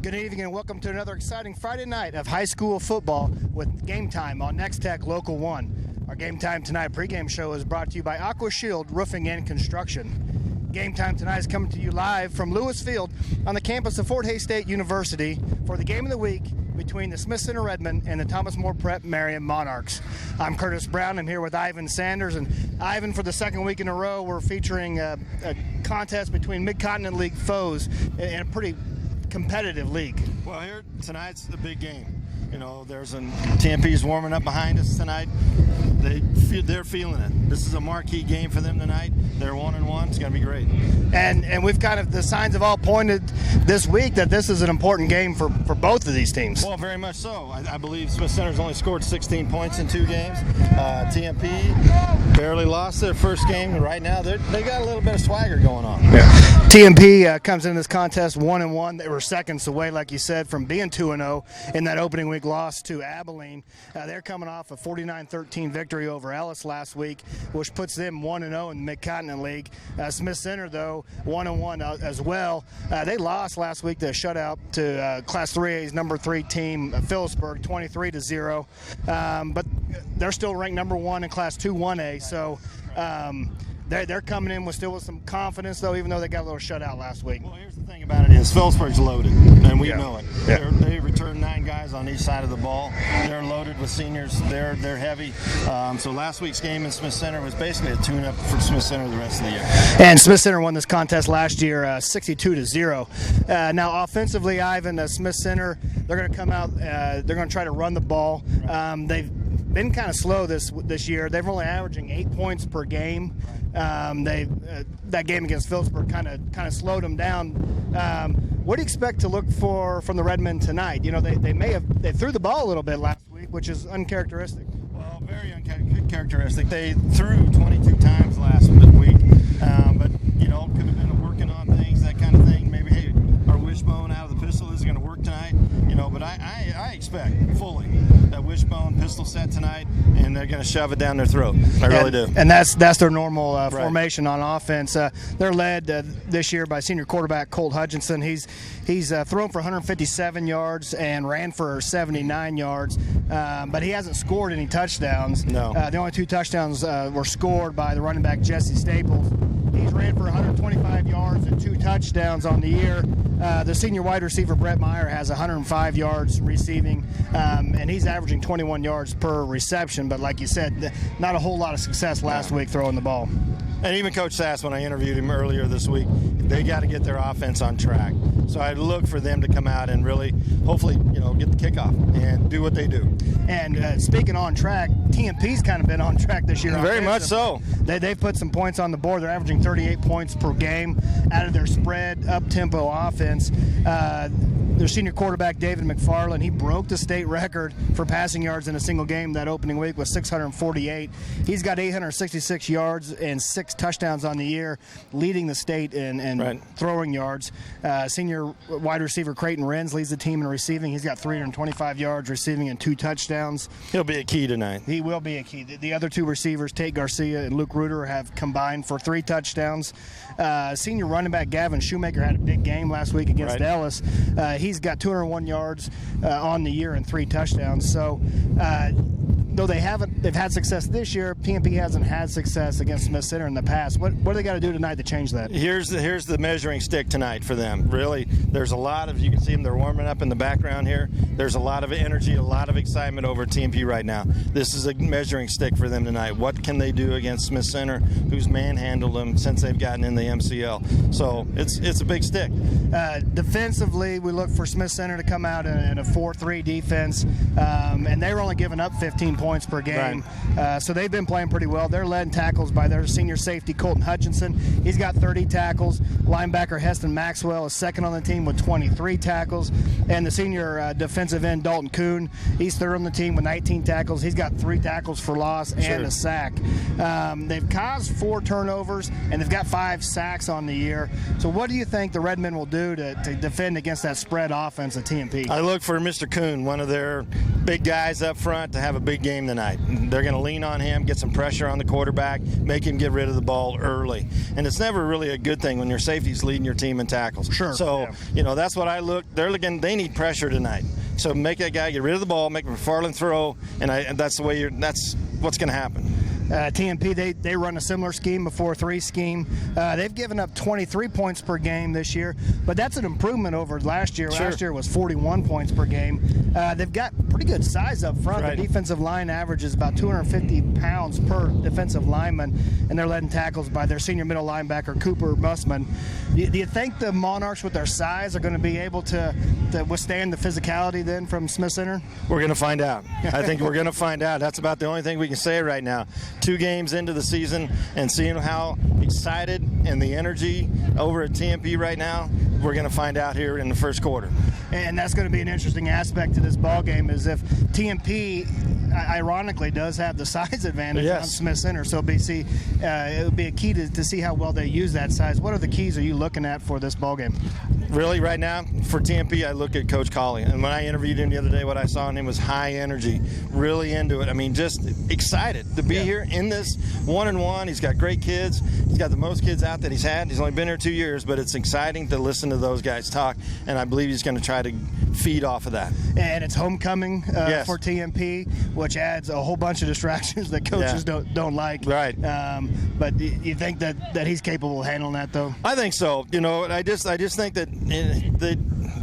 Good evening and welcome to another exciting Friday night of high school football with Game Time on Nex-Tech Local 1. Our Game Time Tonight pregame show is brought to you by Aqua Shield Roofing and Construction. Game Time Tonight is coming to you live from Lewis Field on the campus of Fort Hays State University for the game of the week between the Smith Center Redmen and the Thomas More Prep Marion Monarchs. I'm Curtis Brown. I'm here with Ivan Sanders. And Ivan, for the second week in a row, we're featuring a contest between Mid-Continent League foes in a pretty competitive league. Well, here tonight's the big game. You know, there's TMP's warming up behind us tonight. They're feeling it. This is a marquee game for them tonight. They're 1-1. It's going to be great. And we've kind of, the signs have all pointed this week that this is an important game for both of these teams. Well, very much so. I believe Smith Center's only scored 16 points in 2 games. TMP barely lost their first game. Right now, they got a little bit of swagger going on. Yeah. TMP comes into this contest 1-1. They were seconds away, like you said, from being 2-0 in that opening week loss to Abilene. They're coming off a 49-13 victory over Ellis last week, which puts them 1-0 in the Mid-Continent League. Smith Center, though, 1-1 as well. They lost last week to a shutout to Class 3A's number 3 team, Phillipsburg, 23-0. But they're still ranked number 1 in Class 2 1A, so they're coming in with some confidence, though, even though they got a little shutout last week. Well, here's the thing about it is Phillipsburg's loaded, and we know it. Yeah. They return 9 guys on each side of the ball. They're loaded with seniors. They're heavy. So last week's game in Smith Center was basically a tune-up for Smith Center the rest of the year. And Smith Center won this contest last year 62-0. Now, offensively, Ivan, Smith Center, they're going to come out. They're going to try to run the ball. They've been kind of slow this year. They're only averaging 8 points per game. That game against Phillipsburg kind of slowed them down. What do you expect to look for from the Redmen tonight? You know, they threw the ball a little bit last week, which is uncharacteristic. Well, very uncharacteristic. They threw 22 times last week, but you know, could have been working on things, that kind of thing. Maybe, hey, our wishbone out of the pistol isn't going to work tonight. You know, but I expect fully that wishbone pistol set tonight, and they're going to shove it down their throat. I really do. And that's their normal formation on offense. They're led this year by senior quarterback Colt Hutchinson. He's thrown for 157 yards and ran for 79 yards, but he hasn't scored any touchdowns. No. The only 2 touchdowns were scored by the running back Jesse Staples. He's ran for 125 yards and 2 touchdowns on the year. The senior wide receiver Brett Meyer has 105 yards receiving, and he's averaging 21 yards per reception. But like you said, not a whole lot of success last week throwing the ball. And even Coach Sass, when I interviewed him earlier this week, they got to get their offense on track. So I look for them to come out and really, hopefully, you know, get the kickoff and do what they do. And speaking on track, TMP's kind of been on track this year. Very much so. They've put some points on the board. They're averaging 38 points per game out of their spread, up-tempo offense. Their senior quarterback, David McFarland, he broke the state record for passing yards in a single game that opening week with 648. He's got 866 yards and 6 touchdowns on the year, leading the state in throwing yards. Senior wide receiver Creighton Renz leads the team in receiving. He's got 325 yards receiving and 2 touchdowns. He'll be a key tonight. He will be a key. The other 2 receivers, Tate Garcia and Luke Reuter, have combined for 3 touchdowns. Senior running back Gavin Shoemaker had a big game last week against Ellis. He's got 201 yards on the year and 3 touchdowns. So though they've had success this year, TMP hasn't had success against Smith Center in the past. What do they got to do tonight to change that? Here's the measuring stick tonight for them. Really, there's a lot of, you can see them, they're warming up in the background here. There's a lot of energy, a lot of excitement over TMP right now. This is a measuring stick for them tonight. What can they do against Smith Center, who's manhandled them since they've gotten in the MCL? So it's a big stick. Defensively, we look for Smith Center to come out in a 4-3 defense, and they were only giving up 15 points per game. So they've been playing pretty well. They're led in tackles by their senior safety, Colton Hutchinson. He's got 30 tackles. Linebacker Heston Maxwell is second on the team with 23 tackles. And the senior defensive end, Dalton Kuhn, he's third on the team with 19 tackles. He's got 3 tackles for loss and a sack. They've caused 4 turnovers, and they've got 5 sacks on the year. So what do you think the Redmen will do to defend against that spread offense at TMP? I look for Mr. Kuhn, one of their big guys up front, to have a big game game tonight. They're going to lean on him, get some pressure on the quarterback, make him get rid of the ball early. And it's never really a good thing when your safety's leading your team in tackles. Sure. So, that's what I look. They need pressure tonight. So make that guy get rid of the ball, make McFarland throw, and that's the way that's what's going to happen. TMP, they run a similar scheme, a 4-3 scheme. They've given up 23 points per game this year, but that's an improvement over last year. Sure. Last year was 41 points per game. They've got pretty good size up front. Right. The defensive line averages about 250 pounds per defensive lineman, and they're led in tackles by their senior middle linebacker, Cooper Mussman. Do you think the Monarchs, with their size, are going to be able to withstand the physicality then from Smith Center? We're going to find out. I think we're going to find out. That's about the only thing we can say right now. 2 games into the season and seeing how excited and the energy over at TMP right now, we're going to find out here in the first quarter. And that's going to be an interesting aspect to this ball game, is if TMP ironically does have the size advantage on Smith Center. So BC, it would be a key to see how well they use that size. What are the keys are you looking at for this ball game? Really, right now, for TMP, I look at Coach Colley. And when I interviewed him the other day, what I saw in him was high energy, really into it. I mean, just excited to be here in this 1-1. He's got great kids. He's got the most kids out that he's had. He's only been here 2 years, but it's exciting to listen to those guys talk. And I believe he's going to try to feed off of that. And it's homecoming for TMP, which adds a whole bunch of distractions that coaches don't like. Right. But you think that he's capable of handling that, though? I think so. I just think that the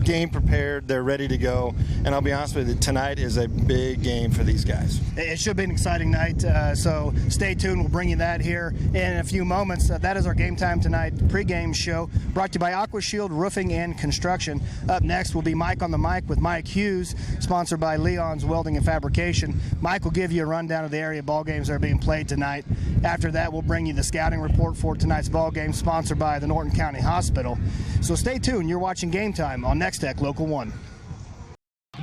game prepared, they're ready to go. And I'll be honest with you, tonight is a big game for these guys. It should be an exciting night, so stay tuned. We'll bring you that here in a few moments. That is our Game Time Tonight pregame show, brought to you by Aqua Shield Roofing and Construction. Up next will be Mike on the Mic with Mike Hughes, sponsored by Leon's Welding and Fabrication. Mike will give you a rundown of the area ball games that are being played tonight. After that, we'll bring you the scouting report for tonight's ball game, sponsored by the Norton County Hospital. So stay tuned. You're watching Game Time on Nex-Tech Local 1.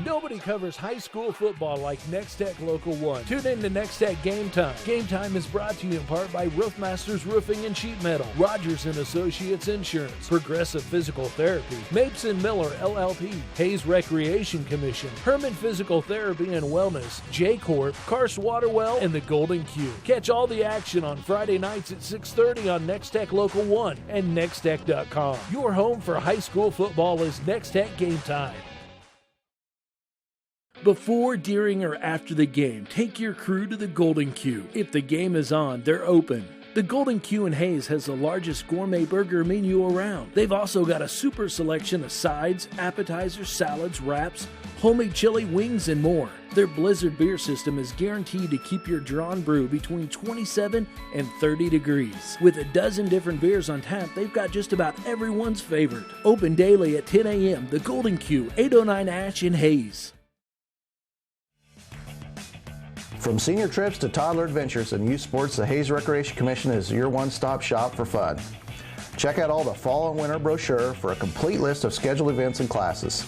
Nobody covers high school football like Nex-Tech Local 1. Tune in to Nex-Tech Game Time. Game Time is brought to you in part by Roofmasters Roofing and Sheet Metal, Rogers & Associates Insurance, Progressive Physical Therapy, Mapes & Miller LLP, Hayes Recreation Commission, Herman Physical Therapy and Wellness, J-Corp, Karst Waterwell, and the Golden Q. Catch all the action on Friday nights at 6:30 on Nex-Tech Local 1 and Nextech.com. Your home for high school football is Nex-Tech Game Time. Before, during, or after the game, take your crew to the Golden Q. If the game is on, they're open. The Golden Q in Hayes has the largest gourmet burger menu around. They've also got a super selection of sides, appetizers, salads, wraps, homemade chili, wings, and more. Their Blizzard beer system is guaranteed to keep your drawn brew between 27 and 30 degrees. With a dozen different beers on tap, they've got just about everyone's favorite. Open daily at 10 a.m. The Golden Q, 809 Ash in Hayes. From senior trips to toddler adventures and youth sports, the Hayes Recreation Commission is your one-stop shop for fun. Check out all the fall and winter brochure for a complete list of scheduled events and classes.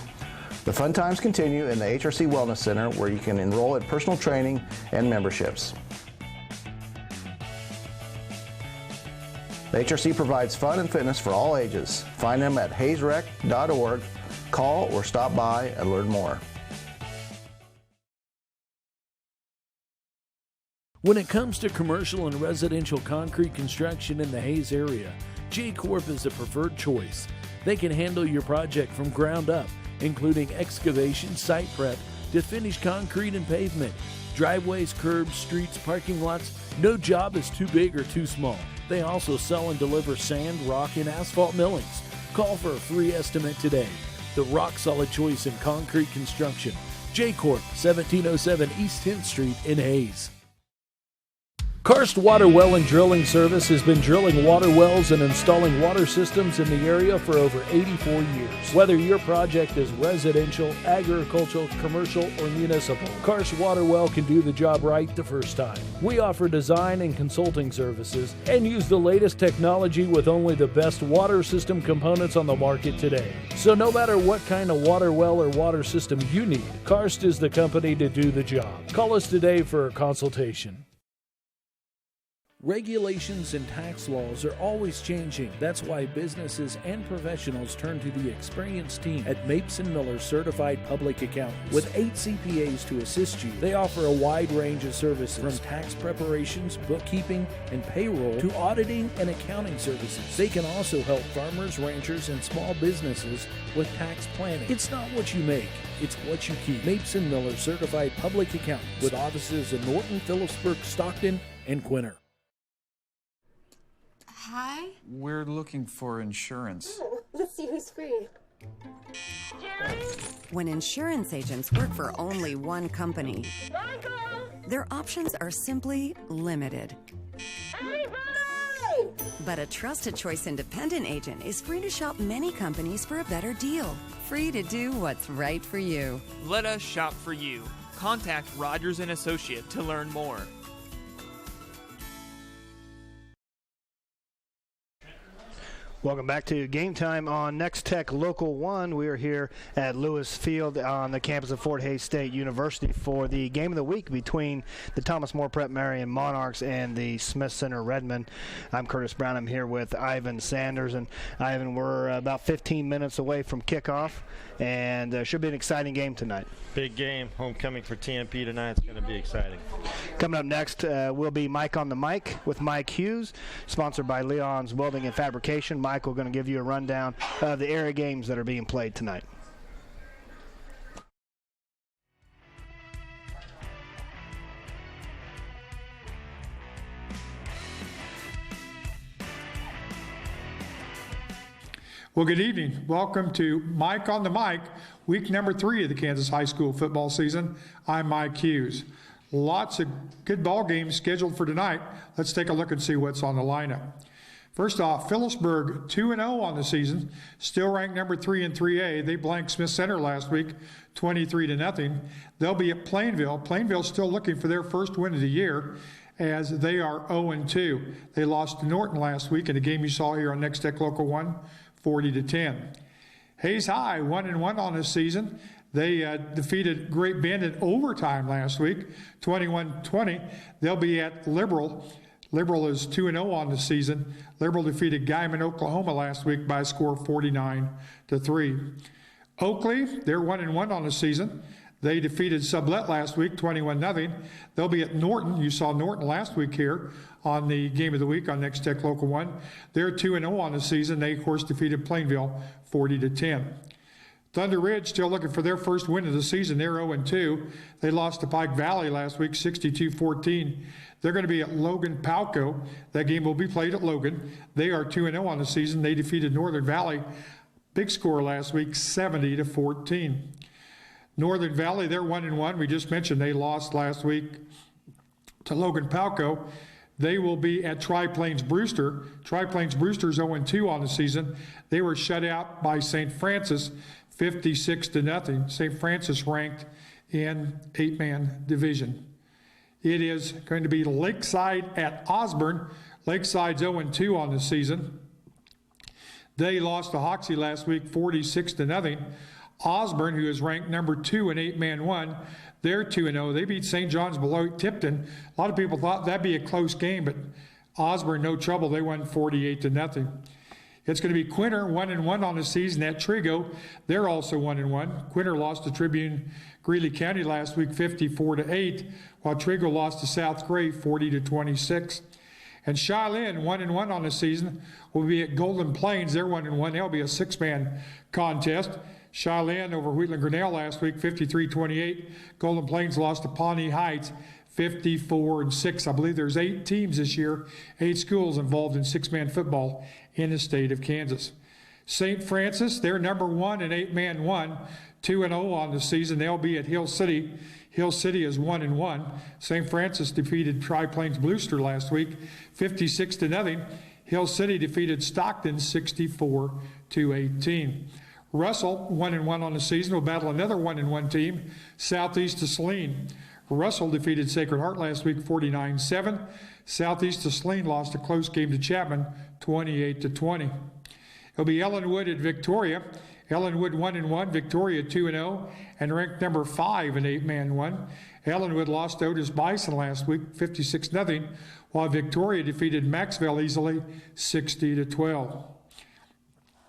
The fun times continue in the HRC Wellness Center, where you can enroll in personal training and memberships. The HRC provides fun and fitness for all ages. Find them at hayesrec.org. Call or stop by and learn more. When it comes to commercial and residential concrete construction in the Hayes area, J-Corp is the preferred choice. They can handle your project from ground up, including excavation, site prep, to finished concrete and pavement, driveways, curbs, streets, parking lots. No job is too big or too small. They also sell and deliver sand, rock, and asphalt millings. Call for a free estimate today. The rock-solid choice in concrete construction. J-Corp, 1707 East 10th Street in Hayes. Karst Water Well and Drilling Service has been drilling water wells and installing water systems in the area for over 84 years. Whether your project is residential, agricultural, commercial, or municipal, Karst Water Well can do the job right the first time. We offer design and consulting services and use the latest technology with only the best water system components on the market today. So no matter what kind of water well or water system you need, Karst is the company to do the job. Call us today for a consultation. Regulations and tax laws are always changing. That's why businesses and professionals turn to the experienced team at Mapes & Miller Certified Public Accountants. With 8 CPAs to assist you, they offer a wide range of services from tax preparations, bookkeeping, and payroll to auditing and accounting services. They can also help farmers, ranchers, and small businesses with tax planning. It's not what you make, it's what you keep. Mapes & Miller Certified Public Accountants with offices in Norton, Phillipsburg, Stockton, and Quinter. Hi. We're looking for insurance. Oh, let's see who's free. Jerry? When insurance agents work for only one company, Michael! their options are simply limited. Everybody! But a Trusted Choice independent agent is free to shop many companies for a better deal. Free to do what's right for you. Let us shop for you. Contact Rogers & Associate to learn more. Welcome back to Game Time on Nex-Tech Local 1. We are here at Lewis Field on the campus of Fort Hays State University for the game of the week between the Thomas More Prep Marion Monarchs and the Smith Center Redmen. I'm Curtis Brown. I'm here with Ivan Sanders. And Ivan, we're about 15 minutes away from kickoff, and should be an exciting game tonight. Big game. Homecoming for TMP tonight. It's going to be exciting. Coming up next will be Mike on the Mic with Mike Hughes, sponsored by Leon's Welding and Fabrication. Michael going to give you a rundown of the area games that are being played tonight. Well, good evening. Welcome to Mike on the Mic, week number 3 of the Kansas High School football season. I'm Mike Hughes. Lots of good ball games scheduled for tonight. Let's take a look and see what's on the lineup. First off, Phillipsburg 2-0 on the season, still ranked number 3 in 3A. They blanked Smith Center last week, 23-0. They'll be at Plainville. Plainville's still looking for their first win of the year, as they are 0-2. They lost to Norton last week in a game you saw here on Nex-Tech Local 1, 40-10. Hays High 1-1 on this season. They defeated Great Bend in overtime last week, 21-20. They'll be at Liberal. Liberal is 2-0 on the season. Liberal defeated Guyman, Oklahoma last week by a score of 49-3. Oakley, they're 1-1 on the season. They defeated Sublette last week, 21-0. They'll be at Norton. You saw Norton last week here on the Game of the Week on Nex-Tech Local 1. They're 2-0 on the season. They, of course, defeated Plainville 40-10. Thunder Ridge still looking for their first win of the season. They're 0-2. They lost to Pike Valley last week, 62-14. They're going to be at Logan Palco. That game will be played at Logan. They are 2-0 on the season. They defeated Northern Valley. Big score last week, 70-14. Northern Valley, they're 1-1. We just mentioned they lost last week to Logan Palco. They will be at Tri-Plains Brewster. Tri-Plains Brewster's 0-2 on the season. They were shut out by St. Francis, 56-0. St. Francis ranked in 8-man division. It is going to be Lakeside at Osborne. Lakeside's 0-2 on the season. They lost to Hoxie last week, 46-0. Osborne, who is ranked number 2 in 8-man 1, they're 2-0. They beat St. John's Beloit Tipton. A lot of people thought that'd be a close game, but Osborne, no trouble. They won 48-0. It's going to be Quinter, 1-1 on the season at Trigo. They're also 1-1. Quinter lost to Tribune Greeley County last week, 54-8, while Trigo lost to South Gray, 40-26. And Cheyenne, 1-1 on the season, will be at Golden Plains. They're 1-1. They'll be a 6-man contest. Cheyenne over Wheatland Grinnell last week, 53-28. Golden Plains lost to Pawnee Heights, 54-6. I believe there's 8 teams this year, 8 schools involved in 6-man football in the state of Kansas. St. Francis, they're number 1 in 8-man 1, 2-0 on the season. They'll be at Hill City. Hill City is 1-1. St. Francis defeated Tri-Plains Brewster last week, 56-0. Hill City defeated Stockton, 64-18. Russell, 1-1 on the season, will battle another 1-1 team, Southeast of Saline. Russell defeated Sacred Heart last week, 49-7. Southeast of Saline lost a close game to Chapman, 28-20. It'll be Ellenwood at Victoria. Ellenwood 1-1, Victoria 2-0, and ranked number 5 in 8-man one. Ellenwood lost to Otis Bison last week, 56-0, while Victoria defeated Maxville easily, 60-12.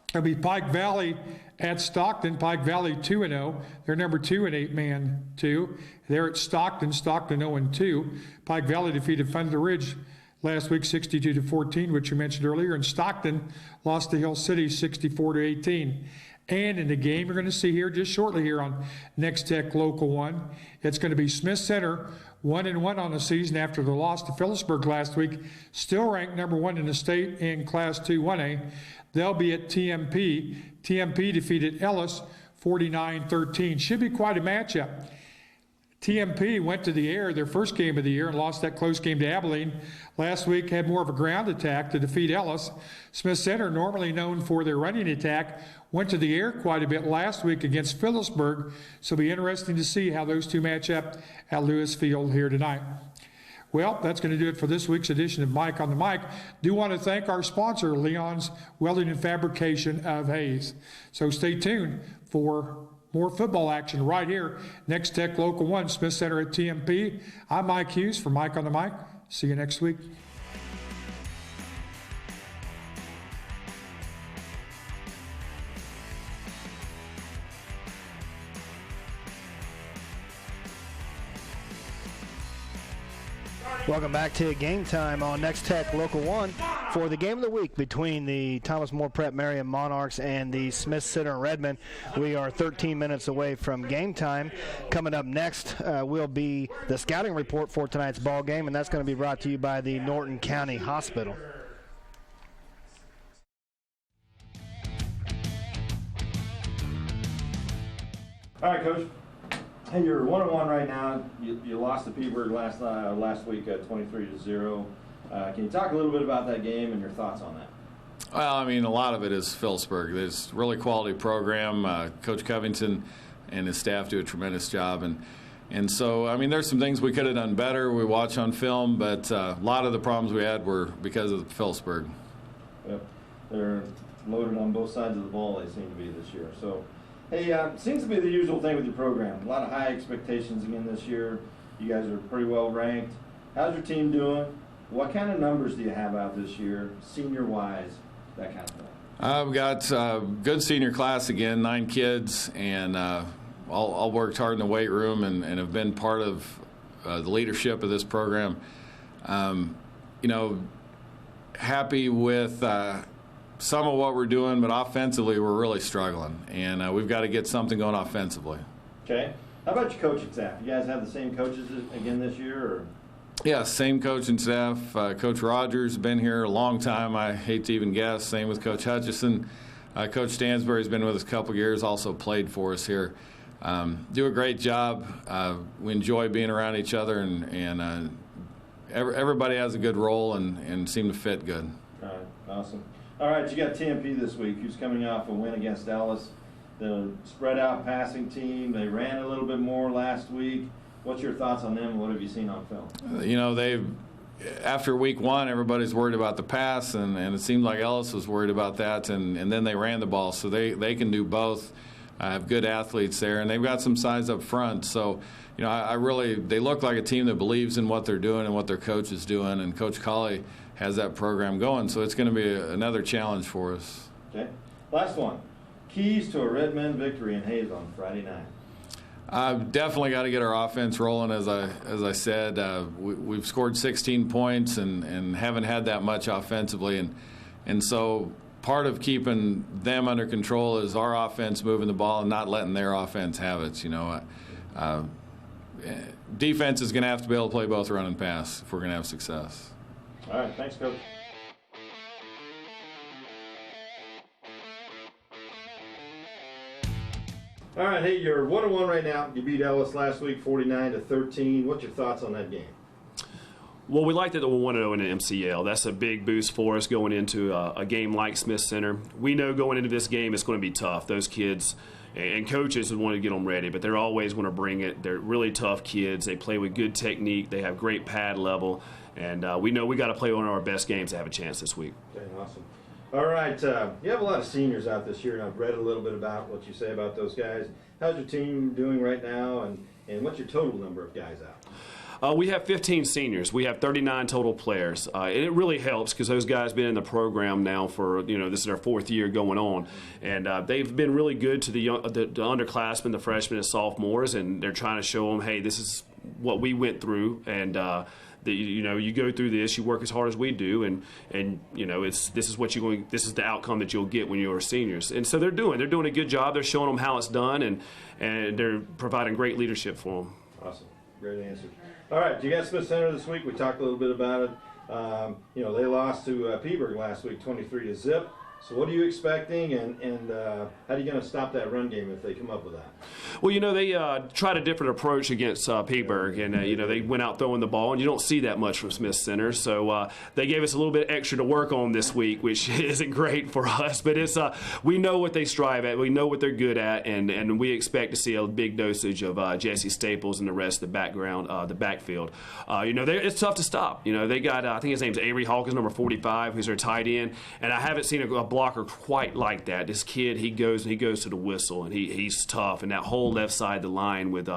It'll be Pike Valley at Stockton. Pike Valley 2-0. They're number 2 in 8-man 2. They're at Stockton. Stockton 0-2. Pike Valley defeated Thunder Ridge last week 62-14, which you mentioned earlier. And Stockton lost to Hill City 64-18. And in the game you're going to see here just shortly here on Nex-Tech Local 1, it's going to be Smith Center 1-1 on the season after the loss to Phillipsburg last week, still ranked number 1 in the state in Class 2 1A. They'll be at TMP. TMP defeated Ellis 49-13. Should be quite a matchup. TMP went to the air their first game of the year and lost that close game to Abilene. Last week had more of a ground attack to defeat Ellis. Smith Center, normally known for their running attack, went to the air quite a bit last week against Phillipsburg. So it'll be interesting to see how those two match up at Lewis Field here tonight. Well, that's going to do it for this week's edition of Mike on the Mic. Do want to thank our sponsor, Leon's Welding and Fabrication of Hayes. So stay tuned for more football action right here. Nex-Tech Local 1, Smith Center at TMP. I'm Mike Hughes for Mike on the Mic. See you next week. Welcome back to Game Time on Nex-Tech Local 1 for the game of the week between the Thomas More Prep Marion Monarchs and the Smith Center Redmen. We are 13 minutes away from game time. Coming up next will be the scouting report for tonight's ball game, and that's going to be brought to you by the Norton County Hospital. All right, Coach. Hey, you're 1-1 right now. You lost to Petersburg last week 23-0. Can you talk a little bit about that game and your thoughts on that? Well, I mean, a lot of it is Phillipsburg. There's a really quality program. Coach Covington and his staff do a tremendous job. And so, I mean, there's some things we could have done better. We watch on film, but a lot of the problems we had were because of Phillipsburg. Yep. They're loaded on both sides of the ball, they seem to be this year. So, hey, seems to be the usual thing with your program. A lot of high expectations again this year. You guys are pretty well ranked. How's your team doing? What kind of numbers do you have out this year, senior-wise, that kind of thing? We've got a good senior class again, 9 kids, and all worked hard in the weight room and have been part of the leadership of this program. Happy with some of what we're doing, but offensively we're really struggling, and we've got to get something going offensively. Okay. How about your coaching staff? You guys have the same coaches again this year? Or? Yeah, same coaching staff. Coach Rogers has been here a long time. I hate to even guess. Same with Coach Hutchison. Coach Stansbury's been with us a couple years, also played for us here. Do a great job. We enjoy being around each other, and everybody has a good role and seem to fit good. All right, awesome. All right, you got TMP this week, who's coming off a win against Ellis. The spread-out passing team, they ran a little bit more last week. What's your thoughts on them? What have you seen on film? After week 1, everybody's worried about the pass, and it seemed like Ellis was worried about that, and then they ran the ball. So they can do both. Have good athletes there, and they've got some size up front. So, they look like a team that believes in what they're doing and what their coach is doing, and Coach Colley has that program going. So it's going to be another challenge for us. Okay. Last one. Keys to a Redmen victory in Hayes on Friday night. Definitely got to get our offense rolling. As I said, we've scored 16 points and haven't had that much offensively, and so part of keeping them under control is our offense moving the ball and not letting their offense have it. Defense is going to have to be able to play both run and pass if we're going to have success. All right, thanks, Coach. All right, hey, you're 1-1 right now. You beat Ellis last week, 49-13. What's your thoughts on that game? Well, we like that we're 1-0 in the MCL. That's a big boost for us going into a game like Smith Center. We know going into this game it's going to be tough. Those kids and coaches would want to get them ready, but they're always going to bring it. They're really tough kids. They play with good technique. They have great pad level, and we know we got to play one of our best games to have a chance this week. Okay, awesome. All right, you have a lot of seniors out this year, and I've read a little bit about what you say about those guys. How's your team doing right now, and what's your total number of guys out? We have 15 seniors. We have 39 total players. And it really helps because those guys have been in the program now for, this is their 4th year going on. And they've been really good to the underclassmen, the freshmen and sophomores, and they're trying to show them, hey, this is what we went through, and you go through this, you work as hard as we do, and this is the outcome that you'll get when you're seniors. And so they're doing a good job. They're showing them how it's done, and they're providing great leadership for them. Awesome, great answer. All right, you got Smith Center this week. We talked a little bit about it. They lost to Peaburg last week, 23-0. So what are you expecting, and how are you going to stop that run game if they come up with that? Well, they tried a different approach against Peaburg, and they went out throwing the ball, and you don't see that much from Smith Center. So they gave us a little bit extra to work on this week, which isn't great for us. But it's we know what they strive at, we know what they're good at, and we expect to see a big dosage of Jesse Staples and the rest of the backfield. It's tough to stop. They got I think his name's Avery Hawkins, number 45, who's their tight end, and I haven't seen a blocker quite like that. This kid, he goes to the whistle, and he's tough. And that whole left side of the line with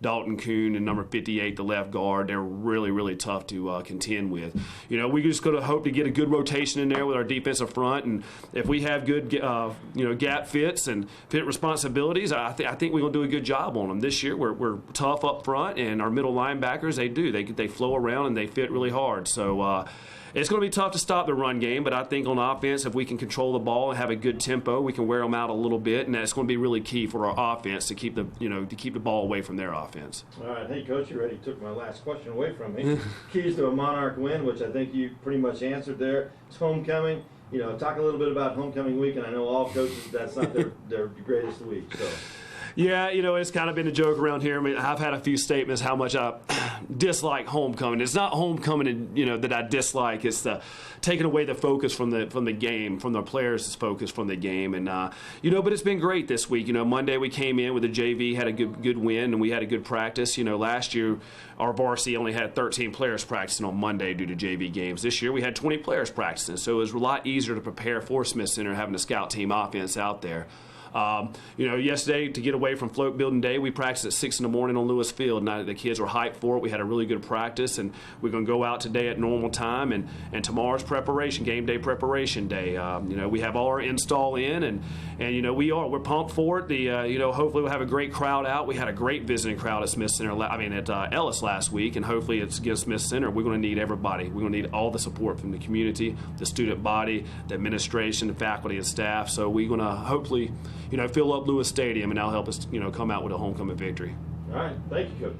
Dalton Kuhn and number 58, the left guard, they're really, really tough to contend with. We just going to hope to get a good rotation in there with our defensive front, and if we have good gap fits and fit responsibilities, I think we're going to do a good job on them this year. We're tough up front, and our middle linebackers, they flow around and they fit really hard. So it's going to be tough to stop the run game, but I think on offense, if we can control the ball and have a good tempo, we can wear them out a little bit, and that's going to be really key for our offense to keep the ball away from their offense. All right, hey Coach, you already took my last question away from me. Keys to a Monarch win, which I think you pretty much answered there. It's homecoming. Talk a little bit about homecoming week, and I know all coaches that's not their greatest week. So. Yeah, it's kind of been a joke around here. I mean, I've had a few statements how much I dislike homecoming. It's not homecoming, that I dislike. It's taking away the focus from the game, from the players' focus from the game. And but it's been great this week. Monday we came in with the JV, had a good win, and we had a good practice. Last year our varsity only had 13 players practicing on Monday due to JV games. This year we had 20 players practicing, so it was a lot easier to prepare for Smith Center having a scout team offense out there. Yesterday, to get away from float building day, we practiced at 6 in the morning on Lewis Field. Now the kids were hyped for it. We had a really good practice, and we're going to go out today at normal time, and tomorrow's game day preparation day. We have all our install in, and we're pumped for it. Hopefully we'll have a great crowd out. We had a great visiting crowd at Smith Center, at Ellis last week, and hopefully it's against Smith Center. We're going to need everybody. We're going to need all the support from the community, the student body, the administration, the faculty and staff. So we're going to hopefully fill up Lewis Stadium, and that'll help us, come out with a homecoming victory. All right. Thank you, Coach.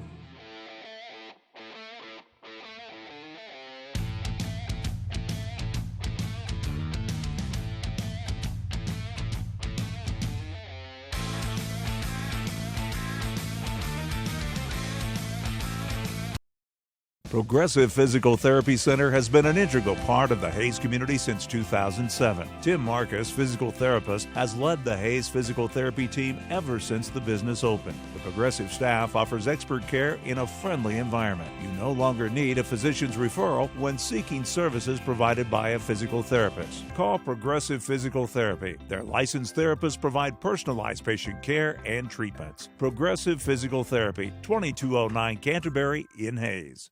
Progressive Physical Therapy Center has been an integral part of the Hayes community since 2007. Tim Marcus, physical therapist, has led the Hayes physical therapy team ever since the business opened. The Progressive staff offers expert care in a friendly environment. You no longer need a physician's referral when seeking services provided by a physical therapist. Call Progressive Physical Therapy. Their licensed therapists provide personalized patient care and treatments. Progressive Physical Therapy, 2209 Canterbury in Hayes.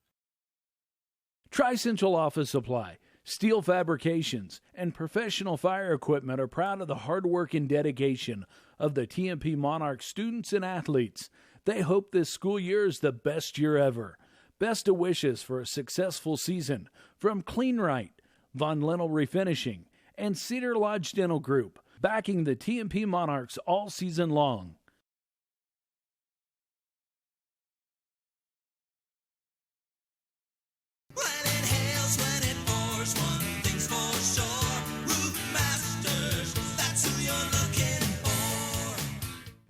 Tri-Central Office Supply, Steel Fabrications, and Professional Fire Equipment are proud of the hard work and dedication of the TMP Monarchs students and athletes. They hope this school year is the best year ever. Best of wishes for a successful season from Clean Right, Von Lennel Refinishing, and Cedar Lodge Dental Group, backing the TMP Monarchs all season long.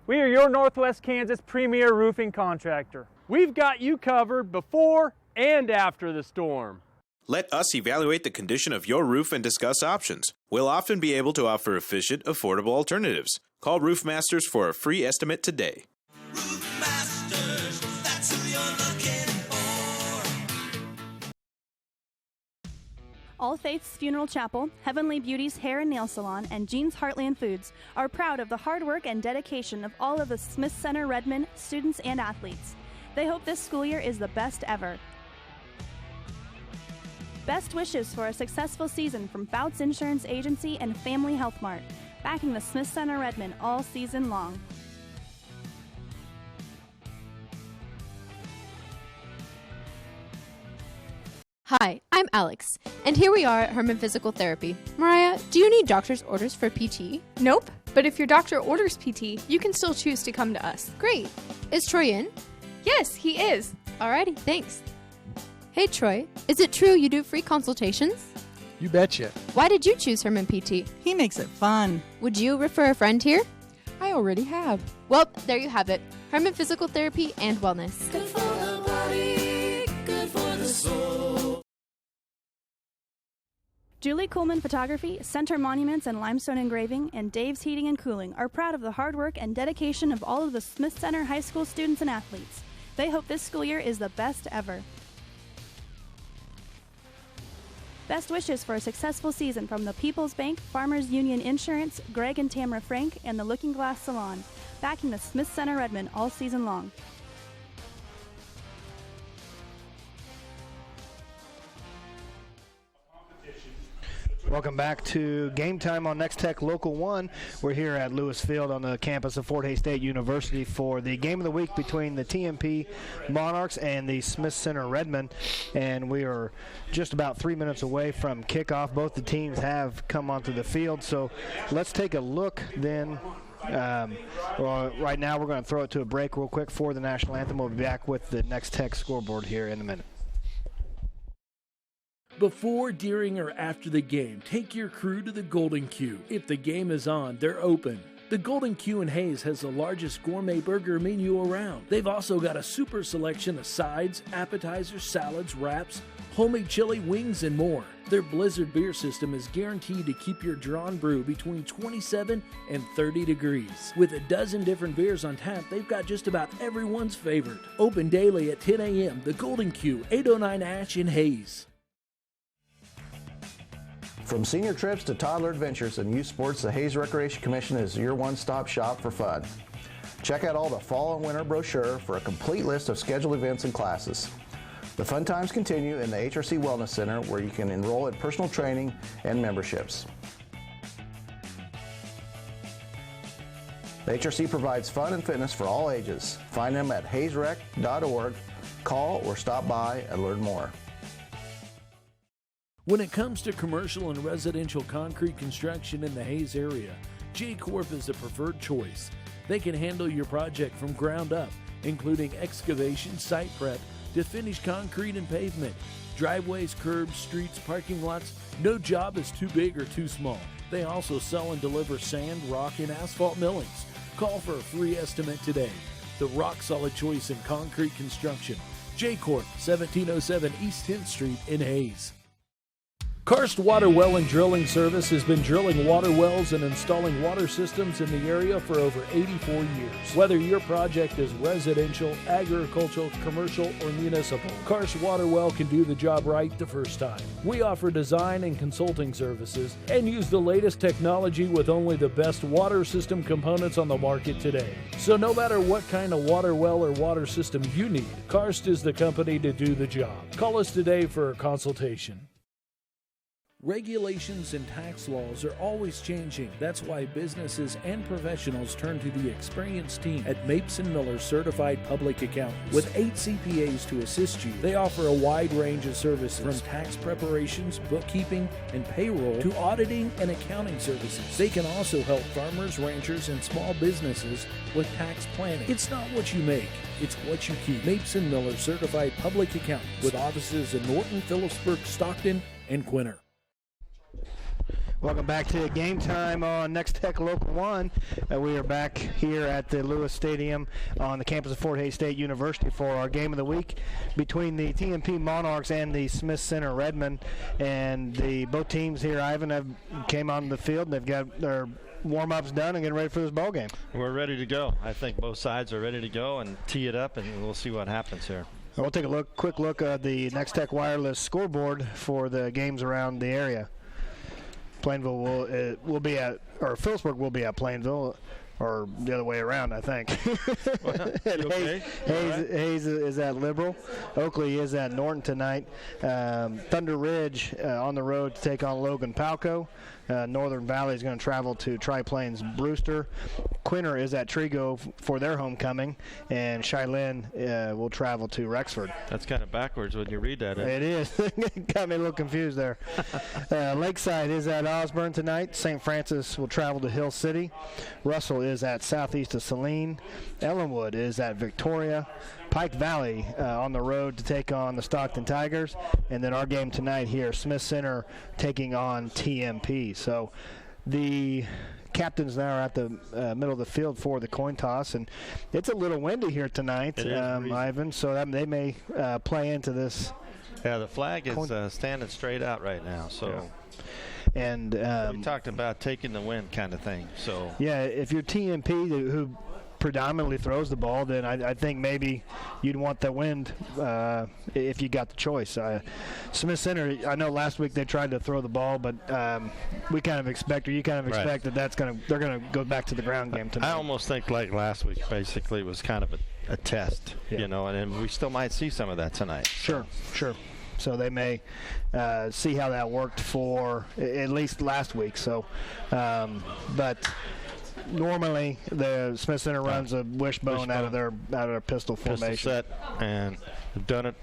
We are your Northwest Kansas premier roofing contractor. We've got you covered before and after the storm. Let us evaluate the condition of your roof and discuss options. We'll often be able to offer efficient, affordable alternatives. Call Roof Masters for a free estimate today. Roof Masters, that's who you're looking for. All Faiths Funeral Chapel, Heavenly Beauty's Hair and Nail Salon, and Jean's Heartland Foods are proud of the hard work and dedication of all of the Smith Center Redmen students and athletes. They hope this school year is the best ever. Best wishes for a successful season from Bouts Insurance Agency and Family Health Mart, backing the Smith Center Redmen all season long. Hi, I'm Alex, and here we are at Herman Physical Therapy. Mariah, do you need doctor's orders for PT? Nope, but if your doctor orders PT, you can still choose to come to us. Great. Is Troy in? Yes, he is. Alrighty, thanks. Hey Troy, is it true you do free consultations? You betcha. Why did you choose Herman PT? He makes it fun. Would you refer a friend here? I already have. Well, there you have it. Herman Physical Therapy and Wellness. Good for the body, good for the soul. Julie Coleman Photography, Center Monuments and Limestone Engraving, and Dave's Heating and Cooling are proud of the hard work and dedication of all of the Smith Center High School students and athletes. They hope this school year is the best ever. Best wishes for a successful season from the People's Bank, Farmers Union Insurance, Greg and Tamara Frank, and the Looking Glass Salon, backing the Smith Center Redmen all season long. Welcome back to Game Time on Nex-Tech Local 1. We're here at Lewis Field on the campus of Fort Hays State University for the game of the week between the TMP Monarchs and the Smith Center Redmen. And we are just about 3 minutes away from kickoff. Both the teams have come onto the field. So let's take a look then. Right now we're going to throw it to a break real quick for the national anthem. We'll be back with the Nex-Tech scoreboard here in a minute. Before, during, or after the game, take your crew to the Golden Q. If the game is on, they're open. The Golden Q in Hays has the largest gourmet burger menu around. They've also got a super selection of sides, appetizers, salads, wraps, homemade chili, wings, and more. Their Blizzard beer system is guaranteed to keep your drawn brew between 27 and 30 degrees. With a dozen different beers on tap, they've got just about everyone's favorite. Open daily at 10 a.m. The Golden Q, 809 Ash in Hays. From senior trips to toddler adventures and youth sports, the Hays Recreation Commission is your one-stop shop for fun. Check out all the fall and winter brochure for a complete list of scheduled events and classes. The fun times continue in the HRC Wellness Center, where you can enroll in personal training and memberships. The HRC provides fun and fitness for all ages. Find them at haysrec.org. Call or stop by and learn more. When it comes to commercial and residential concrete construction in the Hays area, J-Corp is the preferred choice. They can handle your project from ground up, including excavation, site prep, to finished concrete and pavement, driveways, curbs, streets, parking lots. No job is too big or too small. They also sell and deliver sand, rock, and asphalt millings. Call for a free estimate today. The rock-solid choice in concrete construction. J-Corp, 1707 East 10th Street in Hays. Karst Water Well and Drilling Service has been drilling water wells and installing water systems in the area for over 84 years. Whether your project is residential, agricultural, commercial, or municipal, Karst Water Well can do the job right the first time. We offer design and consulting services and use the latest technology with only the best water system components on the market today. So no matter what kind of water well or water system you need, Karst is the company to do the job. Call us today for a consultation. Regulations and tax laws are always changing. That's why businesses and professionals turn to the experienced team at Mapes & Miller Certified Public Accountants. With 8 CPAs to assist you, they offer a wide range of services from tax preparations, bookkeeping, and payroll to auditing and accounting services. They can also help farmers, ranchers, and small businesses with tax planning. It's not what you make, it's what you keep. Mapes & Miller Certified Public Accountants with offices in Norton, Phillipsburg, Stockton, and Quinter. Welcome back to Game Time on Nex-Tech Local 1. We are back here at the Lewis Stadium on the campus of Fort Hays State University for our game of the week between the TMP Monarchs and the Smith Center Redmen. And both teams here, Ivan, came on the field and they've got their warm-ups done and getting ready for this ball game. We're ready to go. I think both sides are ready to go and tee it up, and we'll see what happens here. We'll take a quick look at the Nex-Tech wireless scoreboard for the games around the area. Plainville will be at, or Phillipsburg will be at Plainville, or the other way around, I think. Okay? Hayes is at Liberal. Oakley is at Norton tonight. Thunder Ridge on the road to take on Logan Palco. Northern Valley is going to travel to Tri-Plains Brewster. Quinter is at Trigo for their homecoming, and Cheyenne will travel to Rexford. That's kind of backwards when you read that. It is. Got me a little confused there. Lakeside is at Osborne tonight. St. Francis will travel to Hill City. Russell is at southeast of Saline. Ellenwood is at Victoria. Pike Valley on the road to take on the Stockton Tigers. And then our game tonight here, Smith Center taking on TMP. So the captains now are at the middle of the field for the coin toss. And it's a little windy here tonight, Ivan, so they may play into this. Yeah, the flag is standing straight out right now. So. Yeah. And we talked about taking the wind kind of thing. So yeah, if you're TMP who predominantly throws the ball, then I think maybe you'd want the wind if you got the choice. Smith Center, I know last week they tried to throw the ball, but we kind of expect, or you kind of expect that they're gonna go back to the ground game tonight. I almost think like last week basically was kind of a test, and we still might see some of that tonight. Sure. So they may see how that worked for at least last week. So, but normally the Smith Center runs a wishbone out of their pistol formation. Pistol set, and have done it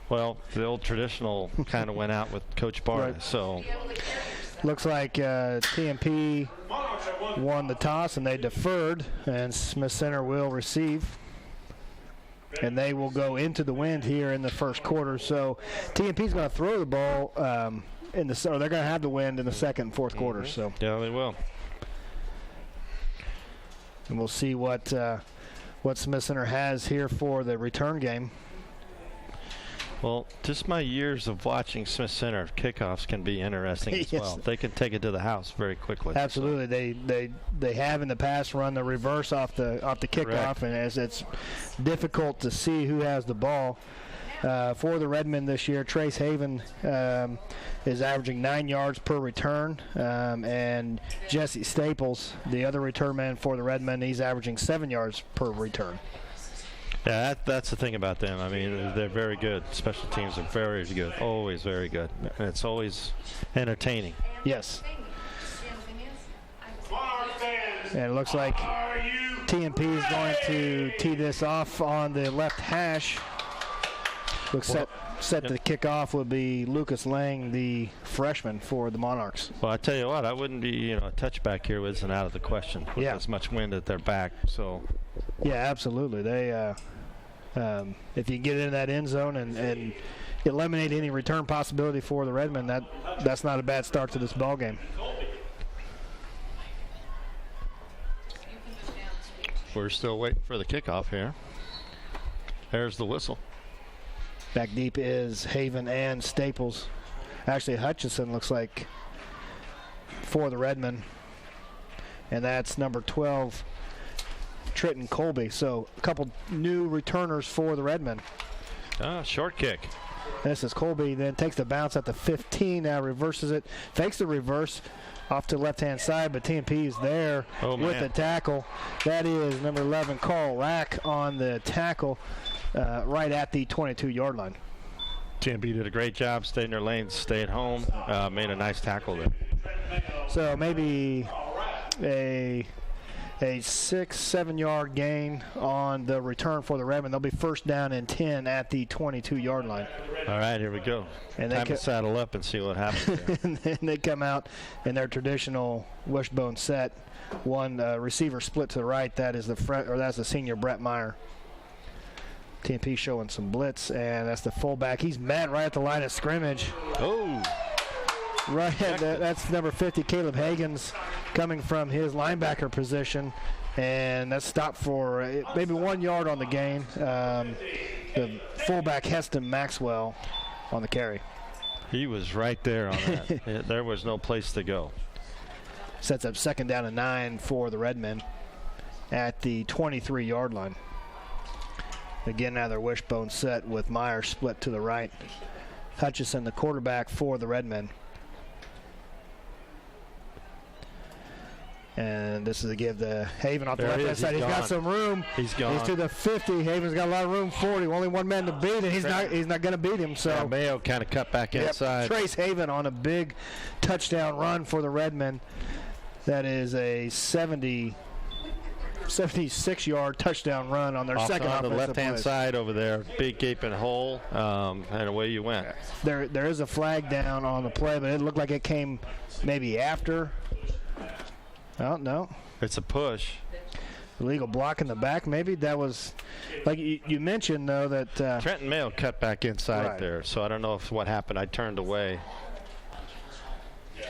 well. The old traditional kind of went out with Coach Barnes. Right. So looks like TMP won the toss and they deferred, and Smith Center will receive. And they will go into the wind here in the first quarter. So TMP's going to throw the ball or they're going to have the wind in the second and fourth quarter. So yeah, they will. And we'll see what Smith Center has here for the return game. Well, just my years of watching Smith Center kickoffs can be interesting as well. They can take it to the house very quickly. Absolutely, so. They have in the past run the reverse off the kickoff, correct. And as it's difficult to see who has the ball. For the Redmen this year, Trace Haven is averaging 9 yards per return, and Jesse Staples, the other return man for the Redmen, he's averaging 7 yards per return. Yeah, that's the thing about them. I mean, they're very good. Special teams are very good, always very good. And it's always entertaining. Yes. And it looks like TMP is going to tee this off on the left hash. Looks set to kick off will be Lucas Lang, the freshman for the Monarchs. Well, I tell you what, I wouldn't be, a touchback here isn't out of the question with as much wind at their back. So. Yeah, absolutely. They, if you get in that end zone and eliminate any return possibility for the Redmen, that's not a bad start to this ball game. We're still waiting for the kickoff here. There's the whistle. Back deep is Haven and Staples. Actually, Hutchison looks like for the Redmen. And that's number 12, Trenton Colby. So a couple new returners for the Redmen. Short kick. This is Colby, then takes the bounce at the 15, now reverses it, fakes the reverse off to the left-hand side, but TMP is there with the tackle. That is number 11, Carl Rack on the tackle right at the 22-yard line. TMP did a great job, stayed in their lanes, stayed home, made a nice tackle there. So maybe a 6-7 yard gain on the return for the Redmen. They'll be first down and 10 at the 22-yard line. All right, here we go. And time to saddle up and see what happens there. And then they come out in their traditional wishbone set. One receiver split to the right. That is that's the senior Brett Meyer. TMP showing some blitz, and that's the fullback. He's met right at the line of scrimmage. Oh. Right, that's number 50, Caleb Hagens, coming from his linebacker position, and that's stopped for maybe 1 yard on the gain. The fullback, Heston Maxwell, on the carry. He was right there on that. There was no place to go. Sets up second down and 9 for the Redmen at the 23-yard line. Again, now their wishbone set with Meyer split to the right. Hutchison, the quarterback for the Redmen. And this is a give to Haven off the left-hand side. He's got some room. He's gone. He's to the 50. Haven's got a lot of room for him. Only one man to beat, and he's not going to beat him. So Mayo kind of cut back inside. Trace Haven on a big touchdown run for the Redmen. That is a 76-yard touchdown run on their second on the offensive left-hand play. side over there. Big gaping hole, and away you went. There is a flag down on the play, but it looked like it came maybe after. Oh, no. It's a push. Illegal block in the back, maybe. That was, like you mentioned, though, that Trenton Mayo cut back inside there, so I don't know if what happened. I turned away.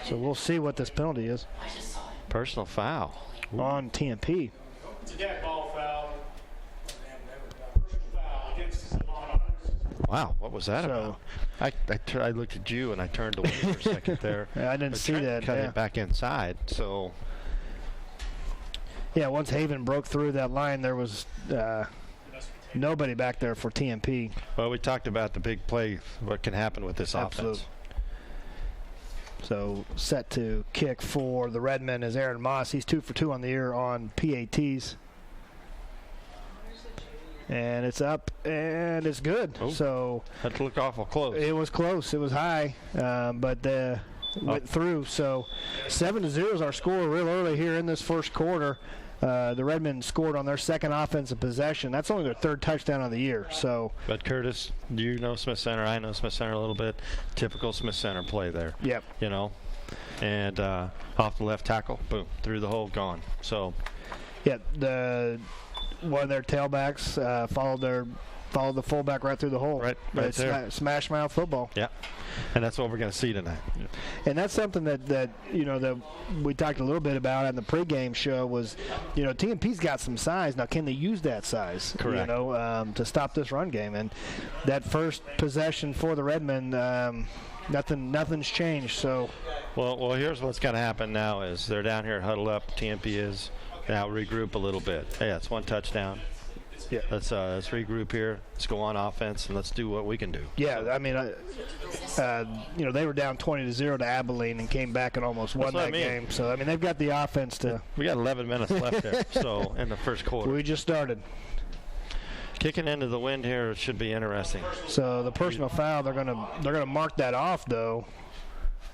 So we'll see what this penalty is. Personal foul. On TMP. It's a dead ball foul. Against the Monarchs. Wow, what was that about? I looked at you and I turned away for a second there. I didn't see that. Cut it back inside, so. Yeah, once Haven broke through that line, there was nobody back there for TMP. Well, we talked about the big play, what can happen with this offense. So set to kick for the Redmen is Aaron Moss. He's 2 for 2 on the year on PATs. And it's up, and it's good. Oh, so that looked awful close. It was close. It was high, but went through. So 7-0 is our score real early here in this first quarter. The Redmen scored on their second offensive possession. That's only their third touchdown of the year. So, but Curtis, you know Smith Center. I know Smith Center a little bit. Typical Smith Center play there. Yep. You know, and off the left tackle, boom, through the hole, gone. So, yeah, one of their tailbacks followed the fullback right through the hole. Right there. Smash mouth football. Yeah, and that's what we're going to see tonight. And that's something that we talked a little bit about in the pregame show was, TMP's got some size. Now, can they use that size? Correct. To stop this run game? And that first possession for the Redmen, nothing's changed. So, well, here's what's going to happen now is they're down here huddled up. TMP is. Now regroup a little bit. Yeah, it's one touchdown. Yeah. Let's regroup here. Let's go on offense and let's do what we can do. Yeah, I mean, they were down 20-0 to Abilene and came back and almost won that game. So I mean, they've got the offense to. We got 11 minutes left there. So in the first quarter. We just started. Kicking into the wind here should be interesting. So the personal foul, they're gonna mark that off though,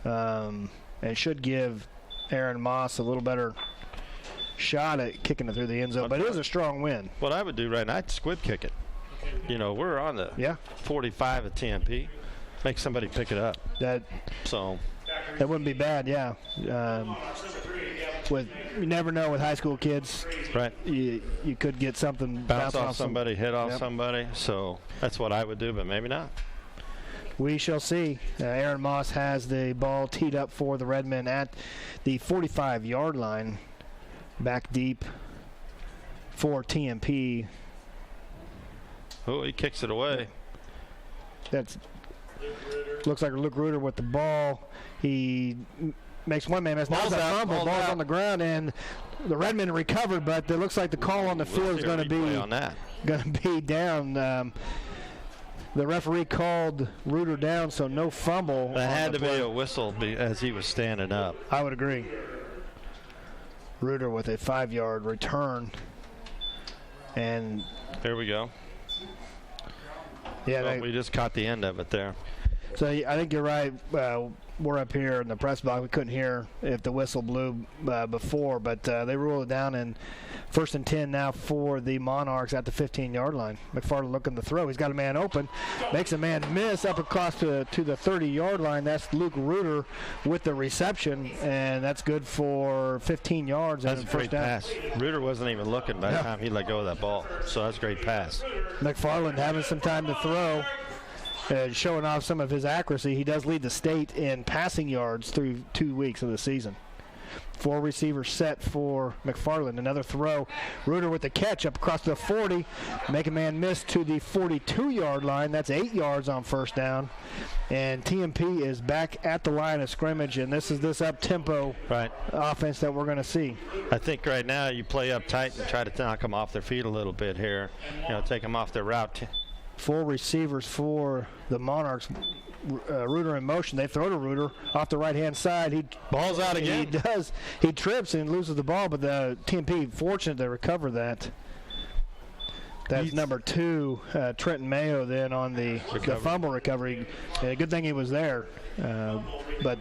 and should give Aaron Moss a little better shot at kicking it through the end zone, but it was a strong win. What I would do right now, I'd squib kick it. We're on the 45 at TMP. Make somebody pick it up. That wouldn't be bad, yeah. You never know with high school kids. Right. You could get something bounce off somebody, hit off somebody. So that's what I would do, but maybe not. We shall see. Aaron Moss has the ball teed up for the Redmen at the 45-yard line. Back deep for TMP. Oh, he kicks it away. Looks like Luke Reuter with the ball. He makes one man miss. Now that fumble. Ball's on the ground, and the Redmen recovered, but it looks like the call on the field is going to be down. The referee called Reuter down, so no fumble. That had to be a whistle as he was standing up. I would agree. Reuter with a 5-yard return. And there we go. Yeah, we just caught the end of it there. So I think you're right. We're up here in the press box. We couldn't hear if the whistle blew before, but they ruled it down. And 1st and 10 now for the Monarchs at the 15-yard line. McFarland looking to throw. He's got a man open. Makes a man miss up across to the 30-yard line. That's Luke Reuter with the reception, and that's good for 15 yards. That's a great pass. Reuter wasn't even looking by the time he let go of that ball. So that's a great pass. McFarland having some time to throw. Showing off some of his accuracy. He does lead the state in passing yards through 2 weeks of the season. 4 receivers set for McFarland. Another throw. Reuter with the catch up across the 40. Make a man miss to the 42-yard line. That's 8 yards on first down. And TMP is back at the line of scrimmage, and this is this up-tempo offense that we're going to see. I think right now you play up tight and try to knock them off their feet a little bit here. Take them off their route. 4 receivers for the Monarchs. Reuter in motion. They throw to Reuter off the right-hand side. He ball's out again. He does. He trips and loses the ball, but the TMP fortunate to recover that. That's number 2, Trenton Mayo, then on the fumble recovery. Good thing he was there. But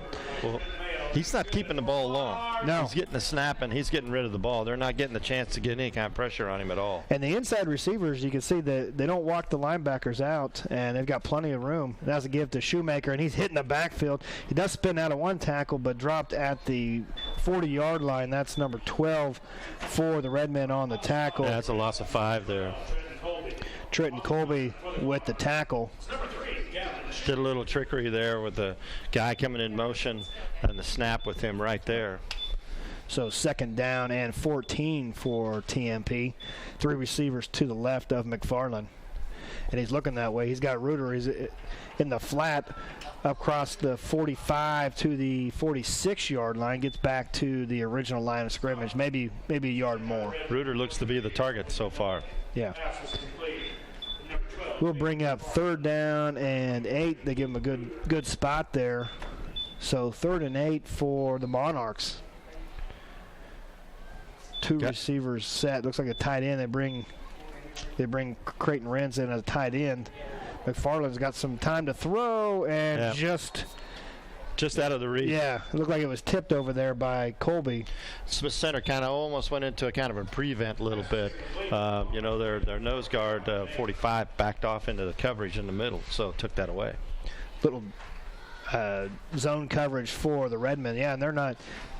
he's not keeping the ball long. No. He's getting the snap, and he's getting rid of the ball. They're not getting the chance to get any kind of pressure on him at all. And the inside receivers, you can see that they don't walk the linebackers out, and they've got plenty of room. That's a give to Shoemaker, and he's hitting the backfield. He does spin out of one tackle, but dropped at the 40-yard line. That's number 12 for the Redmen on the tackle. Yeah, that's a loss of 5 there. Trenton Colby with the tackle. Did a little trickery there with the guy coming in motion and the snap with him right there. So 2nd down and 14 for TMP. 3 receivers to the left of McFarland. And he's looking that way. He's got Reuter. He's in the flat across the 45 to the 46-yard line. Gets back to the original line of scrimmage. Maybe a yard more. Reuter looks to be the target so far. Yeah. We'll bring up 3rd down and 8. They give him a good spot there. So 3rd and 8 for the Monarchs. 2 receivers set. Looks like a tight end. They bring Creighton Renz in as a tight end. McFarland's got some time to throw and just out of the reach. Yeah, it looked like it was tipped over there by Colby. Smith Center kind of almost went into a kind of a prevent a little bit. Their nose guard, 45, backed off into the coverage in the middle, so took that away. Little zone coverage for the Redmen. Yeah, and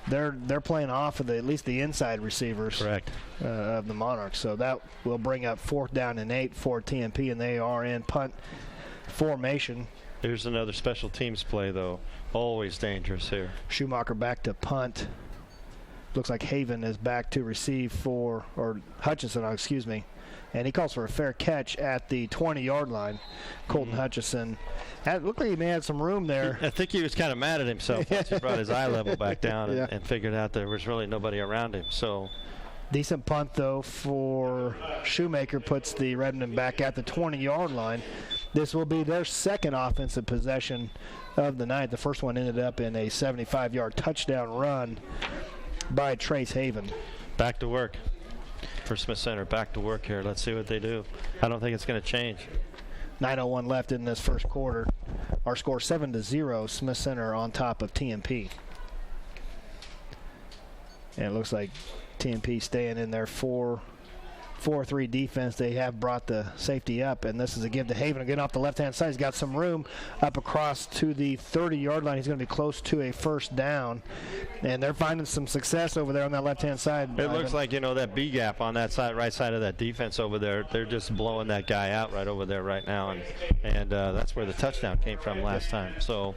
they're playing off of at least the inside receivers. Correct. Of the Monarchs. So that will bring up 4th down and 8 for TMP, and they are in punt formation. Here's another special teams play, though. Always dangerous here. Schumacher back to punt. Looks like Haven is back to receive or Hutchinson, excuse me. And he calls for a fair catch at the 20-yard line. Colton Hutchinson. It looked like he may have some room there. I think he was kind of mad at himself once he brought his eye level back down and figured out there was really nobody around him. So decent punt, though, for Shoemaker. Puts the Redmen back at the 20-yard line. This will be their 2nd offensive possession of the night. The first one ended up in a 75-yard touchdown run by Trace Haven. Back to work for Smith Center. Back to work here. Let's see what they do. I don't think it's going to change. 9:01 left in this first quarter. Our score 7-0. Smith Center on top of TMP. And it looks like TMP staying in their 4-3 defense. They have brought the safety up, and this is a give to Haven. Again, off the left-hand side, he's got some room up across to the 30-yard line. He's going to be close to a 1st down, and they're finding some success over there on that left-hand side. It looks like, that B gap on that side, right side of that defense over there, they're just blowing that guy out right over there right now, and that's where the touchdown came from last time. So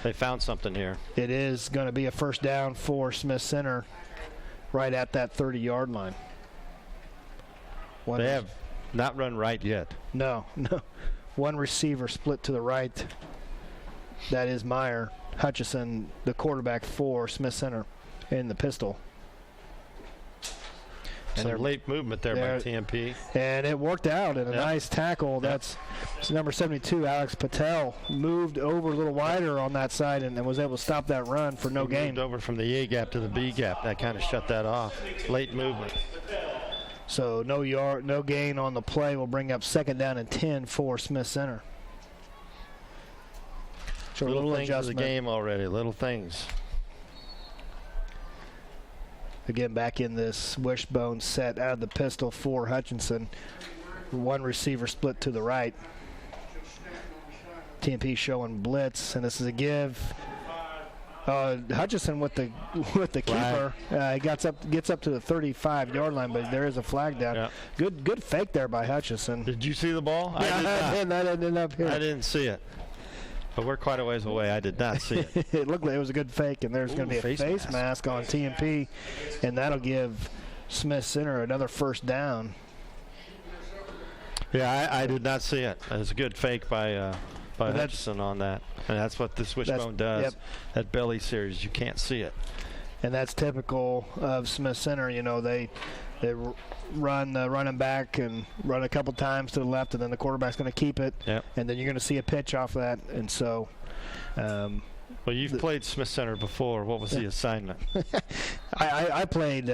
they found something here. It is going to be a 1st down for Smith Center right at that 30-yard line. They have not run right yet. No. 1 receiver split to the right. That is Meyer. Hutchison, the quarterback for Smith Center, in the pistol. Some late movement there by TMP. And it worked out in a nice tackle. That's number 72, Alex Patel, moved over a little wider on that side and was able to stop that run for no gain. Moved over from the A gap to the B gap. That kind of shut that off. Late movement. So no gain on the play. Will bring up 2nd down and 10 for Smith Center. So little things of the game already. Little things. Again, back in this wishbone set out of the pistol for Hutchinson. 1 receiver split to the right. TMP showing blitz, and this is a give. Hutchison with the keeper. He gets up to the 35-yard line, but there is a flag down. Yeah. Good fake there by Hutchison. Did you see the ball? Yeah, I didn't up here. I didn't see it. But we're quite a ways away. I did not see it. It looked like it was a good fake, and there's going to be a face mask on TMP, and that'll give Smith Center another first down. Yeah, I did not see it. It was a good fake by Hutchison on that. And that's what this wishbone does. Yep. That belly series, you can't see it. And that's typical of Smith Center. You know, they run the running back and run a couple times to the left, and then the quarterback's going to keep it. Yep. And then you're going to see a pitch off that. And so well, you've played Smith Center before. What was the assignment? I played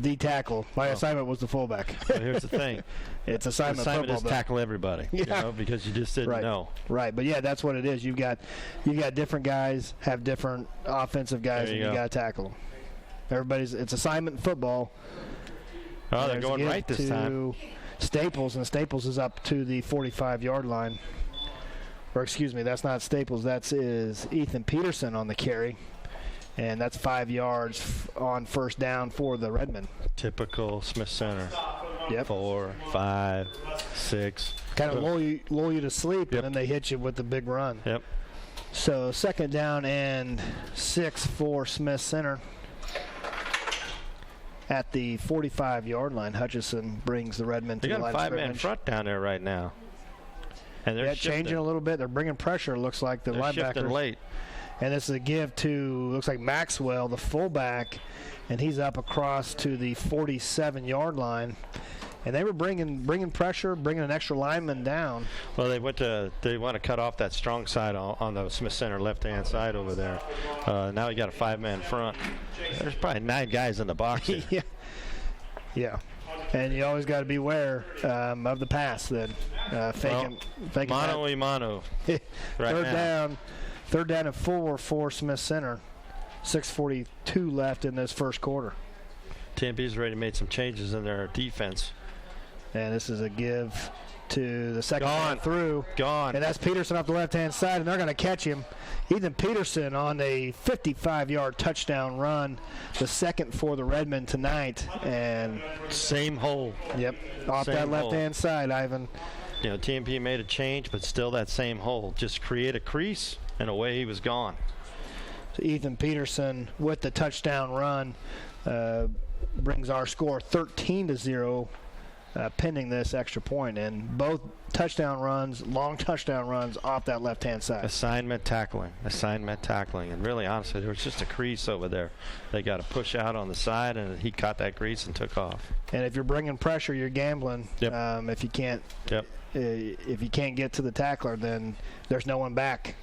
D tackle. My assignment was the fullback. Well, here's the thing. It's assignment football. is tackle everybody. Yeah. You know, because you just didn't know. Right, but yeah, that's what it is. You've got different guys have different offensive guys, and you got to tackle them. It's assignment football. Oh, they're going right this time. Staples, and Staples is up to the 45-yard line. Or excuse me, that's not Staples. Is Ethan Peterson on the carry. And that's 5 yards on first down for the Redmen. Typical Smith Center. Yep. 4, 5, 6. Kind of lull you to sleep, and then they hit you with the big run. Yep. So second down and 6 for Smith Center. At the 45-yard line, Hutchison brings the Redmen to the line of scrimmage. They got a 5-man front down there right now. And they're changing a little bit. They're bringing pressure, looks like, the linebackers. Shifting late. And this is a give to, looks like Maxwell, the fullback, and he's up across to the 47-yard line. And they were bringing pressure, bringing an extra lineman down. Well, they want to cut off that strong side on the Smith Center left-hand side over there. Now you got a 5-man front. There's probably 9 guys in the box here. Yeah. And you always got to beware of the pass then. Faking mano y mano. Third down and 4 for Smith Center. 6:42 left in this first quarter. TMP's already made some changes in their defense. And this is a give to the second man through. Gone. And that's Peterson off the left-hand side, and they're going to catch him. Ethan Peterson on a 55-yard touchdown run, the second for the Redmen tonight. And same hole. Yep, off that left-hand side, Ivan. You know, TMP made a change, but still that same hole. Just create a crease, and away he was gone. So Ethan Peterson with the touchdown run brings our score 13-0. Pending this extra point, and both touchdown runs, long touchdown runs off that left-hand side. Assignment tackling, and really, honestly, there was just a crease over there. They got to push out on the side, and he caught that crease and took off. And if you're bringing pressure, you're gambling. Yep. If you can't, if you can't get to the tackler, then there's no one back.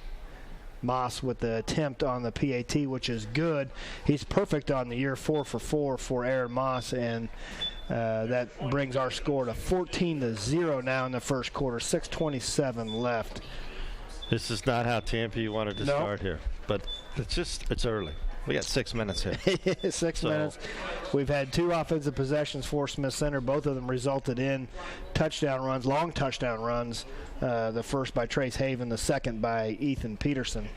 Moss with the attempt on the PAT, which is good. He's perfect on the year, 4 for 4 for Aaron Moss, and that brings our score to 14-0 now in the first quarter. 6:27 left. This is not how TMP wanted to start here, but it's early. We got 6 minutes here. 6 minutes. We've had 2 offensive possessions for Smith Center. Both of them resulted in touchdown runs, long touchdown runs. The first by Trace Haven, the second by Ethan Peterson.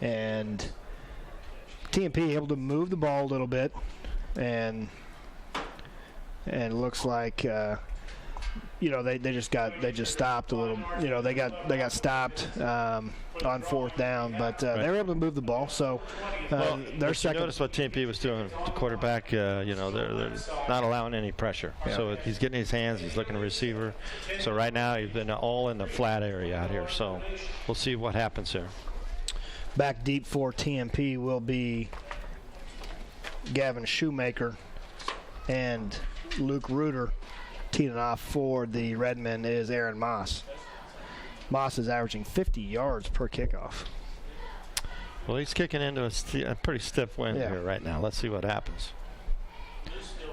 And TMP able to move the ball a little bit, and it looks like they just stopped a little. They got stopped on fourth down, but they were able to move the ball. So their second. You notice what TMP was doing. The quarterback, they're not allowing any pressure. Yeah. So he's getting his hands. He's looking at receiver. So right now he's been all in the flat area out here. So we'll see what happens here. Back deep for TMP will be Gavin Shoemaker and Luke Reuter. Teeing off for the Redmen is Aaron Moss. Moss is averaging 50 yards per kickoff. Well, he's kicking into a pretty stiff wind here right now. Let's see what happens.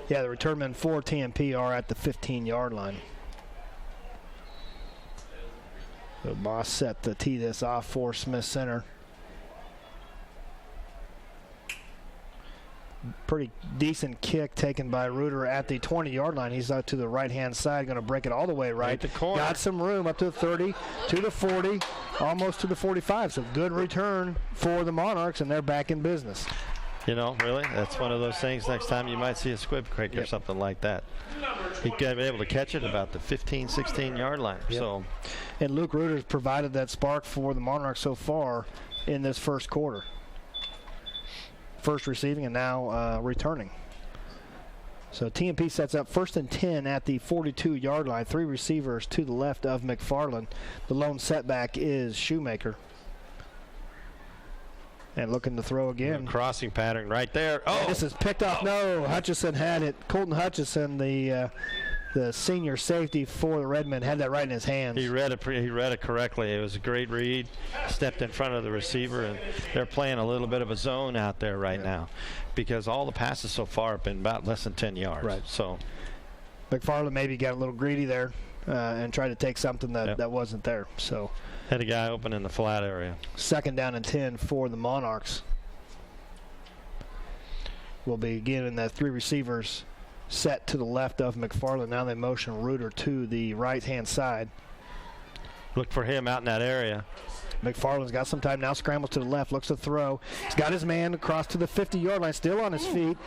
Yeah, the return men for TMP are at the 15-yard line. So Moss set to tee this off for Smith Center. Pretty decent kick taken by Reuter at the 20-yard line. He's out to the right-hand side, going to break it all the way right. The corner. Got some room up to the 30, to the 40, almost to the 45. So good return for the Monarchs, and they're back in business. Really, that's one of those things. Next time you might see a squib kick or something like that. he got able to catch it about the 15, 16-yard line. Yep. So, and Luke Reuter's provided that spark for the Monarchs so far in this first quarter. First receiving and now returning. So TMP sets up 1st and 10 at the 42-yard line. 3 receivers to the left of McFarland. The lone setback is Shoemaker. And looking to throw again. Crossing pattern right there. Oh, and this is picked off. No, Hutchison had it. Colton Hutchison, the senior safety for the Redmen, had that right in his hands. He read it correctly. It was a great read. Stepped in front of the receiver, and they're playing a little bit of a zone out there right now, because all the passes so far have been about less than 10 yards. Right. So McFarland maybe got a little greedy there and tried to take something that wasn't there. So had a guy open in the flat area. 2nd down and 10 for the Monarchs. We'll be getting that 3 receivers set to the left of McFarland. Now they motion Reuter to the right-hand side. Look for him out in that area. McFarland's got some time now, scrambles to the left, looks to throw. He's got his man across to the 50-yard line, still on his feet,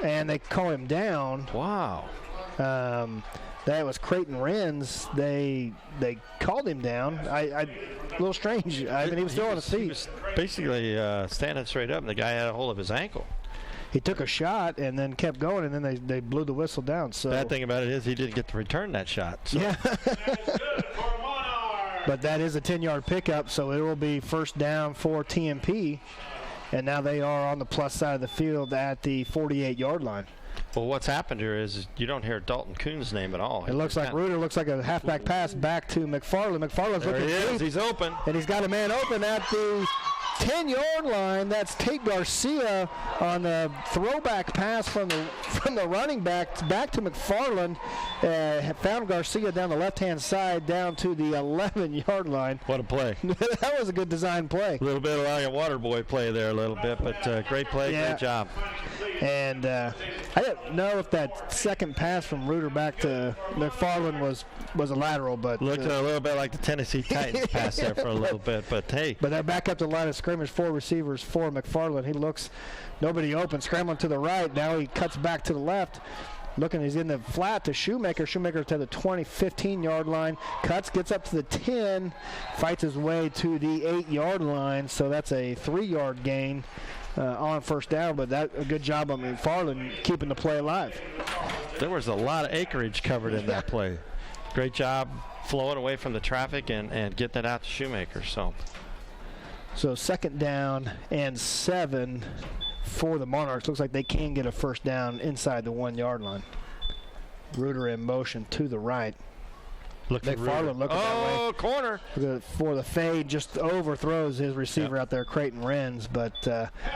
and they call him down. Wow. That was Creighton Renz. They called him down. A little strange. I mean, he was still on his feet. He was basically standing straight up, and the guy had a hold of his ankle. He took a shot and then kept going, and then they blew the whistle down. So bad thing about it is he didn't get to return that shot. So. Yeah. But that is a 10-yard pickup, so it will be 1st down for TMP. And now they are on the plus side of the field at the 48-yard line. Well, what's happened here is you don't hear Dalton Kuhn's name at all. It looks like Reuter looks like a halfback pass back to McFarland. McFarland's looking deep. He's open. And he's got a man open at the 10-yard line. That's Tate Garcia on the throwback pass from the running back to McFarland. Found Garcia down the left-hand side down to the 11-yard line. What a play. That was a good design play. A little bit like a water boy play there a little bit, but great play, great job. And I don't know if that second pass from Reuter back to McFarland was a lateral, but looked a little bit like the Tennessee Titans pass there for a little bit, but hey. But they're back up to the line of scrimmage, 4 receivers for McFarland. He looks nobody open, scrambling to the right. Now he cuts back to the left. Looking, he's in the flat to Shoemaker. Shoemaker to the 20, 15-yard line. Cuts, gets up to the 10, fights his way to the 8-yard line. So that's a 3-yard gain on 1st down, but that a good job on McFarland keeping the play alive. There was a lot of acreage covered in that play. Great job flowing away from the traffic and getting it out to Shoemaker. So 2nd down and 7 for the Monarchs. Looks like they can get a 1st down inside the 1-yard line. Reuter in motion to the right. McFarland looking that way. Corner. For the fade, just overthrows his receiver out there, Creighton Renz. But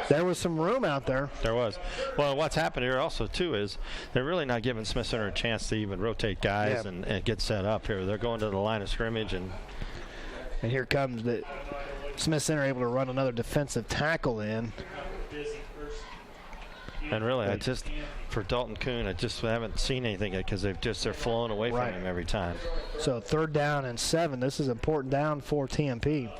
there was some room out there. There was. Well, what's happened here also, too, is they're really not giving Smith Center a chance to even rotate guys and get set up here. They're going to the line of scrimmage. And here comes the Smith Center able to run another defensive tackle in. And really, for Dalton Kuhn, I just haven't seen anything yet because they're flowing away from him every time. So 3rd down and 7. This is important down for TMP.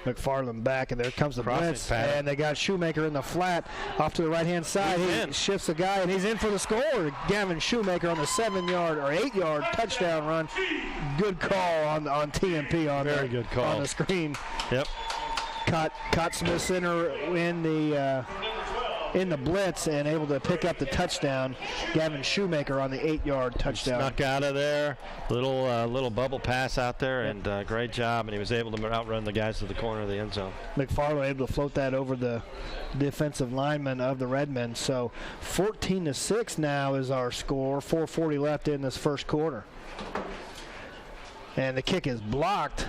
McFarland back, and there comes the blitz. And they got Shoemaker in the flat off to the right-hand side. He shifts the guy, and he's in for the score. Gavin Shoemaker on the 7-yard or 8-yard touchdown run. Good call on TMP on Very good call on the screen. Yep. Caught Smith Center in the blitz and able to pick up the touchdown. Gavin Shoemaker on the 8-yard touchdown. Snuck out of there. Little bubble pass out there, and great job. And he was able to outrun the guys to the corner of the end zone. McFarland able to float that over the defensive lineman of the Redmen. So 14-6 now is our score. 4:40 left in this first quarter. And the kick is blocked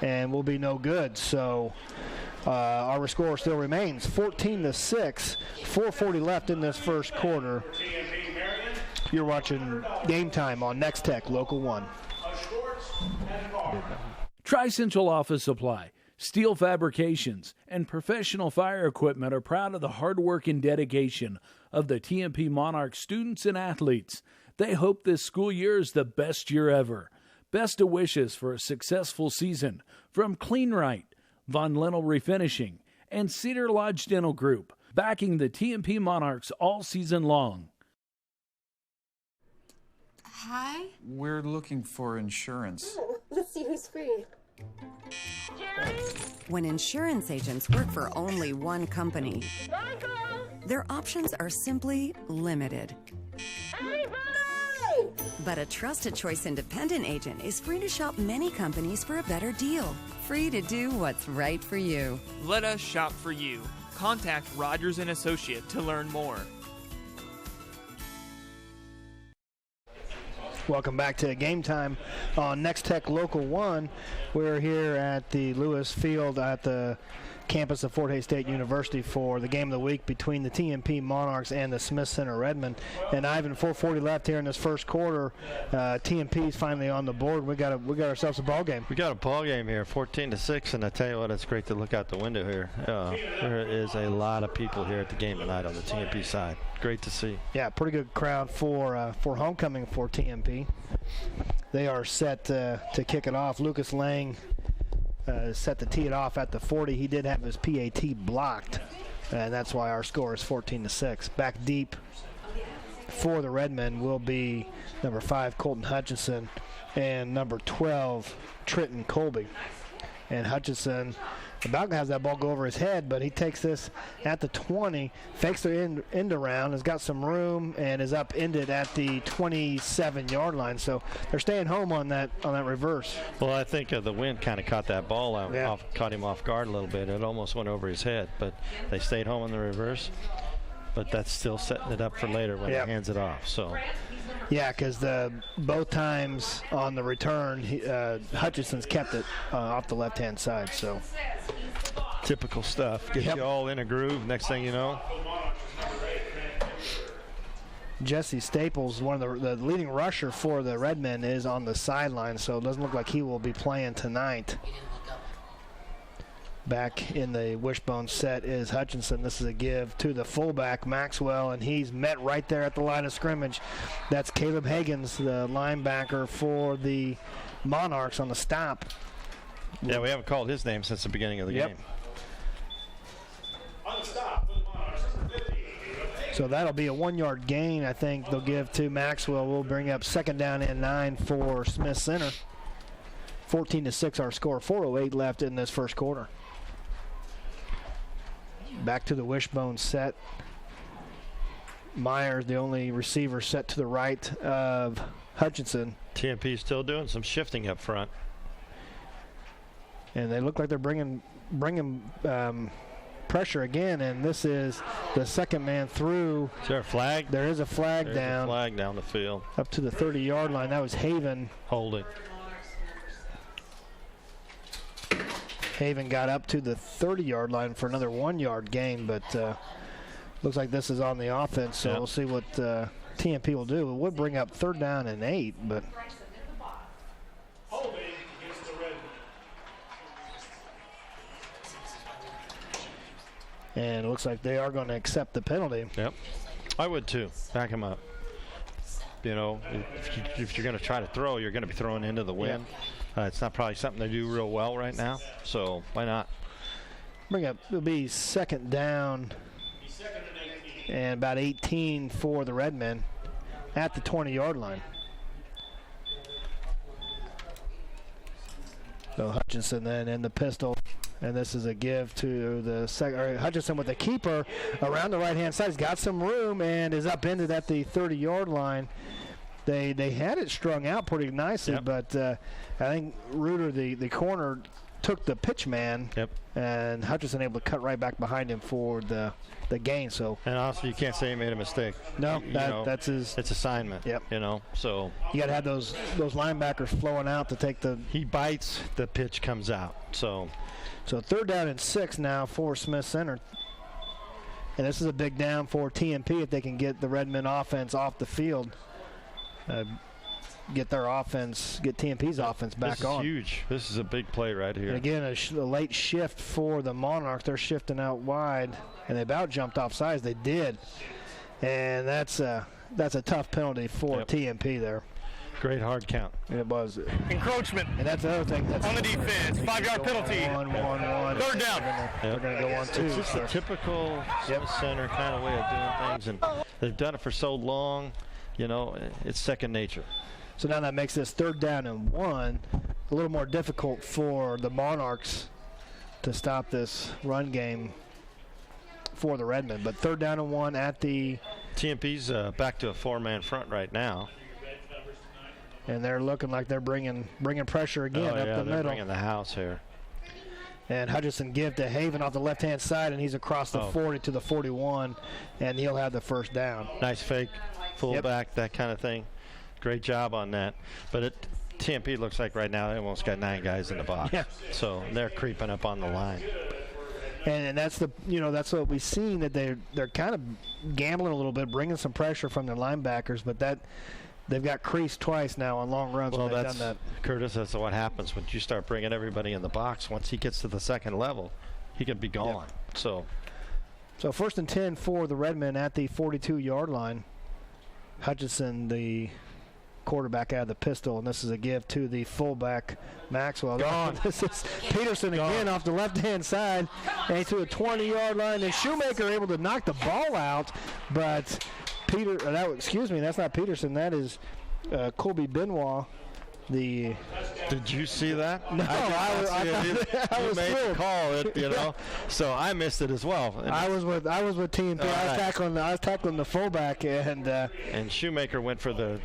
and will be no good. So our score still remains 14-6. 4:40 left in this first quarter. You're watching Game Time on Nex-Tech Local 1. Tri-Central Office Supply, Steel Fabrications, and Professional Fire Equipment are proud of the hard work and dedication of the TMP Monarchs students and athletes. They hope this school year is the best year ever. Best of wishes for a successful season from CleanRight, Von Lennel Refinishing, and Cedar Lodge Dental Group, backing the TMP Monarchs all season long. Hi. We're looking for insurance. Let's see who's free. When insurance agents work for only one company, their options are simply limited. But a Trusted Choice independent agent is free to shop many companies for a better deal. Free to do what's right for you. Let us shop for you. Contact Rogers & Associate to learn more. Welcome back to Game Time on Nex-Tech Local 1. We're here at the Lewis Field at the campus of Fort Hays State University for the game of the week between the TMP Monarchs and the Smith Center Redmen. And Ivan, 4:40 left here in this first quarter. TMP is finally on the board. We got ourselves a ball game. We got a ball game here, 14-6, and I tell you what, it's great to look out the window here. There is a lot of people here at the game tonight on the TMP side. Great to see. Yeah, pretty good crowd for homecoming for TMP. They are set to kick it off. Lucas Lang set to tee it off at the 40. He did have his PAT blocked, and that's why our score is 14-6. Back deep for the Redmen will be number 5, Colton Hutchinson, and number 12, Trenton Colby. And Hutchinson about to have that ball go over his head, but he takes this at the 20, fakes the end around, has got some room, and is upended at the 27-yard line. So they're staying home on that reverse. Well, I think the wind kind of caught that ball out, caught him off guard a little bit. It almost went over his head, but they stayed home on the reverse. But that's still setting it up for later when he hands it off. So. Yeah, because both times on the return, Hutchinson's kept it off the left-hand side. So typical stuff. Get you all in a groove. Next thing you know. Jesse Staples, one of the leading rusher for the Redmen, is on the sideline, so it doesn't look like he will be playing tonight. Back in the wishbone set is Hutchinson. This is a give to the fullback, Maxwell, and he's met right there at the line of scrimmage. That's Caleb Higgins, the linebacker for the Monarchs, on the stop. Yeah, we haven't called his name since the beginning of the game. On the stop for the Monarchs, number 50. So that'll be a 1-yard gain, I think they'll give to Maxwell. We'll bring up 2nd down and 9 for Smith Center. 14-6 our score. 4:08 left in this first quarter. Back to the wishbone set. Myers, the only receiver, set to the right of Hutchinson. TMP still doing some shifting up front. And they look like they're bringing pressure again, and this is the second man through. Is there a flag? There is a flag There's down. A flag down the field. Up to the 30-yard line. That was Haven. Holding. Haven got up to the 30-yard line for another 1-yard gain, but looks like this is on the offense, so we'll see what TMP will do. It would bring up 3rd down and 8, but Holding against the Redmen. and it looks like they are going to accept the penalty. Yep, I would too. Back him up. You know, if you're going to try to throw, you're going to be throwing into the wind. It's not probably something they do real well right now, so why not? Bring up, it'll be 2nd down and about 18 for the Redmen at the 20-yard line. So Hutchinson then in the pistol, and this is a give to the Hutchinson with the keeper around the right-hand side. He's got some room and is upended at the 30-yard line. They had it strung out pretty nicely, but I think Reuter, the corner, took the pitch man, and Hutchinson able to cut right back behind him for the gain. So, and also you can't say he made a mistake. No, that's his. It's assignment. Yep. You know, so you got to have those linebackers flowing out to take the. He bites, the pitch comes out. So 3rd down and 6 now for Smith Center. And this is a big down for TMP if they can get the Redmen offense off the field. Get their offense, get TMP's offense back on. This is huge. This is a big play right here. And again, a late shift for the Monarchs. They're shifting out wide, and they about jumped off sides. They did, and that's a tough penalty for TMP there. Great hard count. It was. Encroachment. And that's the other thing. That's on the defense. 5-yard penalty. 1. 3rd down. They're going to go on 2. It's just a typical Smith Center kind of way of doing things, and they've done it for so long. it's second nature. So now that makes this 3rd down and 1 a little more difficult for the Monarchs to stop this run game for the Redmen. But 3rd down and 1 at the TMP's back to a 4-man front right now. And they're looking like they're bringing pressure again up the they're middle. Bringing the house here. And Hutchinson give to Haven off the left-hand side, and he's across the 40 to the 41, and he'll have the 1st down. Nice fake, fullback, that kind of thing. Great job on that. But TMP looks like right now they almost got 9 guys in the box. Yeah. So they're creeping up on the line. And that's that's what we've seen, that they're kind of gambling a little bit, bringing some pressure from their linebackers, but that they've got creased twice now on long runs when they've done that. Curtis, that's what happens when you start bringing everybody in the box. Once he gets to the 2nd level, he can be gone. Yep. So 1st and 10 for the Redmen at the 42-yard line. Hutchinson, the quarterback, out of the pistol, and this is a give to the fullback, Maxwell. Gone. This is Peterson again off the left-hand side, and to a 20-yard line, and Shoemaker able to knock the ball out, but that's not Peterson, that is Colby Benoit. Did you see that? No, I was made the call, so I missed it as well. And I was with TMP. I was tackling the fullback, and Shoemaker went for the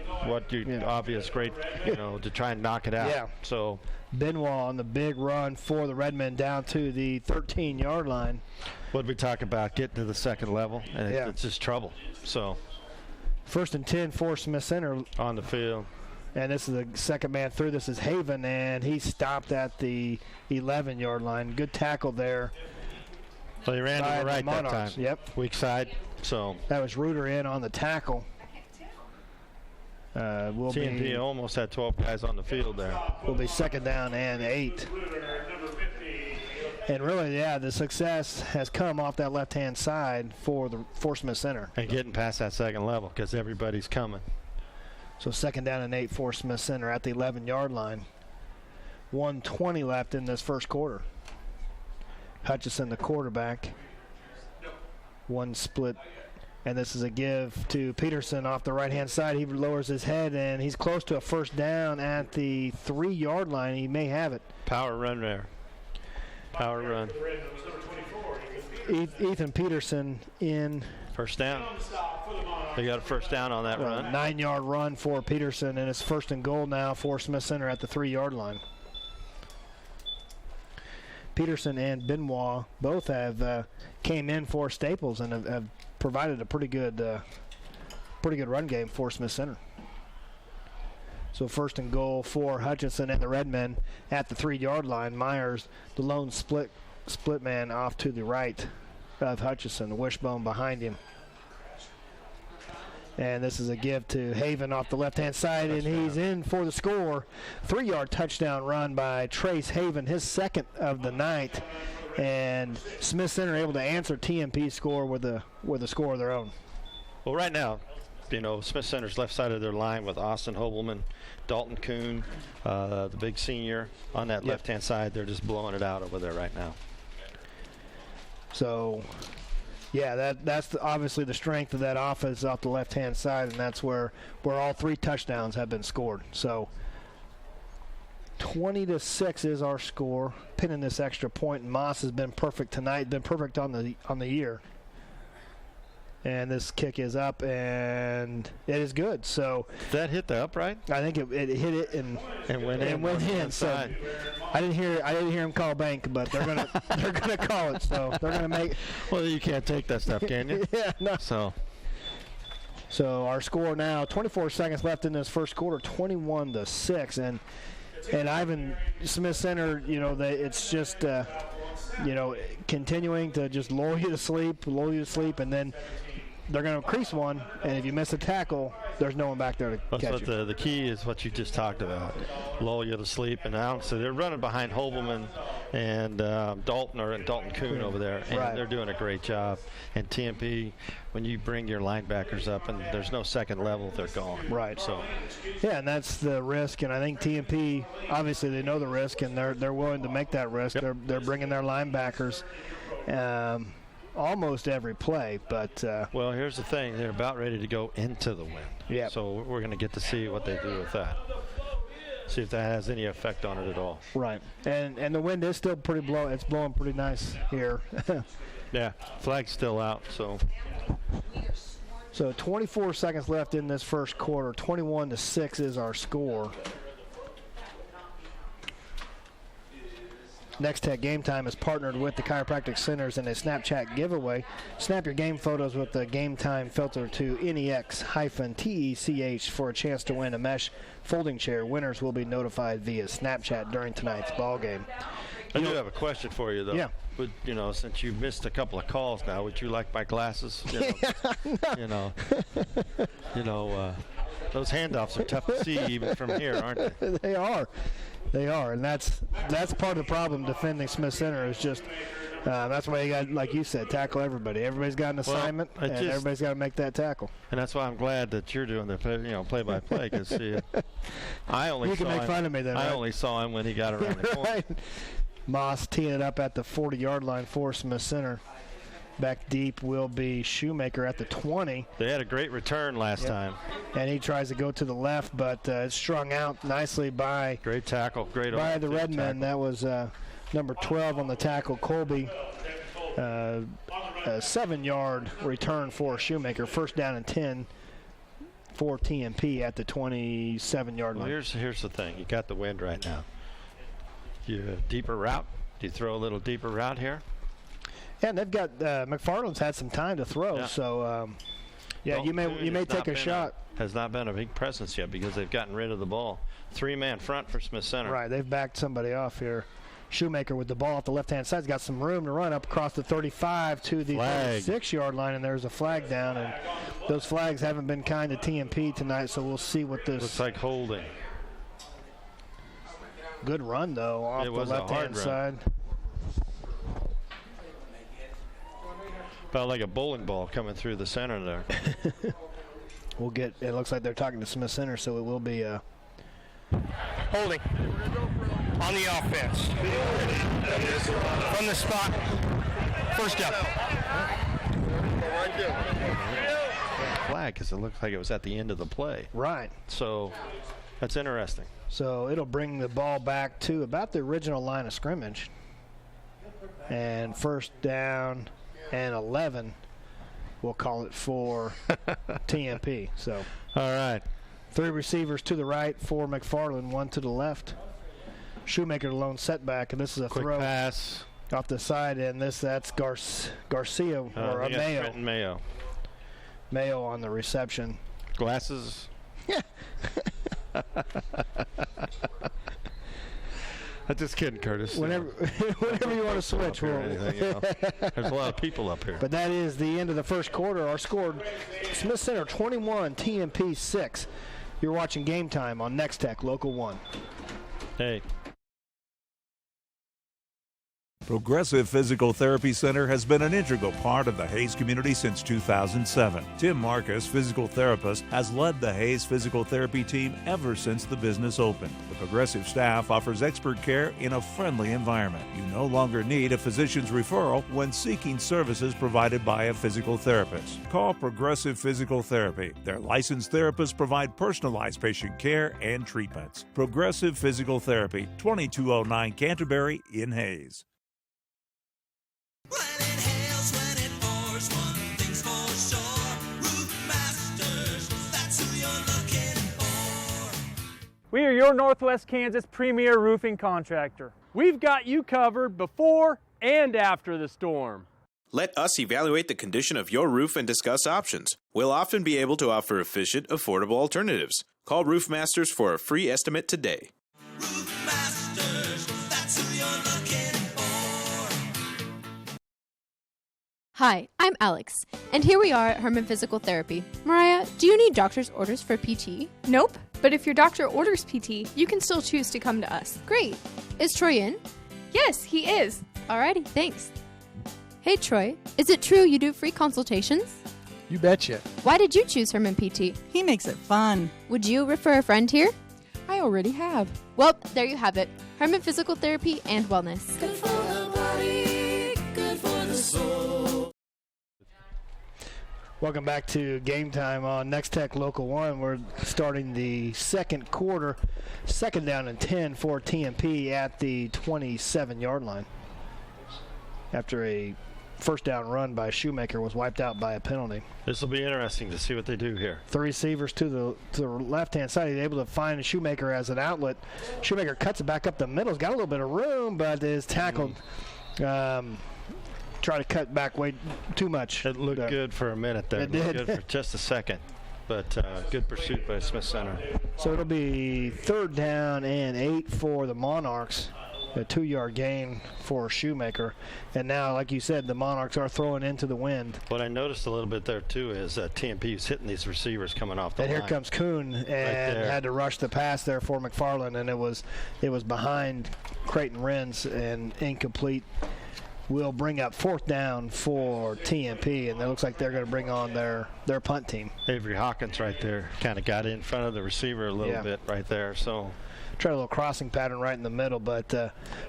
obvious great, to try and knock it out. Yeah. So Benoit on the big run for the Redmen down to the 13-yard line. What did we talk about? Getting to the 2nd level, and it's just trouble. So 1st and 10 for Smith Center on the field. And this is the 2nd man through. This is Haven, and he stopped at the 11-yard line. Good tackle there. So he ran to the right that time. Yep. Weak side. So that was Reuter in on the tackle. TMP almost had 12 guys on the field there. Will be 2nd down and 8. And really, the success has come off that left-hand side for Smith Center. And getting past that 2nd level because everybody's coming. So 2nd down and 8 for Smith Center at the 11-yard line. 1:20 left in this 1st quarter. Hutchinson, the quarterback. One split. And this is a give to Peterson off the right-hand side. He lowers his head, and he's close to a 1st down at the 3-yard line. He may have it. Power run there. Power run. Ethan Peterson in. 1st down. They got a 1st down on that run. 9-yard run for Peterson, and it's 1st and goal now for Smith Center at the 3-yard line. Peterson and Benoit both have came in for Staples and have provided a pretty good run game for Smith Center. So 1st and goal for Hutchinson and the Redmen at the 3-yard line. Myers, the lone split man, off to the right of Hutchinson, the wishbone behind him. And this is a give to Haven off the left-hand side, and he's in for the score. 3-yard touchdown run by Trace Haven, his 2nd of the night. And Smith Center able to answer TMP's score with a score of their own. Well, right now, Smith Center's left side of their line with Austin Hobelman, Dalton Kuhn, the big senior on that left-hand side. They're just blowing it out over there right now. So, that's obviously the strength of that offense off the left-hand side, and that's where all 3 touchdowns have been scored. So 20-6 is our score. Pinning this extra point, and Moss has been perfect tonight. Been perfect on the year. And this kick is up, and it is good. So that hit the upright? I think it hit it and went in. So I didn't hear him call bank, but they're gonna call it. So they're gonna make. Well, you can't take that stuff, can you? Yeah, no. So our score now, 24 seconds left in this 1st quarter, 21-6, and Ivan Smith Center, it's just. Continuing to just lull you to sleep, and then they're going to crease one, and if you miss a tackle, there's no one back there to catch you. The key is what you just talked about, lull you to sleep. And honestly, they're running behind Hobelman and Dalton Kuhn over there, and they're doing a great job. And TMP, when you bring your linebackers up and there's no 2nd level, they're gone. Right. So, yeah, and that's the risk. And I think TMP, obviously, they know the risk, and they're willing to make that risk. Yep. They're bringing their linebackers almost every play. But well, here's the thing: they're about ready to go into the wind. Yeah. So we're going to get to see what they do with that. See if that has any effect on it at all. Right. And the wind is still pretty blowing. It's blowing pretty nice here. Yeah. Flag's still out. So 24 seconds left in this first quarter. 21-6 is our score. Nex-Tech Game Time is partnered with the Chiropractic Centers in a Snapchat giveaway. Snap your game photos with the Game Time filter to NEX-TECH for a chance to win a mesh folding chair. Winners will be notified via Snapchat during tonight's ball game. I do have a question for you, though. Yeah. Would, since you've missed a couple of calls now, would you like my glasses? Those handoffs are tough to see even from here, aren't they? They are, and that's part of the problem defending Smith Center is just that's why you got, like you said, tackle everybody. Everybody's got an assignment, and everybody's got to make that tackle. And that's why I'm glad that you're doing the play-by-play because I only saw him when he got around the corner. Right. Moss teeing it up at the 40-yard line for Smith Center. Back deep will be Shoemaker at the 20. They had a great return last time. And he tries to go to the left, but it's strung out nicely by great tackle, by the Redmen. That was number 12 on the tackle, Colby. A 7-yard return for Shoemaker. First down and 10 for TMP at the 27-yard line. Here's the thing. You got the wind right now. You deeper route. Do you throw a little deeper route here? Yeah, and they've got McFarland's had some time to throw, so you may take a shot. Has not been a big presence yet because they've gotten rid of the ball. 3-man front for Smith Center. Right, they've backed somebody off here. Shoemaker with the ball off the left-hand side. He's got some room to run up across the 35 to the 36-yard line, and there's a flag down. And those flags haven't been kind to TMP tonight, so we'll see what this. Looks like holding. Good run, though, off the left-hand side. Felt like a bowling ball coming through the center there. It looks like they're talking to Smith Center, so it will be holding on the offense. From the spot. First down. Flag, because it looks like it was at the end of the play. Right. So that's interesting. So it'll bring the ball back to about the original line of scrimmage. And first down and 11, we'll call it for TMP. So, all right. 3 receivers to the right, 4 McFarland, 1 to the left. Shoemaker the lone setback, and this is a quick throw pass off the side, and that's Garcia or Mayo. Trenton Mayo. Mayo on the reception. Glasses. Yeah. I'm just kidding, Curtis. Whenever you want to switch. There's a lot of people up here. But that is the end of the first quarter. Our score, Smith Center 21, TMP 6. You're watching Game Time on Nex-Tech, Local 1. Hey. Progressive Physical Therapy Center has been an integral part of the Hayes community since 2007. Tim Marcus, physical therapist, has led the Hayes physical therapy team ever since the business opened. The Progressive staff offers expert care in a friendly environment. You no longer need a physician's referral when seeking services provided by a physical therapist. Call Progressive Physical Therapy. Their licensed therapists provide personalized patient care and treatments. Progressive Physical Therapy, 2209 Canterbury in Hayes. When it hails, when it pours, one thing's for sure. Roof Masters, that's who you're looking for. We are your Northwest Kansas premier roofing contractor. We've got you covered before and after the storm. Let us evaluate the condition of your roof and discuss options. We'll often be able to offer efficient, affordable alternatives. Call Roof Masters for a free estimate today. Roof Masters, that's who you're looking for. Hi, I'm Alex, and here we are at Herman Physical Therapy. Mariah, do you need doctor's orders for PT? Nope, but if your doctor orders PT, you can still choose to come to us. Great. Is Troy in? Yes, he is. Alrighty, thanks. Hey Troy, is it true you do free consultations? You betcha. Why did you choose Herman PT? He makes it fun. Would you refer a friend here? I already have. Well, there you have it. Herman Physical Therapy and Wellness. Good for the body, good for the soul. Welcome back to Game Time on Nex-Tech Local 1. We're starting the second quarter. Second down and 10 for TMP at the 27-yard line. After a first down run by Shoemaker was wiped out by a penalty. This will be interesting to see what they do here. The receivers to the left-hand side. He's able to find Shoemaker as an outlet. Shoemaker cuts it back up the middle. He's got a little bit of room, but is tackled. Try to cut back way too much. It looked good for a minute there. It did. Good for just a second. But good pursuit by Smith Center. So it'll be 3rd down and 8 for the Monarchs. A 2-yard gain for Shoemaker. And now, like you said, the Monarchs are throwing into the wind. What I noticed a little bit there, too, is TMP is hitting these receivers coming off the line. And here comes Kuhn and had to rush the pass there for McFarland. And it was behind Creighton Renz and incomplete. Will bring up 4th down for TMP, and it looks like they're going to bring on their punt team. Avery Hawkins right there kind of got in front of the receiver a little bit right there. So tried a little crossing pattern right in the middle, but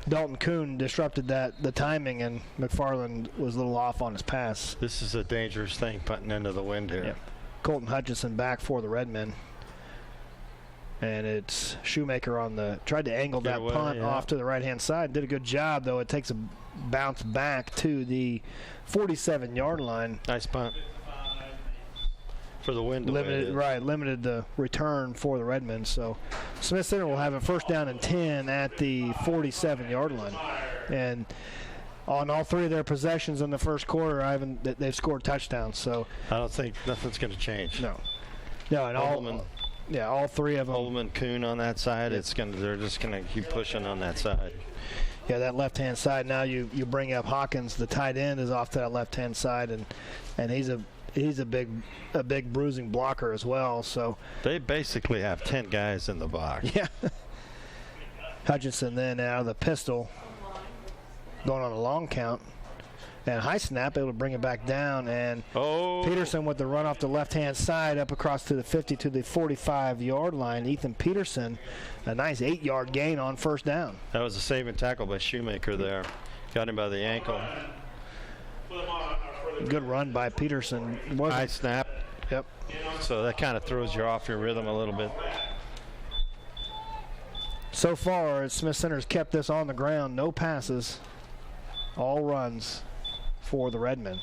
Dalton Kuhn disrupted the timing, and McFarland was a little off on his pass. This is a dangerous thing, putting into the wind here. Yeah. Colton Hutchinson back for the Redmen. And it's Shoemaker tried to angle that punt off to the right-hand side. Did a good job, though. It takes a bounce back to the 47-yard line. Nice punt. For the wind. Limited the return for the Redmen. So Smith Center will have a 1st down and 10 at the 47-yard line. And on all 3 of their possessions in the first quarter, they've scored touchdowns. So I don't think nothing's going to change. No, and all 3 of them. Holman, Kuhn on that side. They're just going to keep pushing on that side. Yeah, that left-hand side. Now you bring up Hawkins. The tight end is off to that left-hand side, and he's a big bruising blocker as well. So they basically have 10 guys in the box. Yeah. Hutchinson then out of the pistol, going on a long count. And high snap, able to bring it back down. And Peterson with the run off the left-hand side up across to the 50 to the 45-yard line. Ethan Peterson, a nice 8-yard gain on 1st down. That was a saving tackle by Shoemaker there. Got him by the ankle. Good run by Peterson. High snap. Yep. So that kind of throws you off your rhythm a little bit. So far, Smith Center's kept this on the ground. No passes. All runs for the Redmen.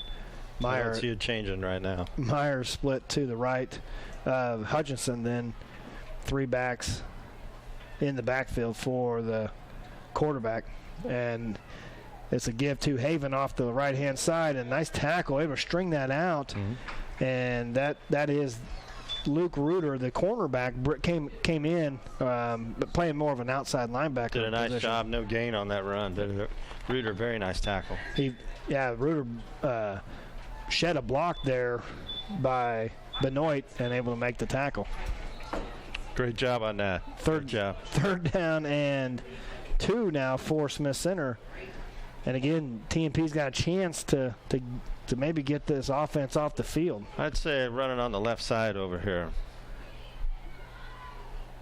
I don't see it changing right now. Meyer split to the right. Hutchinson then 3 backs in the backfield for the quarterback. And it's a give to Haven off the right-hand side. And nice tackle, able to string that out. Mm-hmm. And that is Luke Reuter, the cornerback, came in, but playing more of an outside linebacker. Did a nice job. No gain on that run. Reuter, very nice tackle. Reuter shed a block there by Benoit and able to make the tackle. Great job on that. Third down and 2 now for Smith Center. And again, TMP's got a chance to maybe get this offense off the field. I'd say running on the left side over here.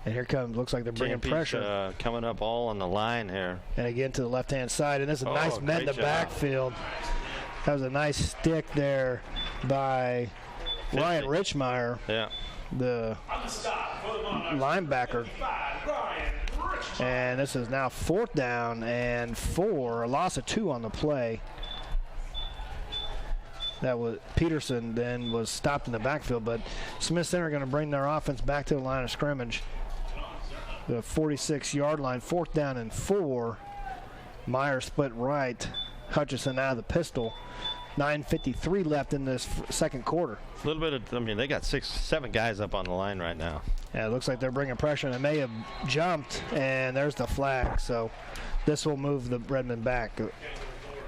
And here comes, looks like they're bringing pressure. Coming up all on the line here. And again to the left-hand side. And this is a nice met in the backfield. That was a nice stick there by Ryan Richmeyer, the linebacker. And this is now 4th down and 4. A loss of 2 on the play. That was Peterson then was stopped in the backfield, but Smith Center going to bring their offense back to the line of scrimmage. The 46-yard line, 4th down and 4. Meyer split right. Hutchinson out of the pistol. 9:53 left in this second quarter. A little bit of, they got 6-7 guys up on the line right now. Yeah, it looks like they're bringing pressure, and they may have jumped, and there's the flag. So this will move the Redmen back.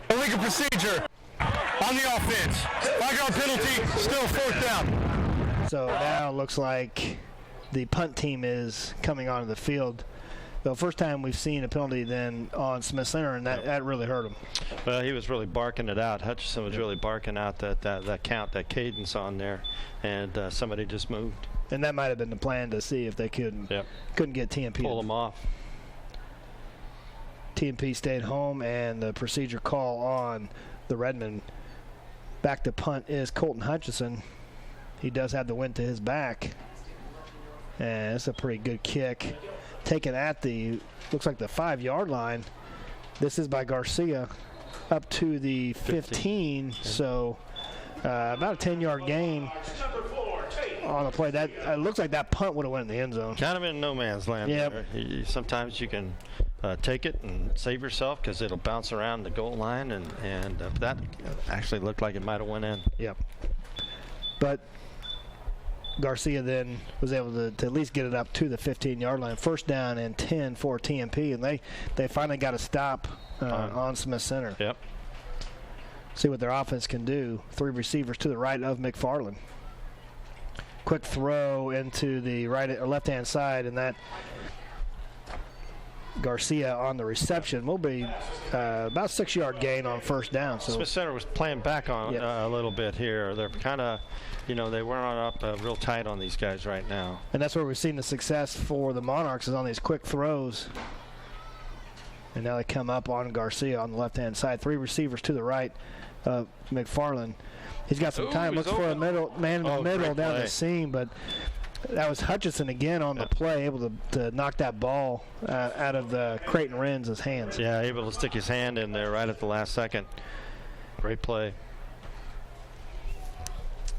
Illegal procedure on the offense. 5-yard penalty, still 4th down. So now it looks like the punt team is coming onto the field. The first time we've seen a penalty then on Smith Center, and that really hurt him. Well, he was really barking it out. Hutchinson was really barking out that count, that cadence on there, and somebody just moved. And that might have been the plan to see if they couldn't get TMP. Pull them off. TMP stayed home, and the procedure call on the Redmen. Back to punt is Colton Hutchinson. he does have the wind to his back. And it's a pretty good kick. Taken at the, looks like the 5-yard line. This is by Garcia up to the 15. So about a 10-yard gain on the play. That it looks like that punt would have went in the end zone. Kind of in no man's land. Yep. There. Sometimes you can take it and save yourself because it'll bounce around the goal line, and that actually looked like it might have went in. Yep. But Garcia then was able to at least get it up to the 15-yard line. First down and 10 for TMP, and they finally got a stop on Smith Center. Yep. See what their offense can do. 3 receivers to the right of McFarland. Quick throw into the right or left-hand side, and that Garcia on the reception will be about 6-yard gain on first down. So Smith Center was playing back on a little bit here. They're kind of, they weren't up real tight on these guys right now. And that's where we've seen the success for the Monarchs is on these quick throws. And now they come up on Garcia on the left-hand side. 3 receivers to the right of McFarland. He's got some time. Looks for a man in the middle down the seam, but that was Hutchinson again on the play, able to knock that ball out of Creighton Wren's hands. Yeah, able to stick his hand in there right at the last second. Great play.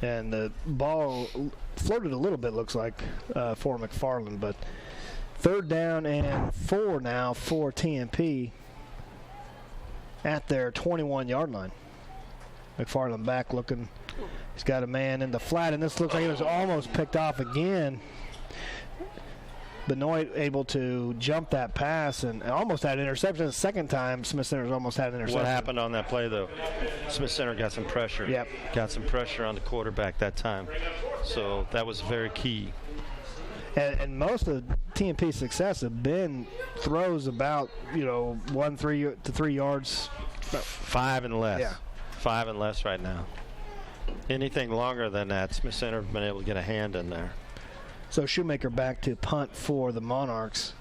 And the ball floated a little bit, looks like, for McFarland, but 3rd down and 4 now for TMP at their 21-yard line. McFarland back looking. He's got a man in the flat, and this looks like it was almost picked off again. Benoit able to jump that pass and almost had an interception. The second time, Smith Center's almost had an interception. What happened on that play, though? Smith Center got some pressure. Yep. Got some pressure on the quarterback that time. So that was very key. And most of TMP's success have been throws about, 1 to 3 yards. 5 and less. Yeah. 5 and less right now. Anything longer than that, Smith Center have been able to get a hand in there. So Shoemaker back to punt for the Monarchs.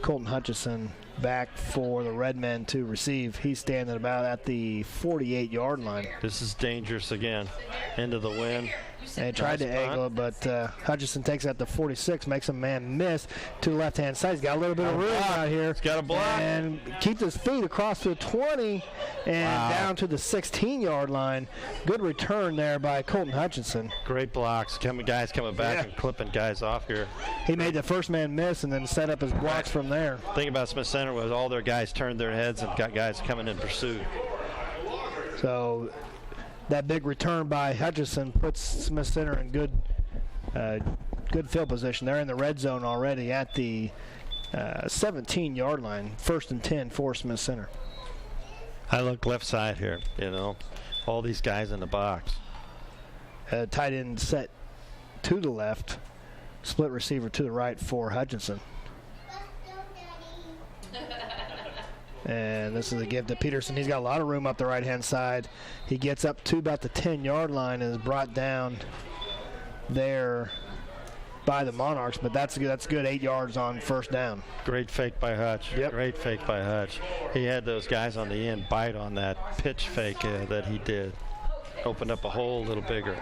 Colton Hutchinson back for the Redmen to receive. He's standing about at the 48-yard line. This is dangerous again. Into the wind. And tried to angle it, but Hutchinson takes it at the 46, makes a man miss to the left-hand side. He's got a little bit of room out here. He's got a block. And keeps his feet across the 20 and down to the 16-yard line. Good return there by Colton Hutchinson. Great blocks. Guys coming back and clipping guys off here. He made the first man miss and then set up his blocks from there. The thing about Smith Center was all their guys turned their heads and got guys coming in pursuit. So that big return by Hutchinson puts Smith Center in good field position. They're in the red zone already at the 17-yard line. 1st and 10 for Smith Center. I look left side here, all these guys in the box. Tight end set to the left. Split receiver to the right for Hutchinson. And this is a give to Peterson. He's got a lot of room up the right-hand side. He gets up to about the 10-yard line and is brought down there by the Monarchs, but that's good 8 yards on first down. Great fake by Hutch. Yep. Great fake by Hutch. He had those guys on the end bite on that pitch fake that he did. Opened up a hole a little bigger.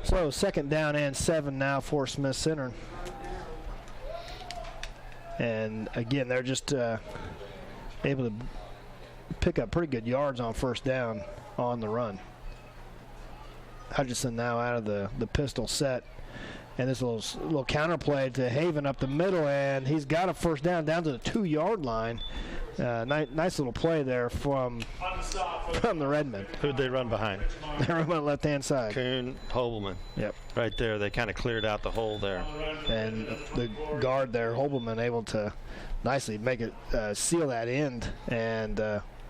So 2nd down and 7 now for Smith Center. And again, they're just able to pick up pretty good yards on first down on the run. Hutchinson now out of the pistol set. And this little counter play to Haven up the middle, and he's got a first down to the 2-yard line. Nice little play there from the Redmen. Who'd they run behind? They run on the left-hand side. Kuhn, Hobelman. Yep. Right there. They kind of cleared out the hole there. And the guard there, Hobelman, able to nicely make it seal that end and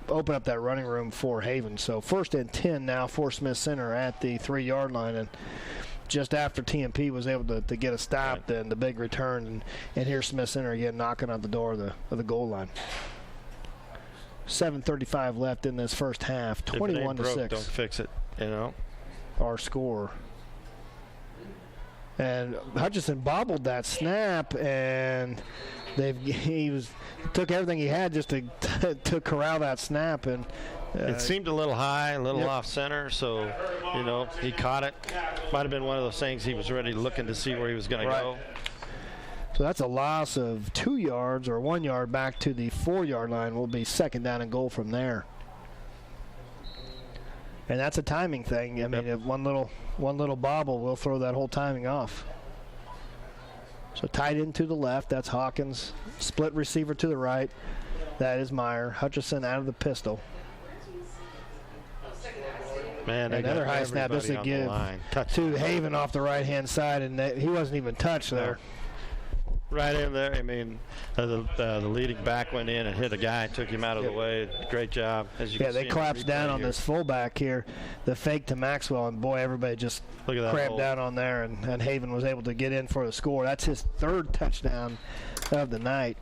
open up that running room for Haven. So 1st and 10 now for Smith Center at the 3-yard line. And just after TMP was able to get a stop, then the big return, and here's Smith Center again knocking on the door of the goal line. 7:35 left in this first half. 21-6. Don't fix it. Our score. And Hutchinson bobbled that snap, and he took everything he had just to corral that snap, and It seemed a little high, a little off center, so, he caught it. Might have been one of those things he was already looking to see where he was going to go. So that's a loss of 2 yards or 1 yard back to the 4-yard line. Will be second down and goal from there. And that's a timing thing. I mean, if one little bobble will throw that whole timing off. So tight end to the left, that's Hawkins. Split receiver to the right, that is Meyer. Hutchison out of the pistol. Man, another high snap. This would give to Haven off the right-hand side, and he wasn't even touched there. Right in there. I mean, the leading back went in and hit a guy, took him out of the way. Great job. As you can see, they collapsed down on this fullback here, the fake to Maxwell, and boy, everybody just cramped down on there, and Haven was able to get in for the score. That's his 3rd touchdown of the night.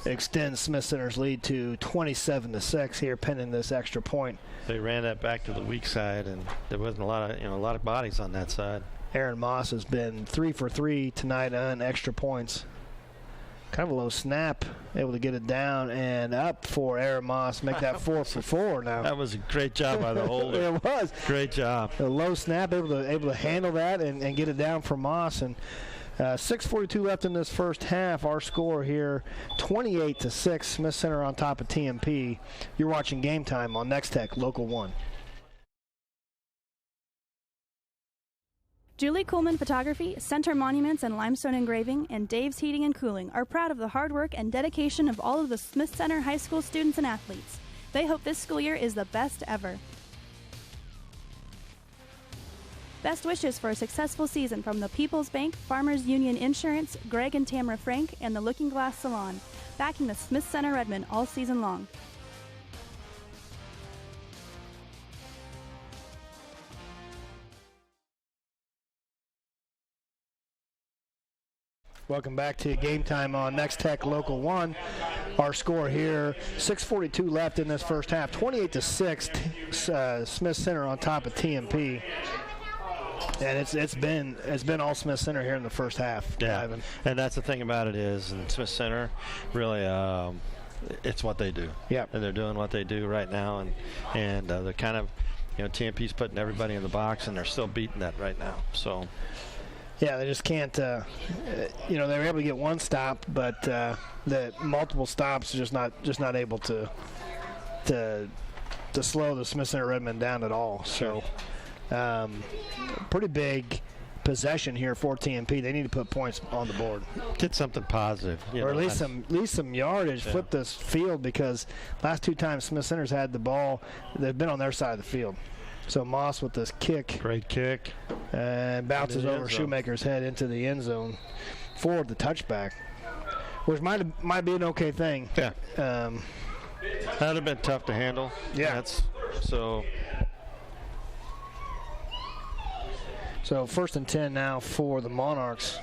Extends Smith Center's lead to 27-6 here, pending this extra point. They ran that back to the weak side, and there wasn't a lot of bodies on that side. Aaron Moss has been 3 for 3 tonight on extra points. Kind of a low snap, able to get it down and up for Aaron Moss. Make that 4 for 4 now. That was a great job by the holder. It was. Great job. A low snap, able to handle that and get it down for Moss. And 6:42 left in this first half. Our score here, 28-6. Smith Center on top of TMP. You're watching Game Time on Nex-Tech, Local 1. Julie Kuhlman Photography, Center Monuments and Limestone Engraving, and Dave's Heating and Cooling are proud of the hard work and dedication of all of the Smith Center High School students and athletes. They hope this school year is the best ever. Best wishes for a successful season from the People's Bank, Farmers Union Insurance, Greg and Tamara Frank, and the Looking Glass Salon, backing the Smith Center Redmen all season long. Welcome back to Game Time on Nex-Tech Local 1. Our score here, 6:42 left in this first half, 28-6. Smith Center on top of TMP. And it's been all Smith Center here in the first half. Yeah, Ivan. And that's the thing about it is, in Smith Center, really, it's what they do. Yeah, and they're doing what they do right now, and they're kind of, TMP's putting everybody in the box, and they're still beating that right now. So. Yeah, they just can't. They were able to get one stop, but the multiple stops are just not able to slow the Smith Center Redmen down at all. So, pretty big possession here for TMP. They need to put points on the board. Get something positive, or at least some yardage. Yeah. Flip this field, because last 2 times Smith Center's had the ball, they've been on their side of the field. So Moss with this kick. Great kick. And bounces over Shoemaker's head into the end zone for the touchback, which might be an okay thing. Yeah. That would have been tough to handle. Yeah. So 1st and 10 now for the Monarchs.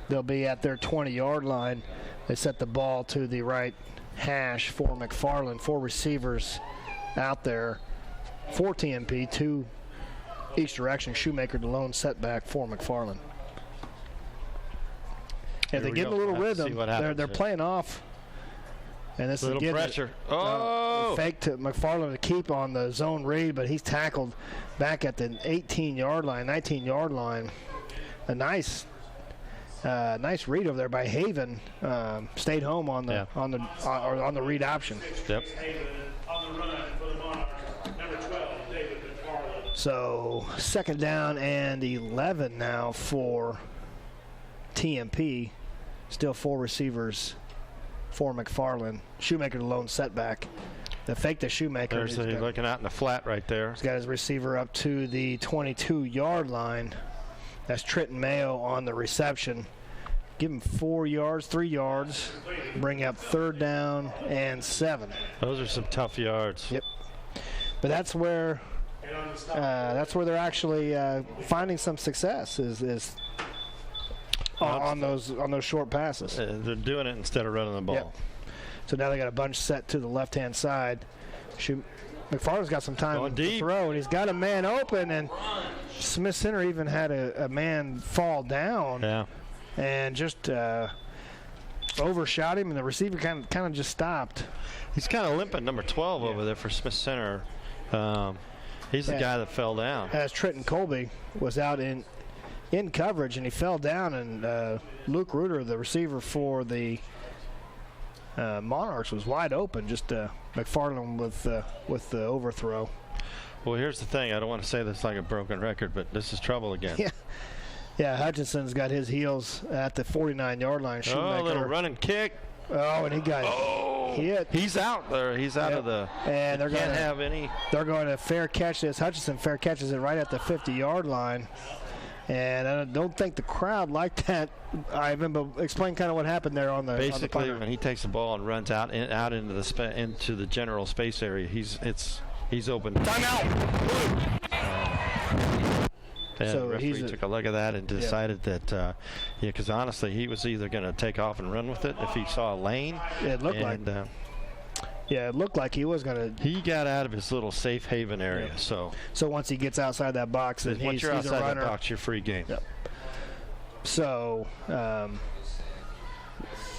They'll be at their 20-yard line. They set the ball to the right hash for McFarland. 4 receivers out there for TMP, 2 each direction. Shoemaker, the lone setback for McFarland. If they get in a little rhythm, they're playing off. And this little is pressure. Fake to McFarland to keep on the zone read, but he's tackled back at the 18-yard line, 19-yard line. A nice read over there by Haven. Stayed home on the read option. Yep. So 2nd down and 11 now for TMP. Still 4 receivers for McFarland. Shoemaker, the lone setback. The fake to Shoemaker. There's looking out in the flat right there. He's got his receiver up to the 22-yard line. That's Trenton Mayo on the reception. Give him 4 yards, 3 yards. Bring up 3rd down and 7. Those are some tough yards. Yep. But that's where they're actually finding some success is on those short passes. They're doing it instead of running the ball. Yep. So now they got a bunch set to the left-hand side. McFarland's got some time to throw, and he's got a man open, and Smith Center even had a man fall down. Yeah. And just overshot him, and the receiver kind of just stopped. He's kind of limping, number 12 over there for Smith Center. He's the guy that fell down. As Trenton Colby was out in coverage, and he fell down, and Luke Reuter, the receiver for the Monarchs, was wide open. Just McFarland with the overthrow. Well, here's the thing. I don't want to say this like a broken record, but this is trouble again. Yeah, Hutchinson's got his heels at the 49-yard line. Oh, a little running kick. Oh, and he got hit. He's out there. He's out of the. And they're can't have any. They're going to fair catch this. Hutchinson fair catches it right at the 50-yard line. And I don't think the crowd liked that, Ivan, but explain kind of what happened there on the Basically, when he takes the ball and runs out into the general space area, he's open. Timeout. And the referee took a look at that and decided that, because honestly, he was either going to take off and run with it if he saw a lane. It looked like. It looked like he was going to. He got out of his little safe haven area. So once he gets outside that box, then once you're he's outside a runner. that box, you're free game. Yep. So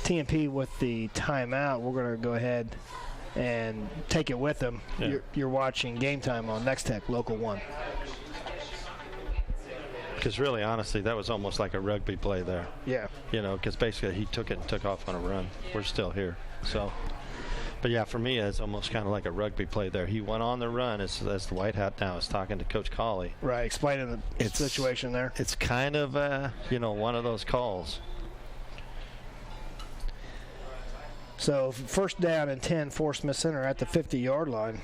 TMP with the timeout, we're going to go ahead and take it with them. Yeah. You're watching Game Time on Nex-Tech Local 1. Because really, honestly, that was almost like a rugby play there. Yeah. Because basically he took it and took off on a run. We're still here. So. But, yeah, for me, it's almost kind of like a rugby play there. He went on the run as the White Hat now is talking to Coach Colley. Right, explaining the situation there. It's kind of, one of those calls. So, first down and 10 for Smith Center at the 50-yard line.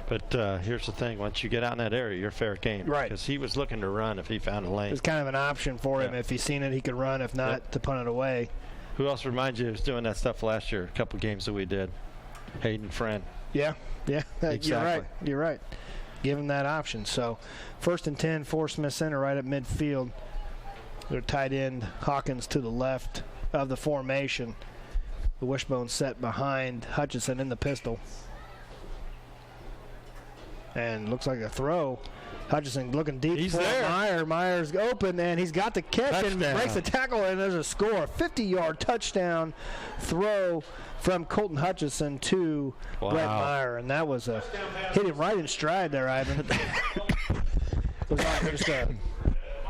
But here's the thing. Once you get out in that area, you're fair game. Right. Because he was looking to run if he found a lane. It's kind of an option for him. If he's seen it, he could run. If not, to punt it away. Who else reminds you of doing that stuff last year? A couple games that we did. Hayden Friend. Yeah. Exactly. You're right. Give him that option. So, first and 10 for Smith Center right at midfield. Their tight end Hawkins to the left of the formation. The wishbone set behind Hutchinson in the pistol. And looks like a throw. Hutchinson looking deep. He's for there. Myers open, and he's got the catch and breaks the tackle, and there's a score. 50-yard touchdown throw from Colton Hutchinson to Brett Meyer, and that was hit him right in stride there, Ivan.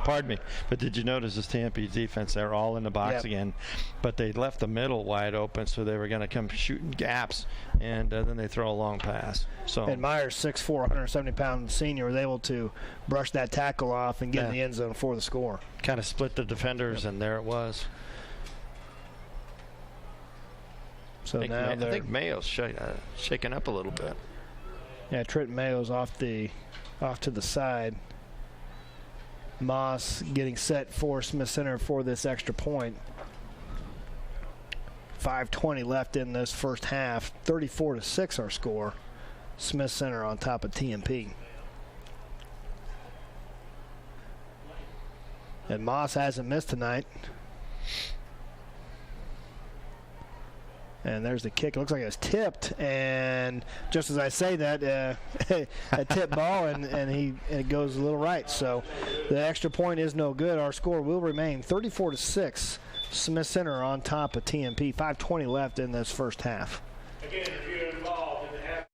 Pardon me, but did you notice this TMP defense? They're all in the box again, but they left the middle wide open, so they were going to come shooting gaps, and then they throw a long pass. So and Myers, 6'4", 170-pound senior, was able to brush that tackle off and get in the end zone for the score. Kind of split the defenders, and there it was. So I think Mayo's shaking up a little bit. Yeah, Trenton Mayo's off to the side. Moss getting set for Smith Center for this extra point. 5:20 left in this first half. 34-6 our score. Smith Center on top of TMP. And Moss hasn't missed tonight. And there's the kick. It looks like it's tipped, and just as I say that, a tip ball, and it goes a little right. So the extra point is no good. Our score will remain 34-6. Smith Center on top of TMP. 5:20 left in this first half. Again, if you're involved in the half.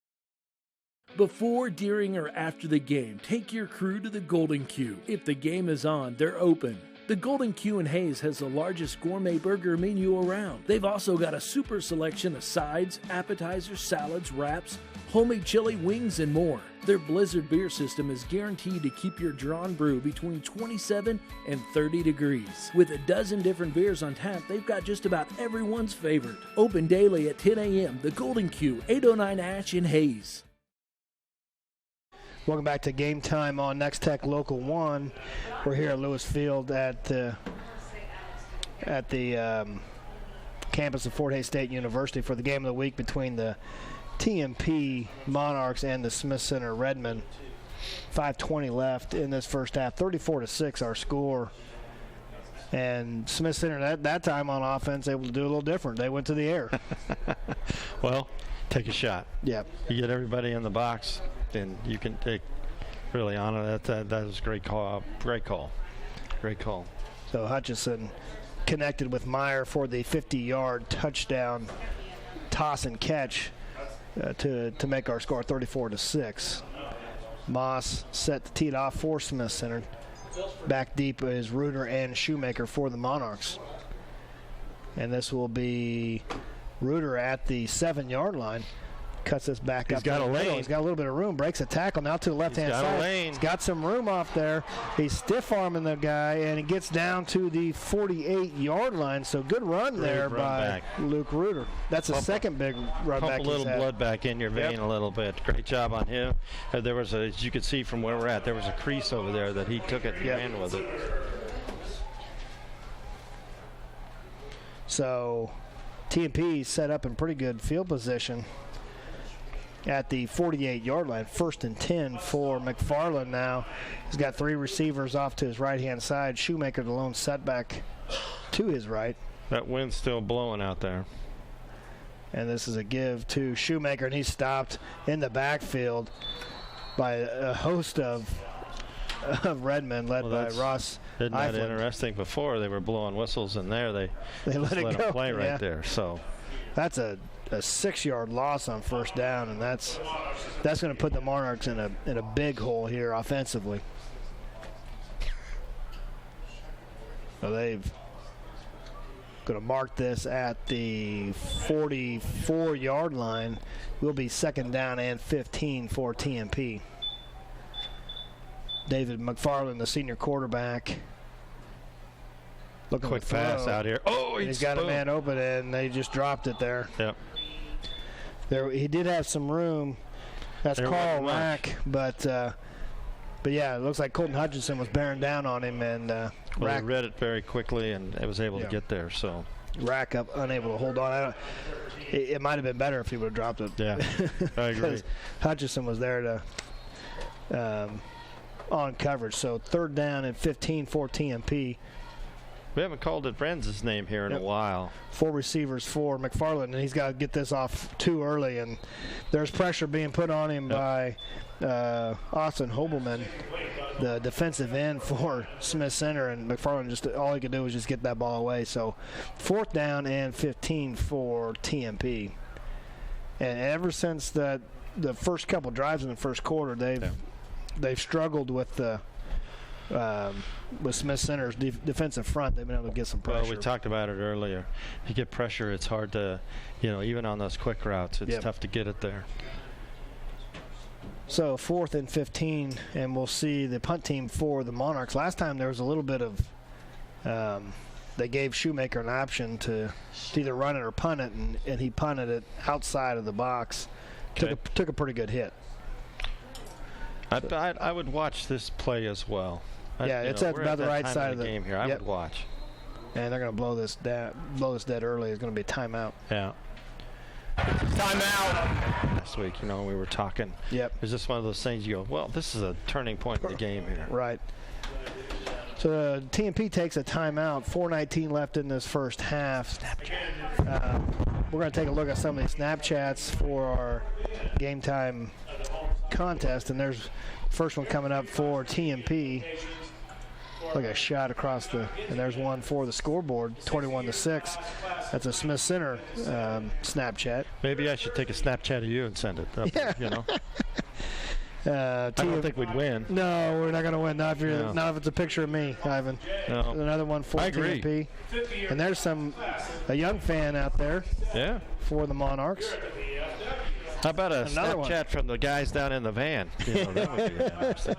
Before, during, or after the game, take your crew to the Golden Q. If the game is on, they're open. The Golden Q in Hayes has the largest gourmet burger menu around. They've also got a super selection of sides, appetizers, salads, wraps, homemade chili, wings, and more. Their Blizzard beer system is guaranteed to keep your drawn brew between 27 and 30 degrees. With a dozen different beers on tap, they've got just about everyone's favorite. Open daily at 10 a.m. The Golden Q, 809 Ash in Hayes. Welcome back to Game Time on Nex-Tech Local 1. We're here at Lewis Field at the campus of Fort Hays State University for the game of the week between the TMP Monarchs and the Smith Center Redmen. 5:20 left in this first half. 34-6 our score. And Smith Center that time on offense able to do a little different. They went to the air. Well, take a shot. Yeah. You get everybody in the box, then you can take really honor that was a great call. Great call. So Hutchinson connected with Meyer for the 50-yard touchdown toss and catch to make our score 34-6. Moss set to tee it off for Smith Center. Back deep is Reuter and Shoemaker for the Monarchs. And this will be Reuter at the 7-yard line. Cuts this back up. He's got a lane. He's got a little bit of room. Breaks a tackle now to the left-hand side. He's got some room off there. He's stiff-arming the guy, and he gets down to the 48-yard line. So good run there by Luke Reuter. That's the second big run back. Pump a little blood back in your vein a little bit. Great job on him. There was as you could see from where we're at, there was a crease over there that he took it and ran with it. So TMP set up in pretty good field position at the 48-yard line. 1st and 10 for McFarland now. He's got 3 receivers off to his right-hand side. Shoemaker, the lone setback to his right. That wind's still blowing out there. And this is a give to Shoemaker, and he's stopped in the backfield by a host of Redmen led by Ross. Isn't that interesting? Before they were blowing whistles in there, they let him play right there. So that's a 6-yard loss on 1st down, and that's going to put the Monarchs in a big hole here offensively. So they've going to mark this at the 44-yard line. Will be 2nd down and 15 for TMP. David McFarland, the senior quarterback. Quick pass out here. Oh, he's got a man open, and they just dropped it there. Yep. He did have some room. That's Carl Rack, but yeah, it looks like Colton Hutchinson was bearing down on him, and Rack read it very quickly and it was able to get there. So Rack up, unable to hold on. It might have been better if he would have dropped it. Yeah, I agree. Hutchinson was there to on coverage. So 3rd down and 15 for TMP. We haven't called it Brenz's name here in a while. 4 receivers for McFarland, and he's got to get this off too early, and there's pressure being put on him by Austin Hobelman, the defensive end for Smith Center, and McFarland just all he could do was just get that ball away. So 4th down and 15 for TMP. And ever since the first couple drives in the first quarter, they've struggled with Smith Center's defensive front. They've been able to get some pressure. Well, we talked about it earlier. You get pressure, it's hard to, even on those quick routes, it's tough to get it there. So 4th and 15, and we'll see the punt team for the Monarchs. Last time there was a little bit of, they gave Shoemaker an option to either run it or punt it, and he punted it outside of the box. Okay. Took a pretty good hit. I would watch this play as well. It's at about the right side of the game here. I would watch. And they're going to blow this dead early. It's going to be a timeout. Yeah. Timeout. Last week, we were talking. Yep. It's just one of those things you go, well, this is a turning point in the game here. Right. So TMP takes a timeout. 4:19 left in this first half. We're going to take a look at some of these Snapchats for our game time contest, and there's the first one coming up for TMP. Like a shot across and there's one for the scoreboard, 21-6. That's a Smith Center Snapchat. Maybe I should take a Snapchat of you and send it up. I don't think we'd win. No, we're not going to win. Not if it's a picture of me, Ivan. No. Another one for TMP. And there's a young fan out there. Yeah. For the Monarchs. How about another Snapchat from the guys down in the van? That would be interesting.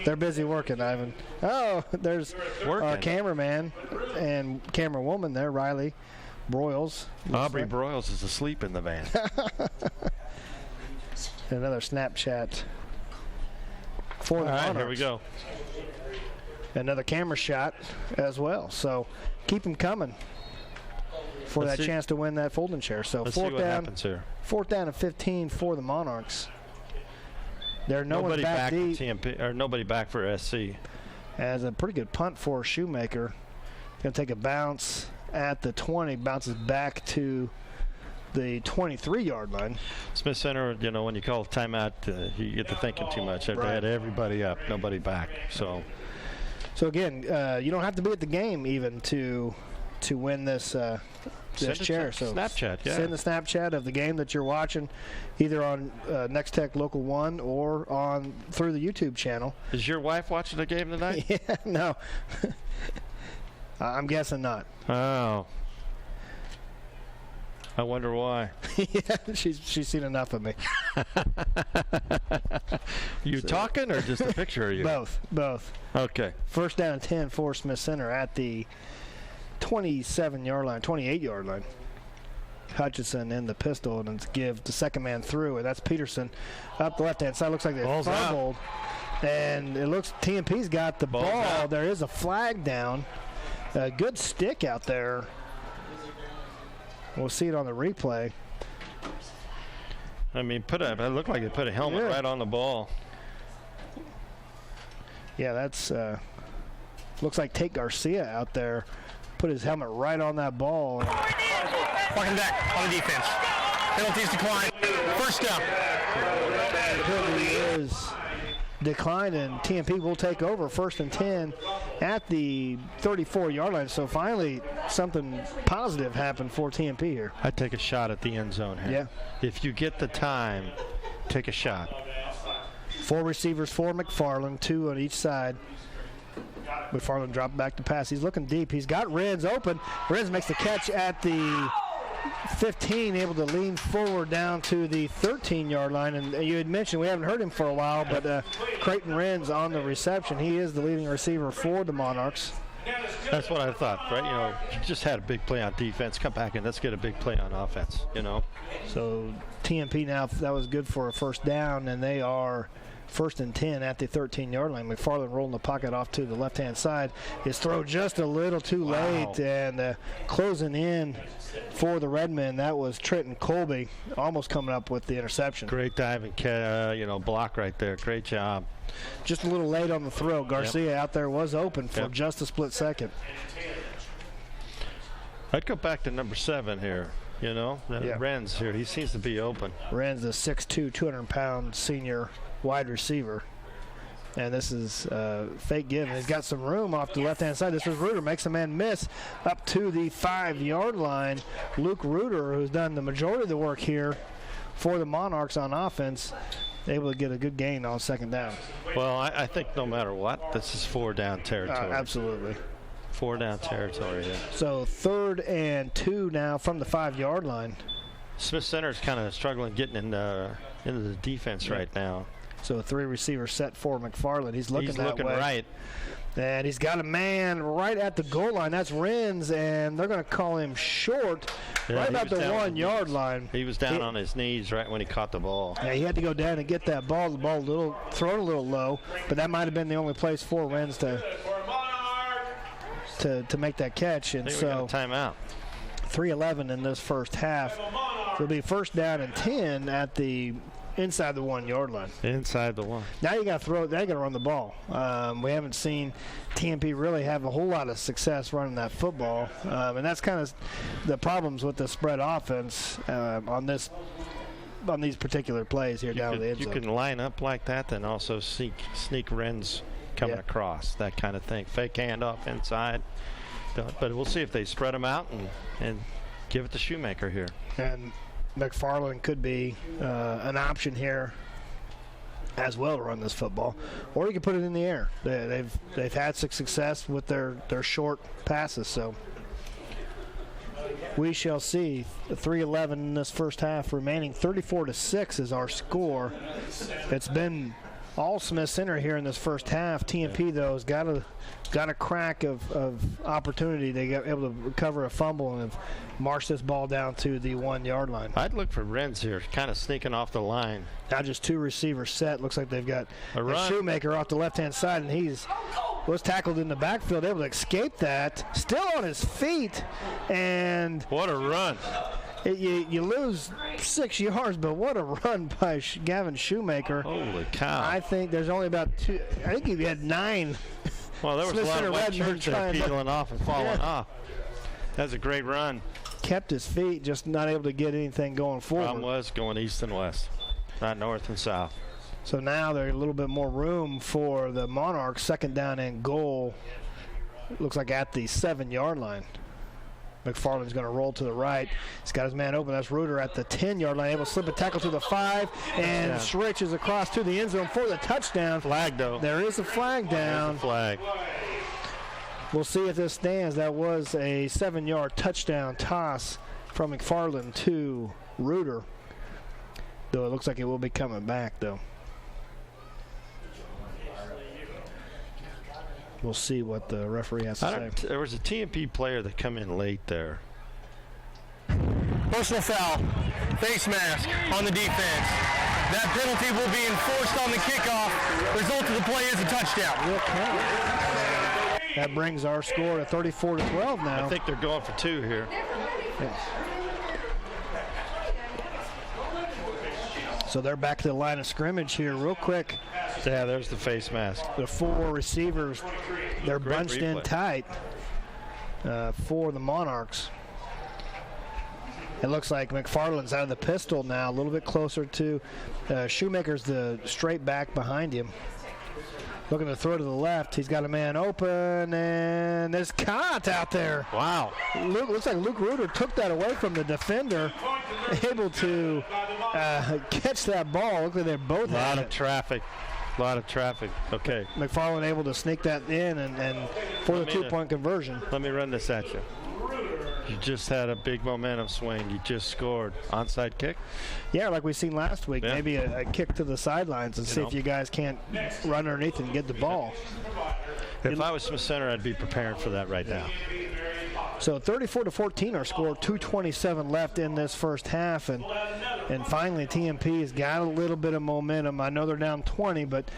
They're busy working, Ivan. Oh, there's our cameraman and camerawoman there, Riley Broyles. Aubrey Broyles is asleep in the van. Another Snapchat for the Monarchs. Here we go. Another camera shot as well. So keep them coming for that chance to win that folding chair. So let's see what happens here. 4th down and 15 for the Monarchs. There's nobody back for deep. TMP, or nobody back for SC. As a pretty good punt for Shoemaker. Going to take a bounce at the 20, bounces back to the 23-yard line. Smith Center, when you call timeout, you get to thinking too much. They had everybody up, nobody back. So again, you don't have to be at the game even to to win this chair. So Snapchat, yeah. Send the Snapchat of the game that you're watching, either on Nex-Tech Local 1 or through the YouTube channel. Is your wife watching the game tonight? Yeah, no. I'm guessing not. Oh. I wonder why. Yeah, she's seen enough of me. You talking or just a picture of you? Both. Okay. First down and 10 for Smith Center at the 27-yard line, 28-yard line. Hutchinson in the pistol and give the second man through, and that's Peterson up the left-hand side. Looks like they fumbled. And it looks TMP's got the ball. There is a flag down. A good stick out there. We'll see it on the replay. I mean, it looked like they put a helmet right on the ball. Yeah, that's looks like Tate Garcia out there put his helmet right on that ball. Walking back on the defense. Penalties decline. First down. Penalty is declined, and TMP will take over 1st and 10 at the 34-yard line. So finally, something positive happened for TMP here. I'd take a shot at the end zone here. Yeah. If you get the time, take a shot. 4 receivers for McFarland, 2 on each side. McFarland dropped back to pass. He's looking deep. He's got Renz open. Renz makes the catch at the 15, able to lean forward down to the 13-yard line. And you had mentioned we haven't heard him for a while, but Creighton Renz on the reception. He is the leading receiver for the Monarchs. That's what I thought, right? You know, just had a big play on defense. Come back and let's get a big play on offense, you know. So TMP now, that was good for a first down, and they are 1st and 10 at the 13-yard line. McFarland rolling the pocket off to the left-hand side. His throw just a little too late, and closing in for the Redmen, that was Trenton Colby, almost coming up with the interception. Great diving, block right there. Great job. Just a little late on the throw. Garcia out there was open for just a split second. I'd go back to number 7 here. You know, Renz here. He seems to be open. Renz, a 6'2", 200-pound senior wide receiver. And this is fake give. He's got some room off the left-hand side. This is Reuter. Makes a man miss up to the 5-yard line. Luke Reuter, who's done the majority of the work here for the Monarchs on offense, able to get a good gain on 2nd down. Well, I think no matter what, this is 4-down territory. Absolutely. 4-down territory here. So 3rd and 2 now from the 5-yard line. Smith Center is kind of struggling getting into the defense right now. So 3 receivers set for McFarland. He's looking way. Right. And he's got a man right at the goal line. That's Renz, and they're going to call him short right about the 1-yard line. He was down on his knees right when he caught the ball. Yeah, he had to go down and get that ball. The ball thrown a little low, but that might have been the only place for Renz to make that catch. And so timeout. 3:11 in this first half. It'll be 1st down and 10 at the inside the 1-yard line. Inside the 1. Now you got to throw it. They got to run the ball. We haven't seen TMP really have a whole lot of success running that football, and that's kind of the problems with the spread offense on these particular plays here down the end zone. You can line up like that, then also sneak Renz coming across, that kind of thing. Fake handoff inside. But we'll see if they spread them out and give it to Shoemaker here. And McFarland could be an option here as well to run this football, or you can put it in the air. They've had some success with their short passes, so we shall see. 3:11 in this first half remaining. 34-6 is our score. It's been all Smith Center here in this first half. TMP though has got a crack of opportunity. They got able to recover a fumble and have marched this ball down to the 1-yard line. I'd look for Renz here, kind of sneaking off the line. Now just 2 receivers set. Looks like they've got a Shoemaker off the left-hand side, and he's was tackled in the backfield, able to escape that. Still on his feet, and what a run! You lose 6 yards, but what a run by Gavin Shoemaker. Holy cow. I think there's only about 2. I think he had 9. Well, there was a lot of white shirts there peeling off and falling off. That's a great run. Kept his feet, just not able to get anything going forward. Problem was going east and west, not north and south. So now there's a little bit more room for the Monarchs. 2nd down and goal. It looks like at the 7-yard line. McFarland's going to roll to the right. He's got his man open. That's Reuter at the 10-yard line, able to slip a tackle to the 5, and switches across to the end zone for the touchdown. Flag, though. There is a flag down. There's a flag. We'll see if this stands. That was a 7-yard touchdown toss from McFarland to Reuter, though it looks like it will be coming back, though. We'll see what the referee has to say. There was a TMP player that come in late there. Personal foul, face mask on the defense. That penalty will be enforced on the kickoff. Result of the play is a touchdown. That brings our score to 34-12 now. I think they're going for 2 here. Yes. So they're back to the line of scrimmage here real quick. Yeah, there's the face mask. The 4 receivers, they're Great bunched in replay. tight for the Monarchs. It looks like McFarland's out of the pistol now, a little bit closer to Shoemaker's the straight back behind him. Looking to throw to the left. He's got a man open, and there's Cott out there. Wow. Looks like Luke Reuter took that away from the defender, able to catch that ball. Looks like they're both A lot of traffic. Okay. McFarland able to sneak that in and for the 2-point conversion. Let me run this at you. You just had a big momentum swing. You just scored. Onside kick? Yeah, like we've seen last week. Yeah. Maybe a kick to the sidelines and see if you guys can't run underneath and get the ball. If I was Smith Center, I'd be preparing for that right now. So 34-14 our score, 2:27 left in this first half, and finally TMP has got a little bit of momentum. I know they're down 20, but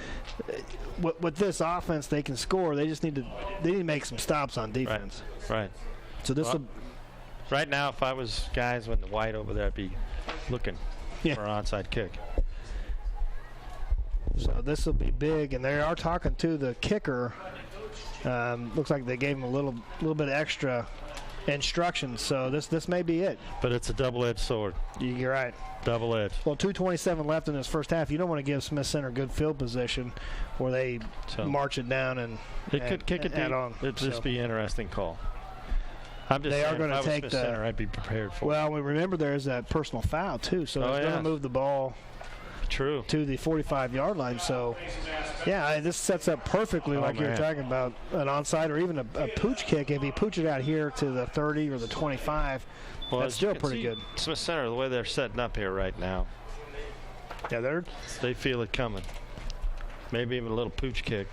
with this offense they can score. They just need to make some stops on defense. Right. So this will. Right now, if I was guys with the white over there, I'd be looking for an onside kick. So this will be big, and they are talking to the kicker. Looks like they gave him a little bit of extra instructions, so this may be it. But it's a double-edged sword. You're right. Double-edged. Well, 2:27 left in this first half. You don't want to give Smith Center good field position where they march it down and could kick it add deep. on. It'd just be an interesting call. I'm just They saying, are going if I to was take Smith the Center, I'd be prepared for it. Well, we remember there's that personal foul too, so they're going to move the ball to the 45-yard line. So, yeah, this sets up perfectly like you're talking about an onside or even a pooch kick. If you pooch it out here to the 30 or the 25, that's still pretty good. Smith Center, the way they're setting up here right now. Yeah, they feel it coming. Maybe even a little pooch kick.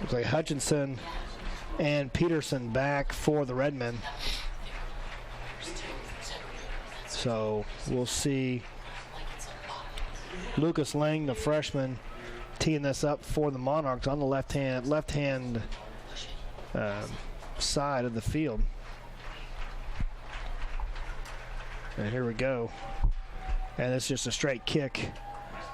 Looks like Hutchinson and Peterson back for the Redmen. So we'll see Lucas Lang, the freshman, teeing this up for the Monarchs on the left hand side of the field. And here we go. And it's just a straight kick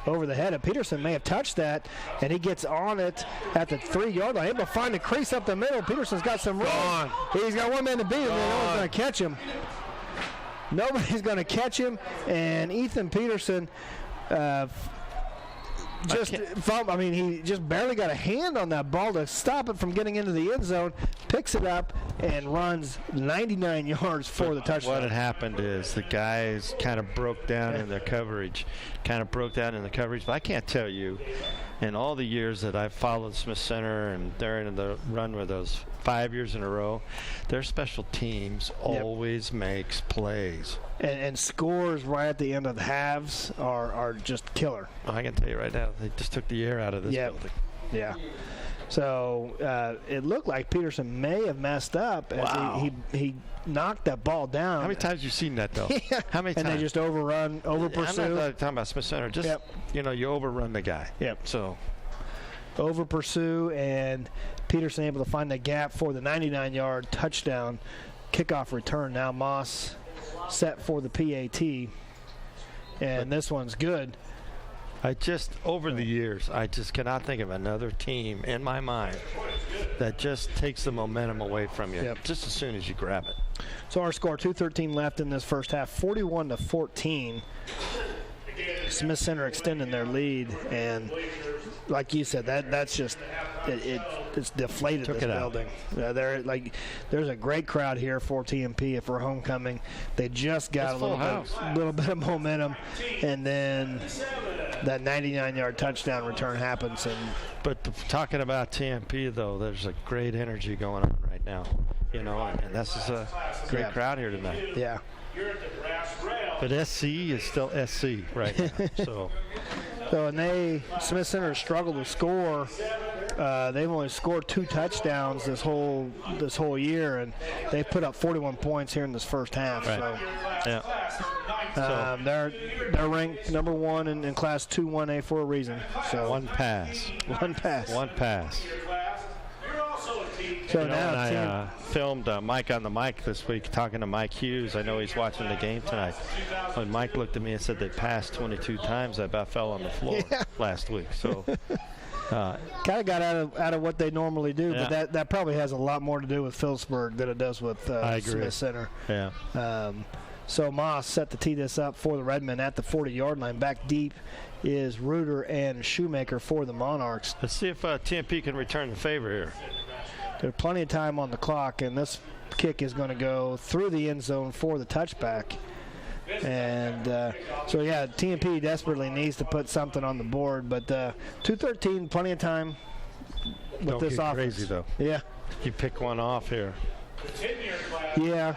over the head. And Peterson may have touched that, and he gets on it at the 3-yard line. Able to find a crease up the middle. Peterson's got some room. He's got one man to beat him, and no one's going to catch him. Nobody's going to catch him, and Ethan Peterson he just barely got a hand on that ball to stop it from getting into the end zone, picks it up, and runs 99 yards for the touchdown. What had happened is the guys kind of broke down in their coverage. But I can't tell you, in all the years that I've followed Smith Center and they're in the run with those 5 years in a row, their special teams always makes plays. And scores right at the end of the halves are just killer. I can tell you right now, they just took the air out of this building. Yeah. So it looked like Peterson may have messed up as he knocked that ball down. How many times have you seen that, though? How many times? And they just over pursue. I'm not talking about Smith Center. Just, you overrun the guy. Yep. So over pursue, and Peterson able to find the gap for the 99-yard touchdown kickoff return. Now Moss set for the PAT, and this one's good. Over the years, I just cannot think of another team in my mind that just takes the momentum away from you just as soon as you grab it. So our score, 2:13 left in this first half, 41-14. Smith Center extending their lead, and like you said, that's just it's deflated this building. There's a great crowd here for TMP for homecoming. They just got a little bit of momentum, and then that 99-yard touchdown return happens. But talking about TMP though, there's a great energy going on right now, and this is a great crowd here tonight. Yeah. But SC is still SC right now. and Smith Center struggled to score. They've only scored 2 touchdowns this whole year, and they put up 41 points here in this first half. Right. They're ranked number 1 in Class 2-1A for a reason. So one pass. So I filmed Mike on the mic this week, talking to Mike Hughes. I know he's watching the game tonight. When Mike looked at me and said they passed 22 times, I about fell on the floor last week. So kind of got out of what they normally do, but that probably has a lot more to do with Phillipsburg than it does with Smith Center. Yeah. So Moss set to tee this up for the Redmen at the 40-yard line. Back deep is Reuter and Shoemaker for the Monarchs. Let's see if TMP can return the favor here. There's plenty of time on the clock, and this kick is going to go through the end zone for the touchback. And TMP desperately needs to put something on the board, but 2:13, plenty of time with this offense. Don't get crazy, though. Yeah. You pick one off here. Yeah.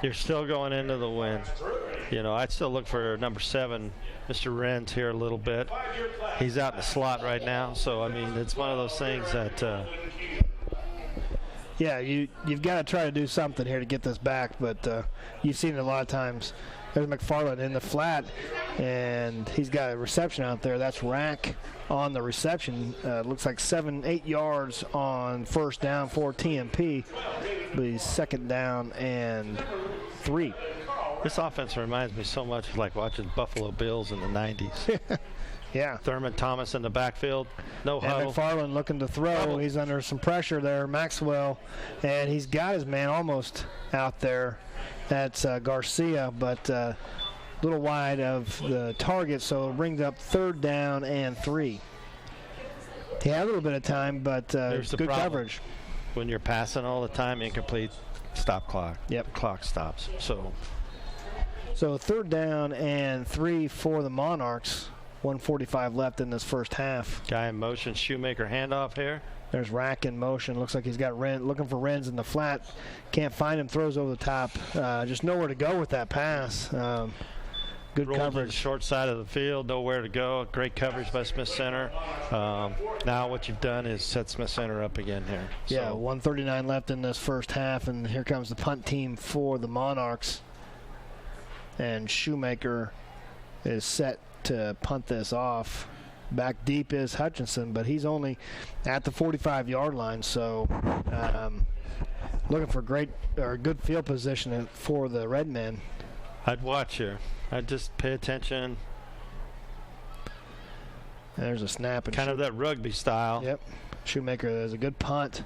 You're still going into the win. I'd still look for number 7, Mr. Renz here a little bit. He's out in the slot right now, so it's one of those things that. You've got to try to do something here to get this back, but you've seen it a lot of times. There's McFarland in the flat, and he's got a reception out there. That's Rack on the reception. Looks like 7-8 yards on first down for TMP. But he's second down and 3. This offense reminds me so much of like watching Buffalo Bills in the 90s. Yeah. Thurman Thomas in the backfield. No huddle. And McFarland looking to throw. He's under some pressure there, Maxwell. And he's got his man almost out there. That's Garcia, but a little wide of the target, so it brings up 3rd down and 3. He had a little bit of time, but good coverage. When you're passing all the time, incomplete, stop clock. Yep. Clock stops. So 3rd down and 3 for the Monarchs. 1:45 left in this first half. Guy in motion, Shoemaker handoff here. There's Rack in motion. Looks like he's got looking for Renz in the flat. Can't find him. Throws over the top. Just nowhere to go with that pass. Good coverage. Short side of the field. Nowhere to go. Great coverage by Smith Center. Now what you've done is set Smith Center up again here. Yeah, 1:39 left in this first half, and here comes the punt team for the Monarchs. And Shoemaker is set to punt this off. Back deep is Hutchinson, but he's only at the 45-yard line, so looking for good field position for the Redmen. I'd watch here. I'd just pay attention. There's a snap. Kind of that rugby style. Yep. Shoemaker, there's a good punt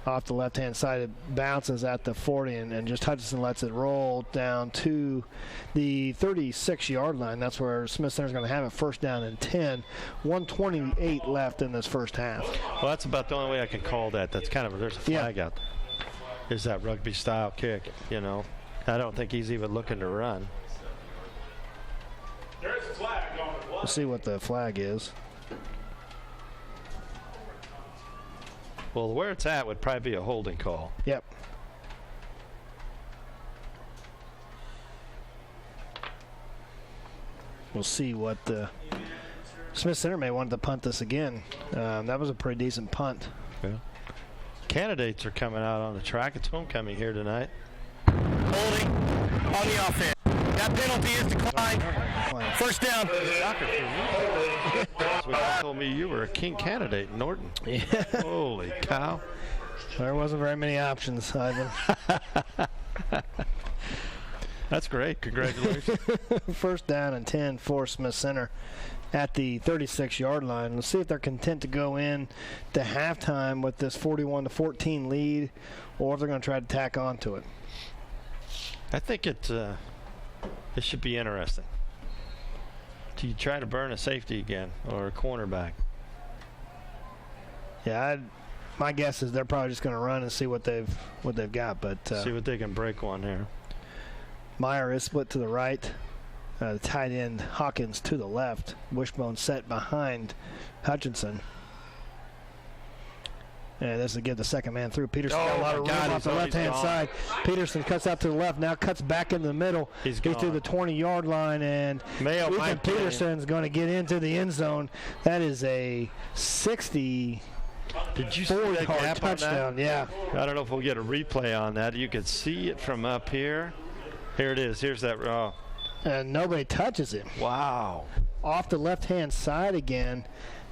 off the left-hand side. It bounces at the 40, and just Hutchinson lets it roll down to the 36-yard line. That's where Smith Center's going to have it, 1st down and 10. 1:28 left in this first half. Well, that's about the only way I can call that. That's kind of, there's a flag out there. Is that rugby-style kick, I don't think he's even looking to run. There's a flag on the play. We'll see what the flag is. Well, where it's at would probably be a holding call. Yep. We'll see what the Smith Center may want to punt this again. That was a pretty decent punt. Yeah. Candidates are coming out on the track. It's homecoming here tonight. Holding on the offense. That penalty is declined. 1st down. You told me you were a king candidate in Norton. Yeah. Holy cow. There wasn't very many options, Ivan. That's great. Congratulations. 1st down and 10 for Smith Center at the 36-yard line. Let's see if they're content to go in to halftime with this 41-14 lead, or if they're going to try to tack on to it. I think it should be interesting. Do you try to burn a safety again or a cornerback? Yeah, my guess is they're probably just going to run and see what they've got. But see what they can break one here. Meyer is split to the right. The tight end Hawkins to the left. Wishbone set behind Hutchinson. And this will give the second man through. Peterson got a lot of room off the left-hand side. Peterson cuts out to the left, now cuts back in the middle. He's through the 20-yard line, and Ethan Peterson's going to get into the end zone. That is a 60. Did you see that gap touchdown? On that? Yeah. I don't know if we'll get a replay on that. You could see it from up here. Here it is. Here's that. And nobody touches him. Wow. Off the left-hand side again,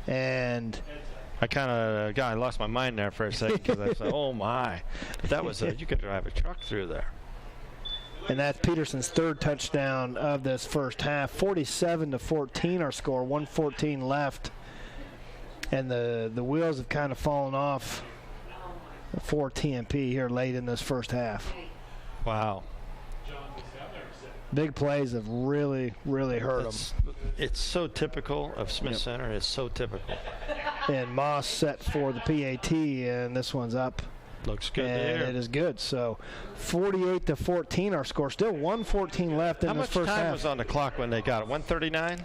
and I lost my mind there for a second because I said, "Oh my!" But that was you could drive a truck through there. And that's Peterson's third touchdown of this first half. 47-14 our score. 1:14 left, and the wheels have kind of fallen off for TMP here late in this first half. Wow. Big plays have really, really hurt them. It's so typical of Smith Center. It's so typical. And Moss set for the PAT, and this one's up. Looks good and there. It is good. So 48-14 our score. Still 1:14 left in this first half. How much time was on the clock when they got it? 1:39?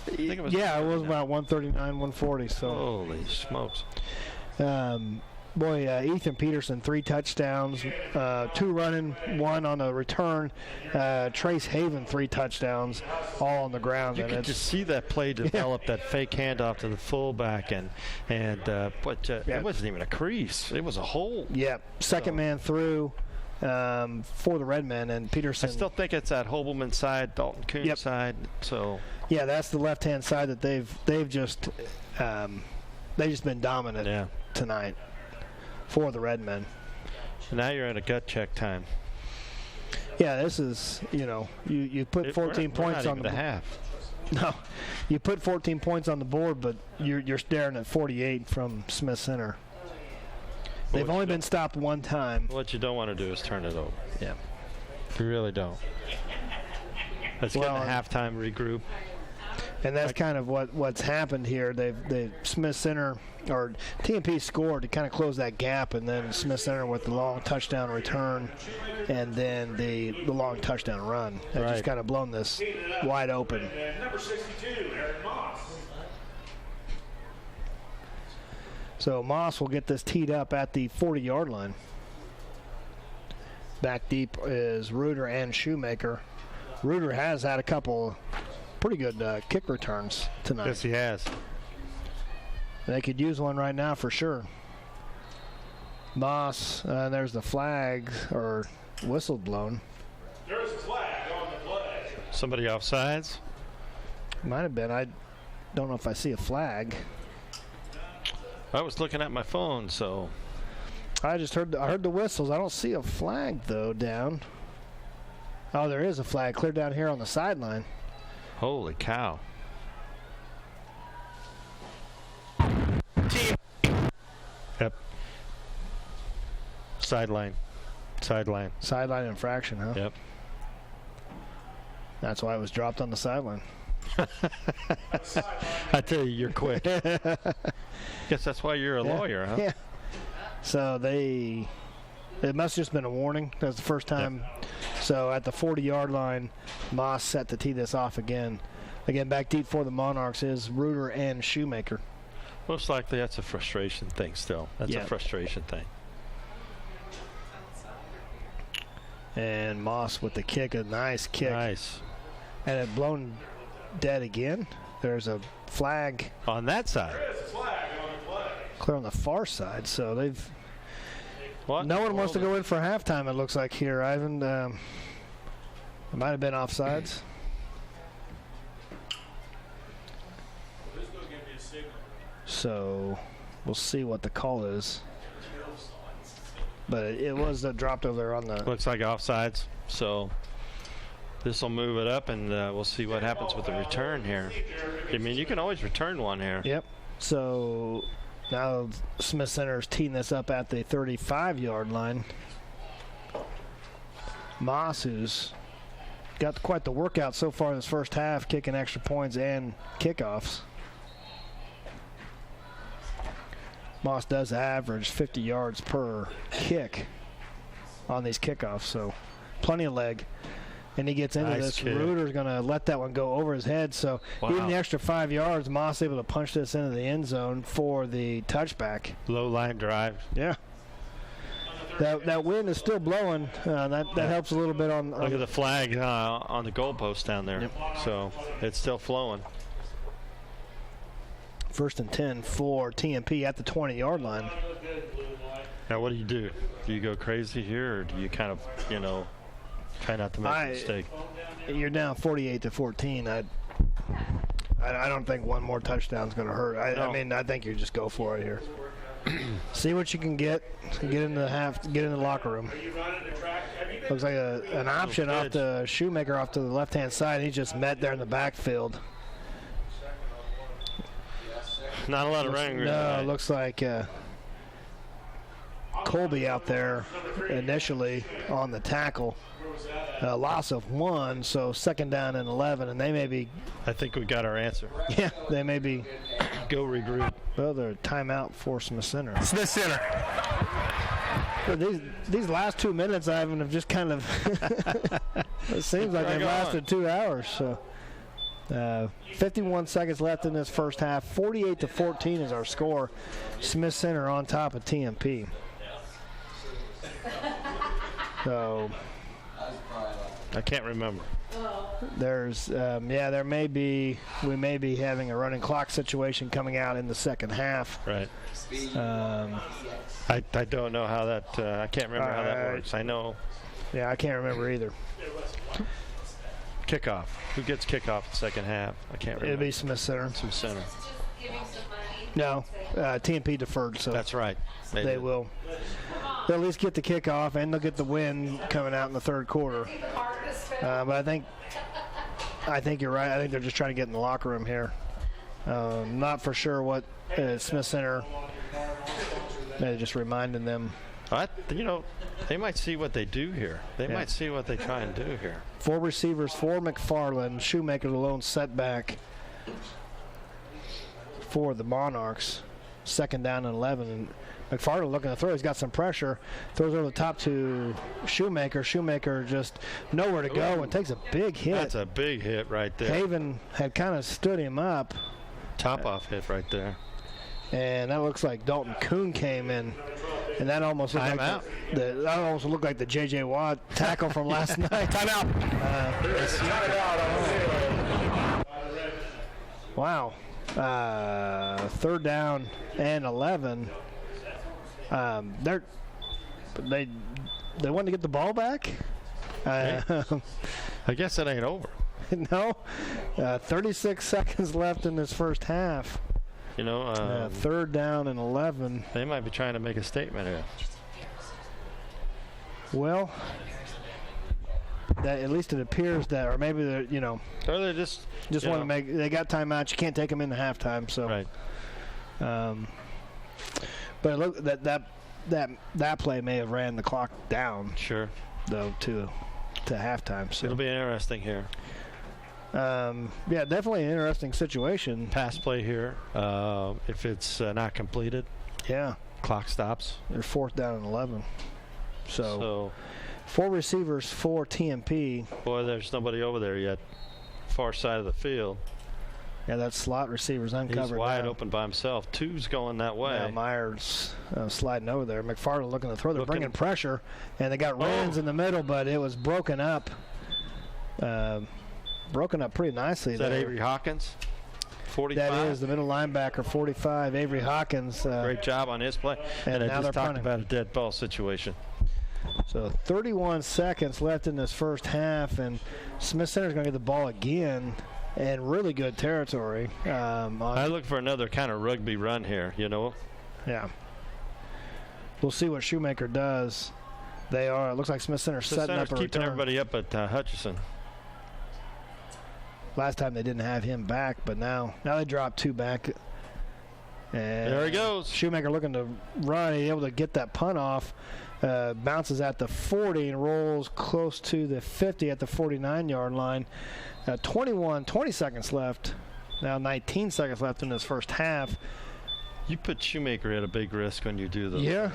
It was about 1:39, 1:40. So. Holy smokes. Ethan Peterson, 3 touchdowns, 2 running, 1 on a return. Trace Haven, 3 touchdowns, all on the ground. You could just see that play develop, that fake handoff to the fullback, and it wasn't even a crease. It was a hole. Yeah, second man through for the Redmen, and Peterson. I still think it's that Hobelman side, Dalton Kuhn side. So yeah, that's the left-hand side that they've just been dominant tonight. For the Redmen. Now you're in a gut check time. Yeah, this is, you put 14 points on the half. No, you put 14 points on the board, but you're staring at 48 from Smith Center. They've only been stopped one time. What you don't want to do is turn it over. Yeah. You really don't. Let's get in the halftime regroup. And that's kind of what's happened here. They've Smith Center or TMP scored to kind of close that gap, and then Smith Center with the long touchdown return, and then the long touchdown run. They've just kind of blown this wide open. Number 62, Eric Moss. So Moss will get this teed up at the 40-yard line. Back deep is Reuter and Shoemaker. Reuter has had a couple pretty good kick returns tonight. Yes, he has. They could use one right now for sure. Moss, there's the flag or whistle blown. There's a flag on the play. Somebody offsides? Might have been. I don't know if I see a flag. I was looking at my phone, so. I heard the whistles. I don't see a flag though down. Oh, there is a flag clear down here on the sideline. Holy cow. Yep. Sideline infraction, huh? Yep. That's why it was dropped on the sideline. I tell you, you're quick. Guess that's why you're a lawyer, huh? Yeah. So it must have just been a warning. That was the first time. Yep. So at the 40-yard line, Moss set to tee this off again. Again, back deep for the Monarchs is Reuter and Shoemaker. Most likely that's a frustration thing still. That's a frustration thing. And Moss with the kick, a nice kick. Nice. And it blown dead again. There's a flag. On that side. There is a flag on the play. Clear on the far side. So they've... What? No one wants to go in for halftime, it looks like here, Ivan. It might have been offsides. So we'll see what the call is. But it was dropped over there on the... Looks like offsides. So this will move it up, and we'll see what happens with the return here. I mean, you can always return one here. Yep. So now Smith Center is teeing this up at the 35-yard line. Moss, who's got quite the workout so far this first half, kicking extra points and kickoffs. Moss does average 50 yards per kick on these kickoffs, so plenty of leg. And he gets into this. Reuter's going to let that one go over his head. So even the extra 5 yards, Moss able to punch this into the end zone for the touchback. Low line drive. Yeah. That wind is still blowing. That helps a little bit on. Look at the flag on the goalpost down there. Yep. So it's still flowing. 1st and 10 for TMP at the 20-yard line. Now, what do? Do you go crazy here, or do you kind of, try not to make a mistake? You're down 48-14. I don't think one more touchdown is going to hurt. I mean, I think you just go for it here. See what you can get in the locker room. Looks like an option off the Shoemaker off to the left-hand side. He just met there in the backfield. Not a lot of running room. No, it looks like Colby out there initially on the tackle. Loss of 1, so 2nd down and 11, and they may be. I think we got our answer. Yeah, they may be. Go regroup. Well, they're timeout for Smith Center. Smith Center. These last 2 minutes, Ivan, have just kind of. It seems like they've lasted 2 hours. So, 51 seconds left in this first half. 48-14 is our score. Smith Center on top of TMP. So. I can't remember. There's, we may be having a running clock situation coming out in the second half. Right. I don't know how that, I can't remember how that works. I know. Yeah, I can't remember either. Kickoff. Who gets kickoff in the second half? I can't remember. It'll be Smith Center. Smith Center. No, TMP deferred. So that's right. They will. They'll at least get the kickoff, and they'll get the win coming out in the third quarter. But I think you're right. I think they're just trying to get in the locker room here. Not for sure what Smith Center. They're just reminding them. They might see what they do here. They might see what they try and do here. 4 receivers for McFarland. Shoemaker the lone setback for the Monarchs. 2nd down and 11. And McFarland looking to throw. He's got some pressure. Throws over the top to Shoemaker. Shoemaker just nowhere to go and takes a big hit. That's a big hit right there. Haven had kind of stood him up. Top-off hit right there. And that looks like Dalton Kuhn came in. And that almost looked like the J.J. Watt tackle from last night. Timeout. Wow. 3rd down and 11. They want to get the ball back. I guess it ain't over. No. 36 seconds left in this first half. 3rd down and 11. They might be trying to make a statement here. Well, that at least it appears that, or maybe they're, or they just want to make. They got timeouts. You can't take them into halftime. So, right. But look, that play may have ran the clock down. Sure. Though to halftime. So it'll be interesting here. Yeah, definitely an interesting situation. Pass play here. If it's not completed, clock stops. They're 4th down and 11. So 4 receivers for TMP. Boy, there's nobody over there yet. Far side of the field. Yeah, that slot receiver's uncovered. He's wide open by himself. 2's going that way. Yeah, Myers sliding over there. McFarland looking to throw. They're bringing pressure, and they got Renz in the middle, but it was broken up. Broken up pretty nicely. Is that Avery Hawkins? 45? That is the middle linebacker, 45, Avery Hawkins. Great job on his play. And now I just talked punting. about a dead ball situation. So 31 seconds left in this first half, and Smith Center's going to get the ball again in really good territory. I look for another kind of rugby run here, Yeah. We'll see what Shoemaker does. It looks like Smith Center's setting up a keeping return. everybody up at Hutchison. Last time they didn't have him back, but now they dropped 2 back. And there he goes. Shoemaker looking to run. He's able to get that punt off. Bounces at the 40 and rolls close to the 50 at the 49-yard line. 20 seconds left. Now 19 seconds left in this first half. You put Shoemaker at a big risk when you do those. Yeah.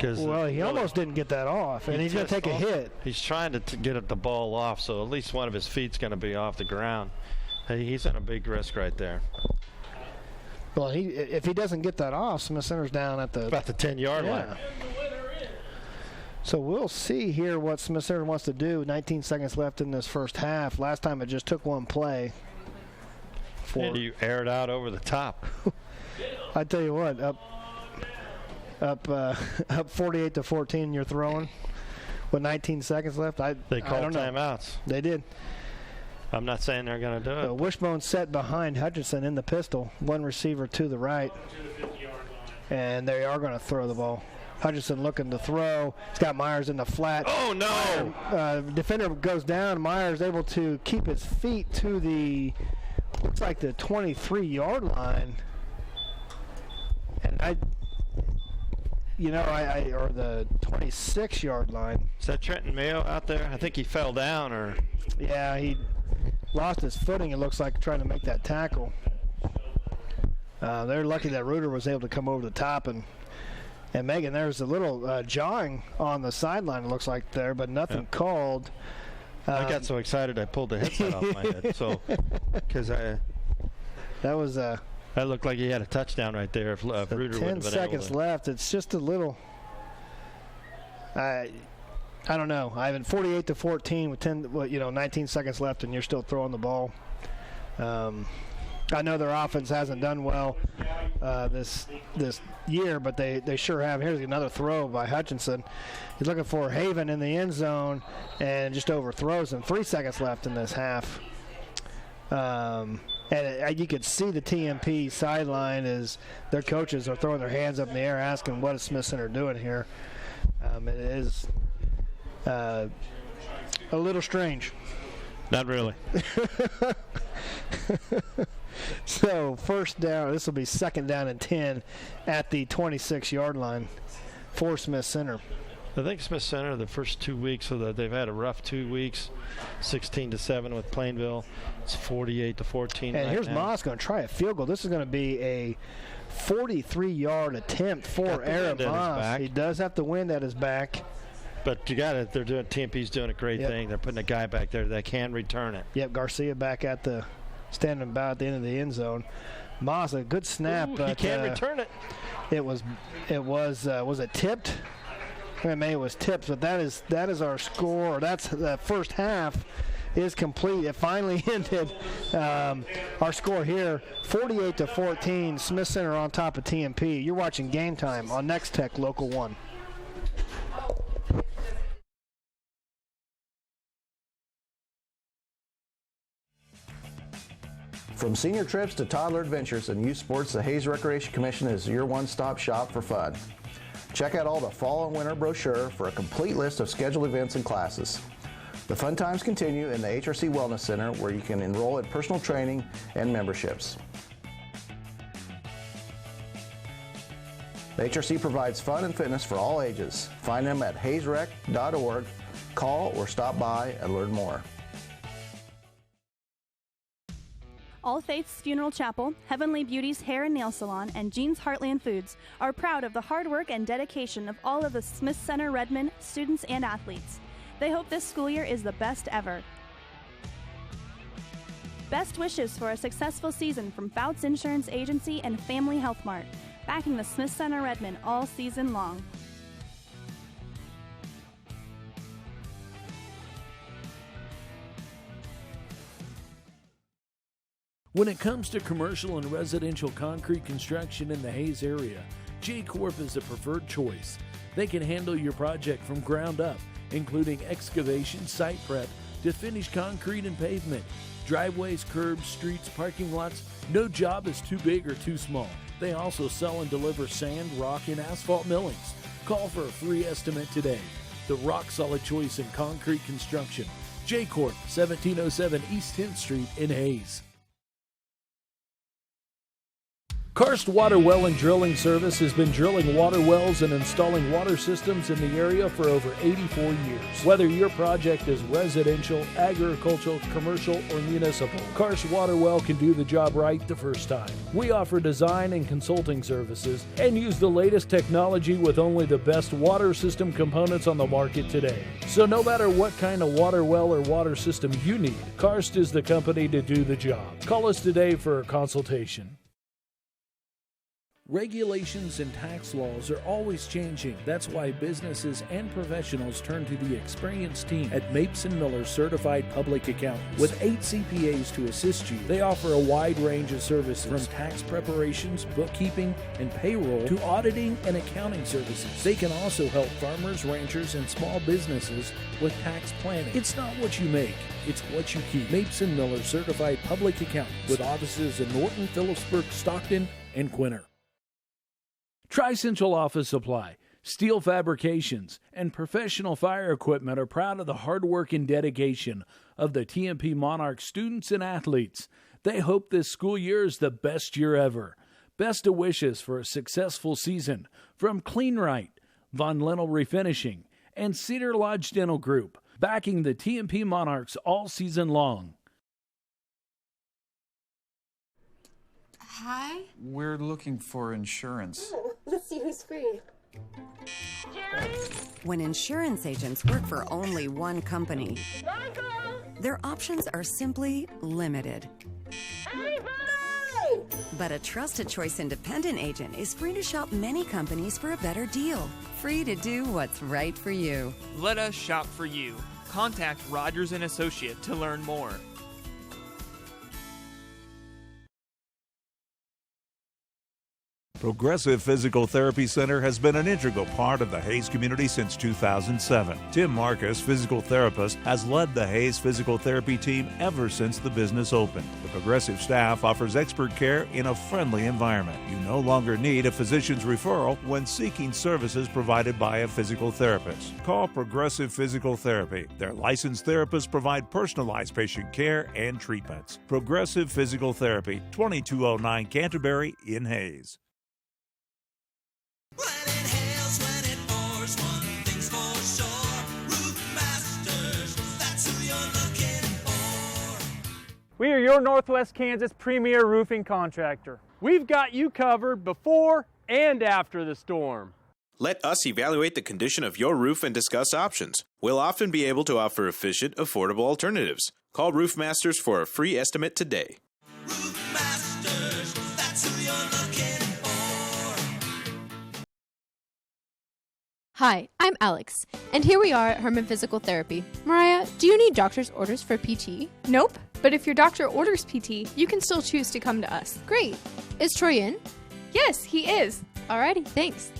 Well, he almost didn't get that off, and he's going to take a hit. He's trying to get the ball off, so at least one of his feet's going to be off the ground. He's at a big risk right there. Well, if he doesn't get that off, Smith Center's down at about the 10-yard line. So we'll see here what Smith Center wants to do. 19 seconds left in this first half. Last time it just took one play. And you air it out over the top. I tell you what, up 48-14, you're throwing with 19 seconds left. They called timeouts. They did. I'm not saying they're going to do it. Wishbone set behind Hutchinson in the pistol. One receiver to the right. And they are going to throw the ball. Hutchinson looking to throw. He's got Myers in the flat. Oh, no! Defender goes down. Myers able to keep his feet to the, looks like the 23-yard line. And or the 26-yard line. Is that Trenton Mayo out there? I think he fell down, or. Yeah, he lost his footing, it looks like, trying to make that tackle. They're lucky that Reuter was able to come over the top. And Megan, there's a little jawing on the sideline, it looks like there, but nothing called. I got so excited I pulled the headset off my head. So, because that was that looked like he had a touchdown right there. If Reuter would have been 10 seconds left. It's just a little. I don't know. Ivan, 48-14 with 19 seconds left, and you're still throwing the ball. I know their offense hasn't done well this year, but they sure have. Here's another throw by Hutchinson. He's looking for Haven in the end zone and just overthrows him. 3 seconds left in this half. And you could see the TMP sideline as their coaches are throwing their hands up in the air asking, what is Smith Center doing here? It is a little strange. Not really. So first down, this will be second down and 10 at the 26-yard line for Smith Center. I think Smith Center the first 2 weeks, so that they've had a rough 2 weeks, 16-7 with Plainville. It's 48-14. And here's Moss going to try a field goal. This is going to be a 43-yard attempt for Aaron Moss. He does have the wind at his back. But you got it. They're doing. TMP's doing a great thing. They're putting a guy back there that can return it. Yep, Garcia back at the standing about at the end of the end zone. Moss, a good snap. He can return it. Was it tipped? It was tipped, but that is our score. That's the first half is complete. It finally ended. Our score here, 48-14. Smith Center on top of TMP. You're watching Game Time on Nex-Tech Local 1. From senior trips to toddler adventures and youth sports, the Hayes Recreation Commission is your one-stop shop for fun. Check out all the fall and winter brochure for a complete list of scheduled events and classes. The fun times continue in the HRC Wellness Center, where you can enroll in personal training and memberships. The HRC provides fun and fitness for all ages. Find them at hayesrec.org. Call or stop by and learn more. All Faiths Funeral Chapel, Heavenly Beauty's Hair and Nail Salon, and Jean's Heartland Foods are proud of the hard work and dedication of all of the Smith Center Redmen students and athletes. They hope this school year is the best ever. Best wishes for a successful season from Fouts Insurance Agency and Family Health Mart, backing the Smith Center Redmen all season long. When it comes to commercial and residential concrete construction in the Hayes area, J-Corp is the preferred choice. They can handle your project from ground up, including excavation, site prep, to finish concrete and pavement, driveways, curbs, streets, parking lots. No job is too big or too small. They also sell and deliver sand, rock, and asphalt millings. Call for a free estimate today. The rock-solid choice in concrete construction. J-Corp, 1707 East 10th Street in Hayes. Karst Water Well and Drilling Service has been drilling water wells and installing water systems in the area for over 84 years. Whether your project is residential, agricultural, commercial, or municipal, Karst Water Well can do the job right the first time. We offer design and consulting services and use the latest technology with only the best water system components on the market today. So no matter what kind of water well or water system you need, Karst is the company to do the job. Call us today for a consultation. Regulations and tax laws are always changing. That's why businesses and professionals turn to the experienced team at Mapes & Miller Certified Public Accountants. With 8 CPAs to assist you, they offer a wide range of services from tax preparations, bookkeeping, and payroll to auditing and accounting services. They can also help farmers, ranchers, and small businesses with tax planning. It's not what you make, it's what you keep. Mapes & Miller Certified Public Accountants with offices in Norton, Phillipsburg, Stockton, and Quinter. Tri-Central Office Supply, Steel Fabrications, and Professional Fire Equipment are proud of the hard work and dedication of the TMP Monarchs students and athletes. They hope this school year is the best year ever. Best of wishes for a successful season from CleanRight, Von Lennel Refinishing, and Cedar Lodge Dental Group, backing the TMP Monarchs all season long. Hi. We're looking for insurance. Let's see who's free. When insurance agents work for only one company, their options are simply limited. But a trusted choice independent agent is free to shop many companies for a better deal. Free to do what's right for you. Let us shop for you. Contact Rogers & Associate to learn more. Progressive Physical Therapy Center has been an integral part of the Hayes community since 2007. Tim Marcus, physical therapist, has led the Hayes physical therapy team ever since the business opened. The Progressive staff offers expert care in a friendly environment. You no longer need a physician's referral when seeking services provided by a physical therapist. Call Progressive Physical Therapy. Their licensed therapists provide personalized patient care and treatments. Progressive Physical Therapy, 2209 Canterbury in Hayes. We are your Northwest Kansas premier roofing contractor. We've got you covered before and after the storm. Let us evaluate the condition of your roof and discuss options. We'll often be able to offer efficient, affordable alternatives. Call Roof Masters for a free estimate today. Roof Masters, that's who you're looking for. Hi, I'm Alex, and here we are at Herman Physical Therapy. Mariah, do you need doctor's orders for PT? Nope, but if your doctor orders PT, you can still choose to come to us. Great. Is Troy in? Yes, he is. Alrighty, thanks.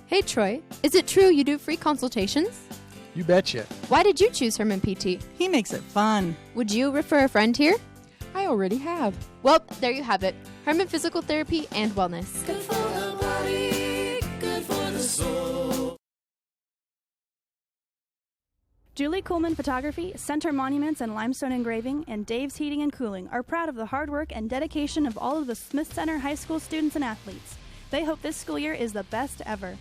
Hey Troy, is it true you do free consultations? You betcha. Why did you choose Herman PT? He makes it fun. Would you refer a friend here? I already have. Well, there you have it. Herman Physical Therapy and Wellness. Good for the body, good for the soul. Julie Coleman Photography, Center Monuments and Limestone Engraving, and Dave's Heating and Cooling are proud of the hard work and dedication of all of the Smith Center High School students and athletes. They hope this school year is the best ever.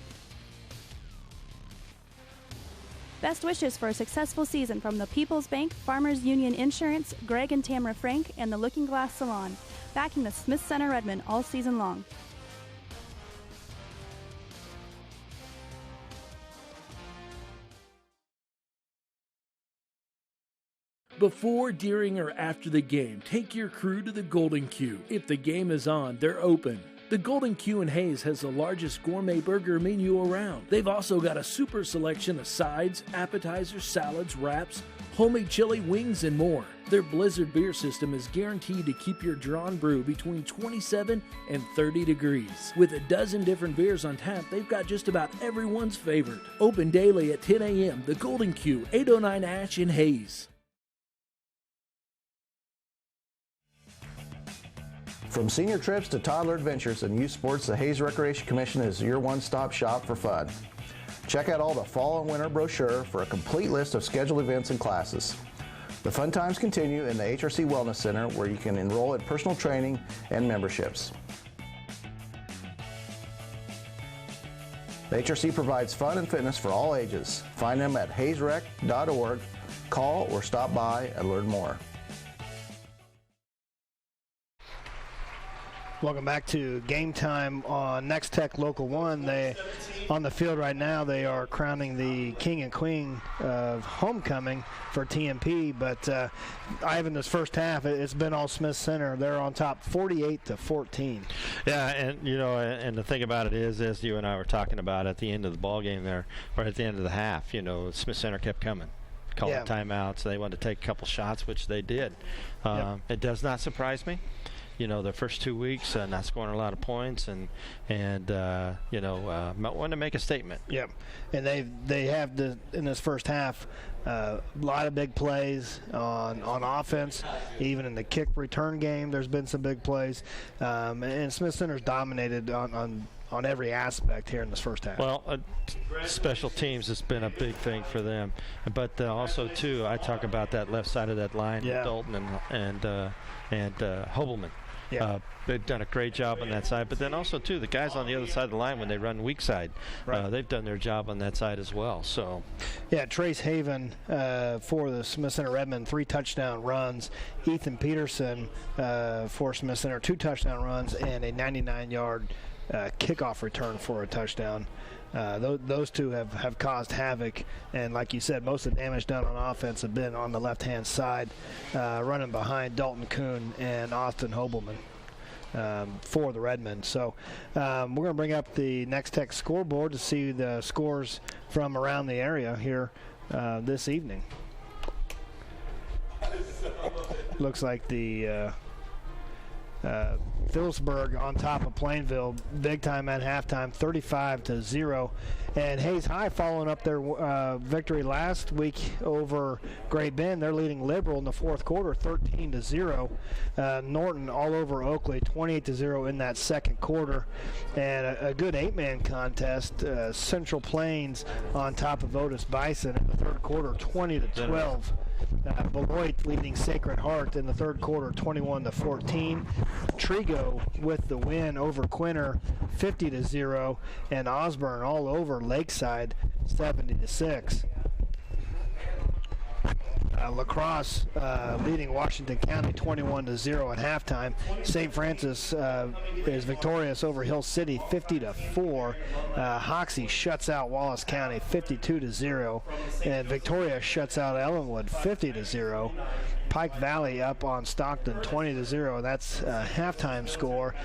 Best wishes for a successful season from the People's Bank, Farmers Union Insurance, Greg and Tamara Frank, and the Looking Glass Salon, backing the Smith Center Redmen all season long. Before, during, or after the game, take your crew to the Golden Q. If the game is on, they're open. The Golden Q in Hayes has the largest gourmet burger menu around. They've also got a super selection of sides, appetizers, salads, wraps, homemade chili, wings, and more. Their Blizzard beer system is guaranteed to keep your drawn brew between 27 and 30 degrees. With a dozen different beers on tap, they've got just about everyone's favorite. Open daily at 10 a.m. The Golden Q, 809 Ash in Hayes. From senior trips to toddler adventures and youth sports, the Hayes Recreation Commission is your one-stop shop for fun. Check out all the fall and winter brochure for a complete list of scheduled events and classes. The fun times continue in the HRC Wellness Center, where you can enroll in personal training and memberships. HRC provides fun and fitness for all ages. Find them at hayesrec.org. Call or stop by and learn more. Welcome back to Game Time on Nex-Tech Local 1. They, on the field right now, they are crowning the king and queen of homecoming for TMP. But Ivan, this first half, it's been all Smith Center. They're on top 48-14. Yeah, and and the thing about it is, as you and I were talking about at the end of the ball game there, or at the end of the half, Smith Center kept coming. Calling timeouts. They wanted to take a couple shots, which they did. It does not surprise me. The first 2 weeks, not scoring a lot of points, and want to make a statement. Yep, and they have in this first half a lot of big plays on offense. Even in the kick return game, there's been some big plays, and Smith Center's dominated on every aspect here in this first half. Well, special teams has been a big thing for them, but also too, I talk about that left side of that line, Dalton and Hobelman. Yeah. They've done a great job on that side, but then also too, the guys on the other side of the line when they run weak side, they've done their job on that side as well. So, yeah, Trace Haven for the Smith Center Redmen, 3 touchdown runs. Ethan Peterson for Smith Center, 2 touchdown runs and a 99-yard kickoff return for a touchdown. Those two have caused havoc, and like you said, most of the damage done on offense have been on the left-hand side, running behind Dalton Kuhn and Austin Hobelman for the Redmen. So we're going to bring up the Nex-Tech scoreboard to see the scores from around the area here this evening. Looks like the Phillipsburg on top of Plainville, big time at halftime, 35-0. And Hayes High following up their victory last week over Great Bend. They're leading Liberal in the fourth quarter, 13-0. Norton all over Oakley, 28-0 in that second quarter. And a good 8-man contest. Central Plains on top of Otis Bison in the third quarter, 20-12. Beloit leading Sacred Heart in the third quarter, 21-14. Trigo with the win over Quinter, 50-0, and Osborne all over Lakeside, 70-6. La Crosse leading Washington County 21-0 at halftime. St. Francis is victorious over Hill City 50-4. Hoxie shuts out Wallace County 52-0, and Victoria shuts out Ellenwood 50-0. Pike Valley up on Stockton 20-0. That's a halftime score.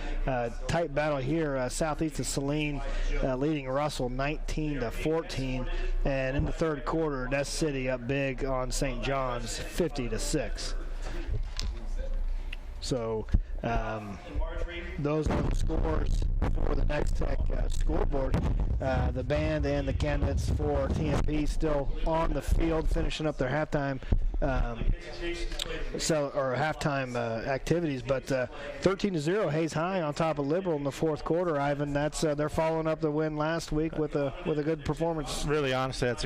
Tight battle here. Southeast of Saline leading Russell 19-14. And in the third quarter, Ness City up big on St. John's 50-6. So those are the scores for the Nex-Tech scoreboard. The band and the candidates for TMP still on the field, finishing up their halftime halftime activities. But 13-0, Hayes High on top of Liberal in the fourth quarter. Ivan, that's they're following up the win last week with a good performance. Really, honestly, that's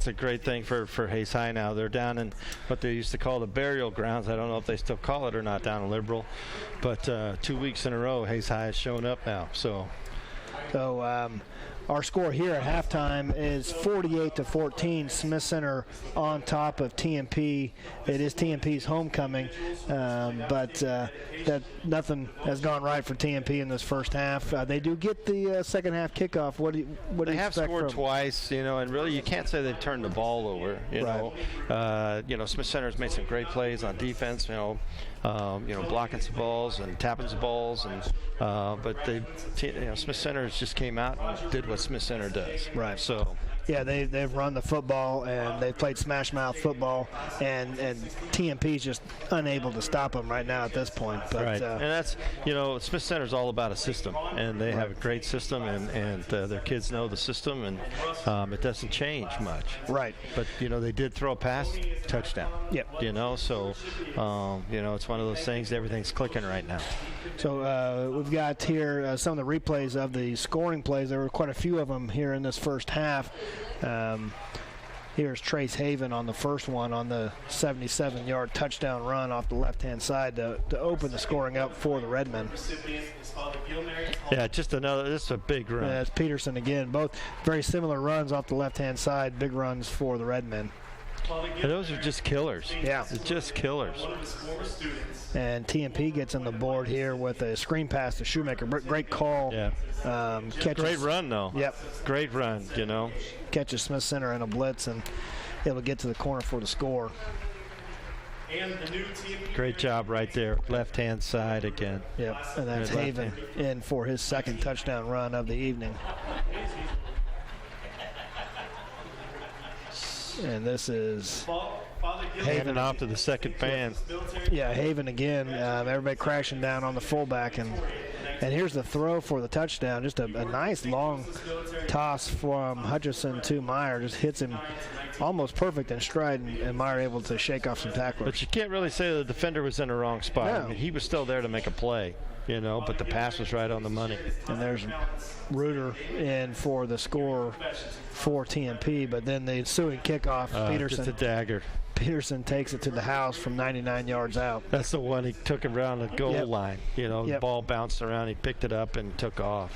a great thing for Hayes High now. They're down in what they used to call the burial grounds. I don't know if they still call it or not down in Liberal, but 2 weeks in a row, Hayes High has shown up now. So our score here at halftime is 48-14. Smith Center on top of TMP. It is TMP's homecoming, but that nothing has gone right for TMP in this first half. They do get the second half kickoff. What do you They have expect scored from? twice, and really you can't say they've turned the ball over. Smith Center's made some great plays on defense. Blocking some balls and tapping some balls, but Smith Center just came out and did what Smith Center does. Right. So. Yeah, they've run the football and they've played smash mouth football, and TMP is just unable to stop them right now at this point. But, right, and that's Smith Center is all about a system, and they have a great system, and their kids know the system, and it doesn't change much. Right. But they did throw a pass, touchdown. Yep. So it's one of those things. Everything's clicking right now. So we've got here some of the replays of the scoring plays. There were quite a few of them here in this first half. Here's Trace Haven on the first one on the 77-yard touchdown run off the left-hand side to open the scoring up for the Redmen. Yeah, this is a big run. It's Peterson again. Both very similar runs off the left-hand side, big runs for the Redmen. And those are just killers. Yeah. It's just killers. And TMP gets on the board here with a screen pass to Shoemaker. Great call. Yeah. Great run, though. Yep. Great run, Catches Smith Center in a blitz, and able to get to the corner for the score. Great job right there. Left-hand side again. Yep. And that's Haven in for his second touchdown run of the evening. And this is Haven off to the second man. Yeah, Haven again. Everybody crashing down on the fullback, and here's the throw for the touchdown. Just a nice long toss from Hutchison to Meyer. Just hits him almost perfect in stride, and Meyer able to shake off some tacklers. But you can't really say the defender was in the wrong spot. No. I mean, he was still there to make a play, but the pass was right on the money. And there's Reuter in for the score for TMP, but then the ensuing kickoff, Peterson. Just a dagger. Peterson takes it to the house from 99 yards out. That's the one he took around the goal line. The ball bounced around, he picked it up and took off.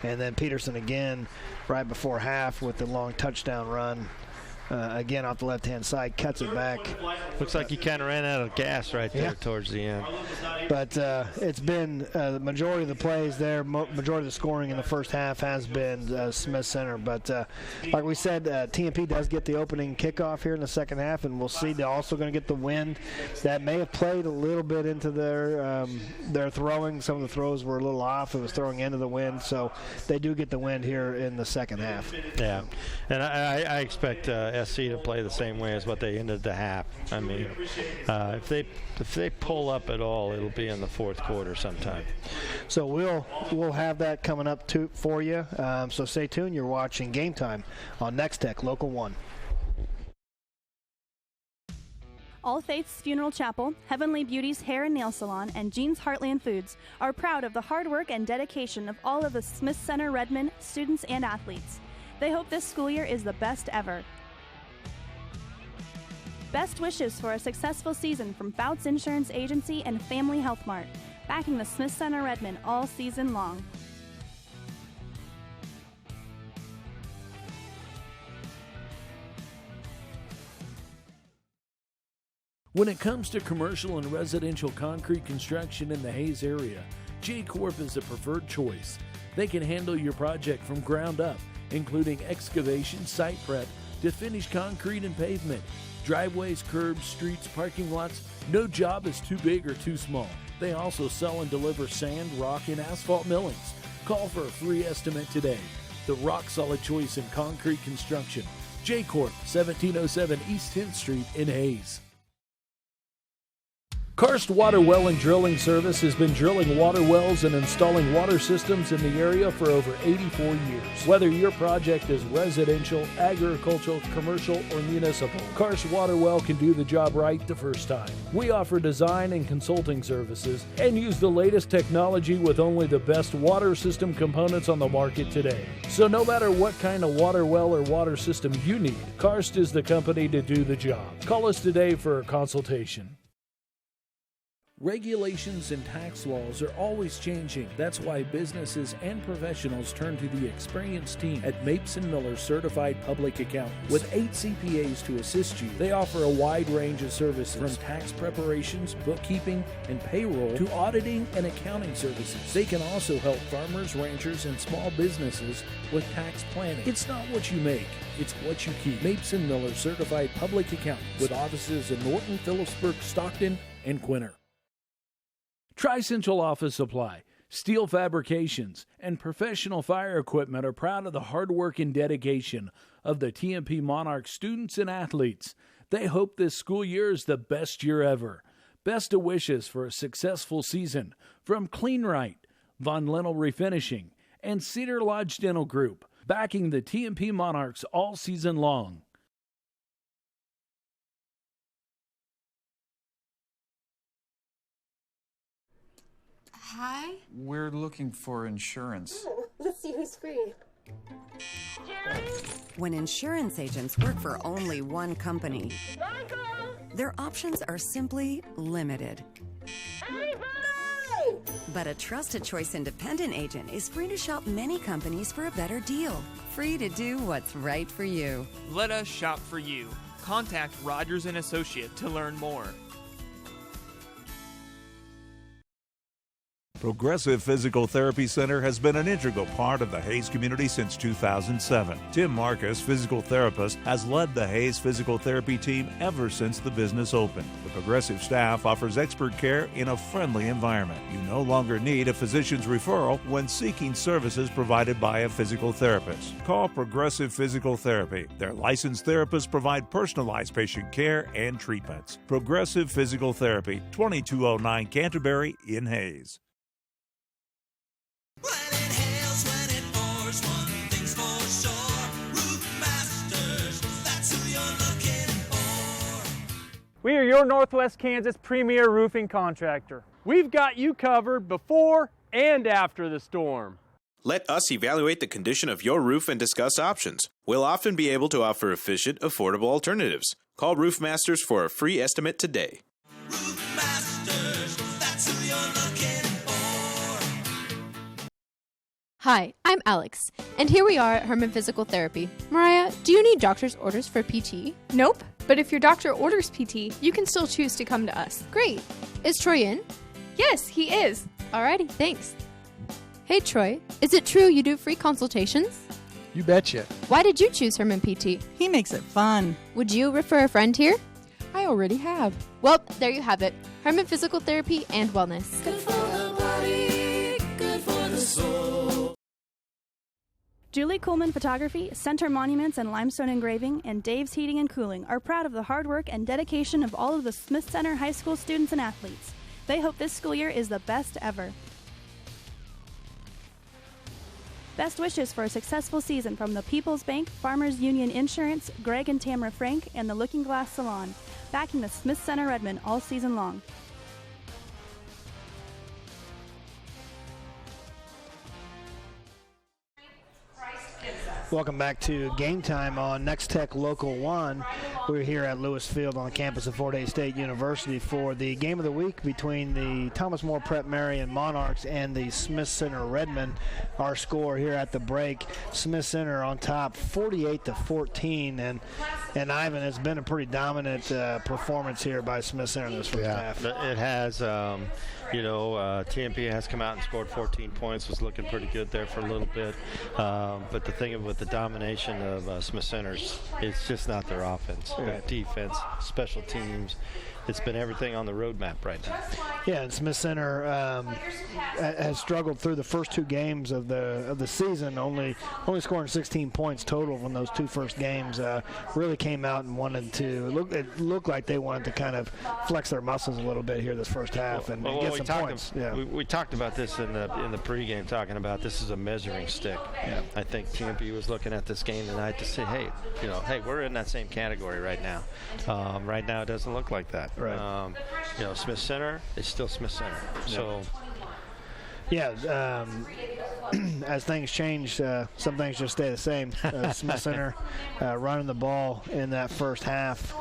And then Peterson again right before half with the long touchdown run. Again off the left-hand side, cuts it back. Looks like he kind of ran out of gas right there towards the end. But it's been the majority of the plays there, majority of the scoring in the first half has been Smith Center. But like we said, TMP does get the opening kickoff here in the second half, and we'll see they're also going to get the wind. That may have played a little bit into their throwing. Some of the throws were a little off. It was throwing into the wind, so they do get the wind here in the second half. Yeah, and I expect SC to play the same way as what they ended the half. I mean, if they pull up at all, it'll be in the fourth quarter sometime. So we'll have that coming up for you. So stay tuned. You're watching Game Time on Nex-Tech Local 1. All Faiths Funeral Chapel, Heavenly Beauties Hair and Nail Salon, and Jean's Heartland Foods are proud of the hard work and dedication of all of the Smith Center Redmen students and athletes. They hope this school year is the best ever. Best wishes for a successful season from Fouts Insurance Agency and Family Health Mart, backing the Smith Center Redmen all season long. When it comes to commercial and residential concrete construction in the Hayes area, J-Corp is the preferred choice. They can handle your project from ground up, including excavation, site prep, to finish concrete and pavement. Driveways, curbs, streets, parking lots, no job is too big or too small. They also sell and deliver sand, rock, and asphalt millings. Call for a free estimate today. The rock-solid choice in concrete construction. J-Corp, 1707 East 10th Street in Hayes. Karst Water Well and Drilling Service has been drilling water wells and installing water systems in the area for over 84 years. Whether your project is residential, agricultural, commercial, or municipal, Karst Water Well can do the job right the first time. We offer design and consulting services and use the latest technology with only the best water system components on the market today. So no matter what kind of water well or water system you need, Karst is the company to do the job. Call us today for a consultation. Regulations and tax laws are always changing. That's why businesses and professionals turn to the experienced team at Mapes & Miller Certified Public Accountants. With 8 CPAs to assist you, they offer a wide range of services from tax preparations, bookkeeping, and payroll to auditing and accounting services. They can also help farmers, ranchers, and small businesses with tax planning. It's not what you make, it's what you keep. Mapes & Miller Certified Public Accountants with offices in Norton, Phillipsburg, Stockton, and Quinter. Tri-Central Office Supply, Steel Fabrications, and Professional Fire Equipment are proud of the hard work and dedication of the TMP Monarchs students and athletes. They hope this school year is the best year ever. Best of wishes for a successful season from CleanRight, Von Lennel Refinishing, and Cedar Lodge Dental Group, backing the TMP Monarchs all season long. Hi? We're looking for insurance. Let's see who's free. When insurance agents work for only one company, their options are simply limited. But a Trusted Choice independent agent is free to shop many companies for a better deal. Free to do what's right for you. Let us shop for you. Contact Rogers & Associate to learn more. Progressive Physical Therapy Center has been an integral part of the Hayes community since 2007. Tim Marcus, physical therapist, has led the Hayes physical therapy team ever since the business opened. The Progressive staff offers expert care in a friendly environment. You no longer need a physician's referral when seeking services provided by a physical therapist. Call Progressive Physical Therapy. Their licensed therapists provide personalized patient care and treatments. Progressive Physical Therapy, 2209 Canterbury in Hayes. We are your Northwest Kansas premier roofing contractor. We've got you covered before and after the storm. Let us evaluate the condition of your roof and discuss options. We'll often be able to offer efficient, affordable alternatives. Call Roof Masters for a free estimate today. Roof Masters, that's who you're looking for. Hi, I'm Alex, and here we are at Herman Physical Therapy. Mariah, do you need doctor's orders for PT? Nope, but if your doctor orders PT, you can still choose to come to us. Great. Is Troy in? Yes, he is. Alrighty, thanks. Hey Troy, is it true you do free consultations? You betcha. Why did you choose Herman PT? He makes it fun. Would you refer a friend here? I already have. Well, there you have it. Herman Physical Therapy and Wellness. Good for the body, good for the soul. Julie Coleman Photography, Center Monuments and Limestone Engraving, and Dave's Heating and Cooling are proud of the hard work and dedication of all of the Smith Center High School students and athletes. They hope this school year is the best ever. Best wishes for a successful season from the People's Bank, Farmers Union Insurance, Greg and Tamara Frank, and the Looking Glass Salon, backing the Smith Center Redmen all season long. Welcome back to Game Time on Nex-Tech Local 1. We're here at Lewis Field on the campus of Fort Hays State University for the game of the week between the Thomas More Prep Marion Monarchs and the Smith Center Redmen. Our score here at the break, Smith Center on top 48-14, and Ivan, it's been a pretty dominant performance here by Smith Center in this first half. It has. TMP has come out and scored 14 points, was looking pretty good there for a little bit. But the thing with the domination of Smith Center's, it's just not their offense. Their defense, special teams. It's been everything on the roadmap right now. Yeah, and Smith Center has struggled through the first two games of the season, only scoring 16 points total from those two first games. Really came out and wanted to. It looked like they wanted to kind of flex their muscles a little bit here this first half and get some points. We talked about this in the pregame, talking about this is a measuring stick. Yeah. I think TMP was looking at this game tonight to say, hey, we're in that same category right now. Right now, it doesn't look like that. Right. Smith Center is still Smith Center. So, as things change, some things just stay the same. Smith Center running the ball in that first half,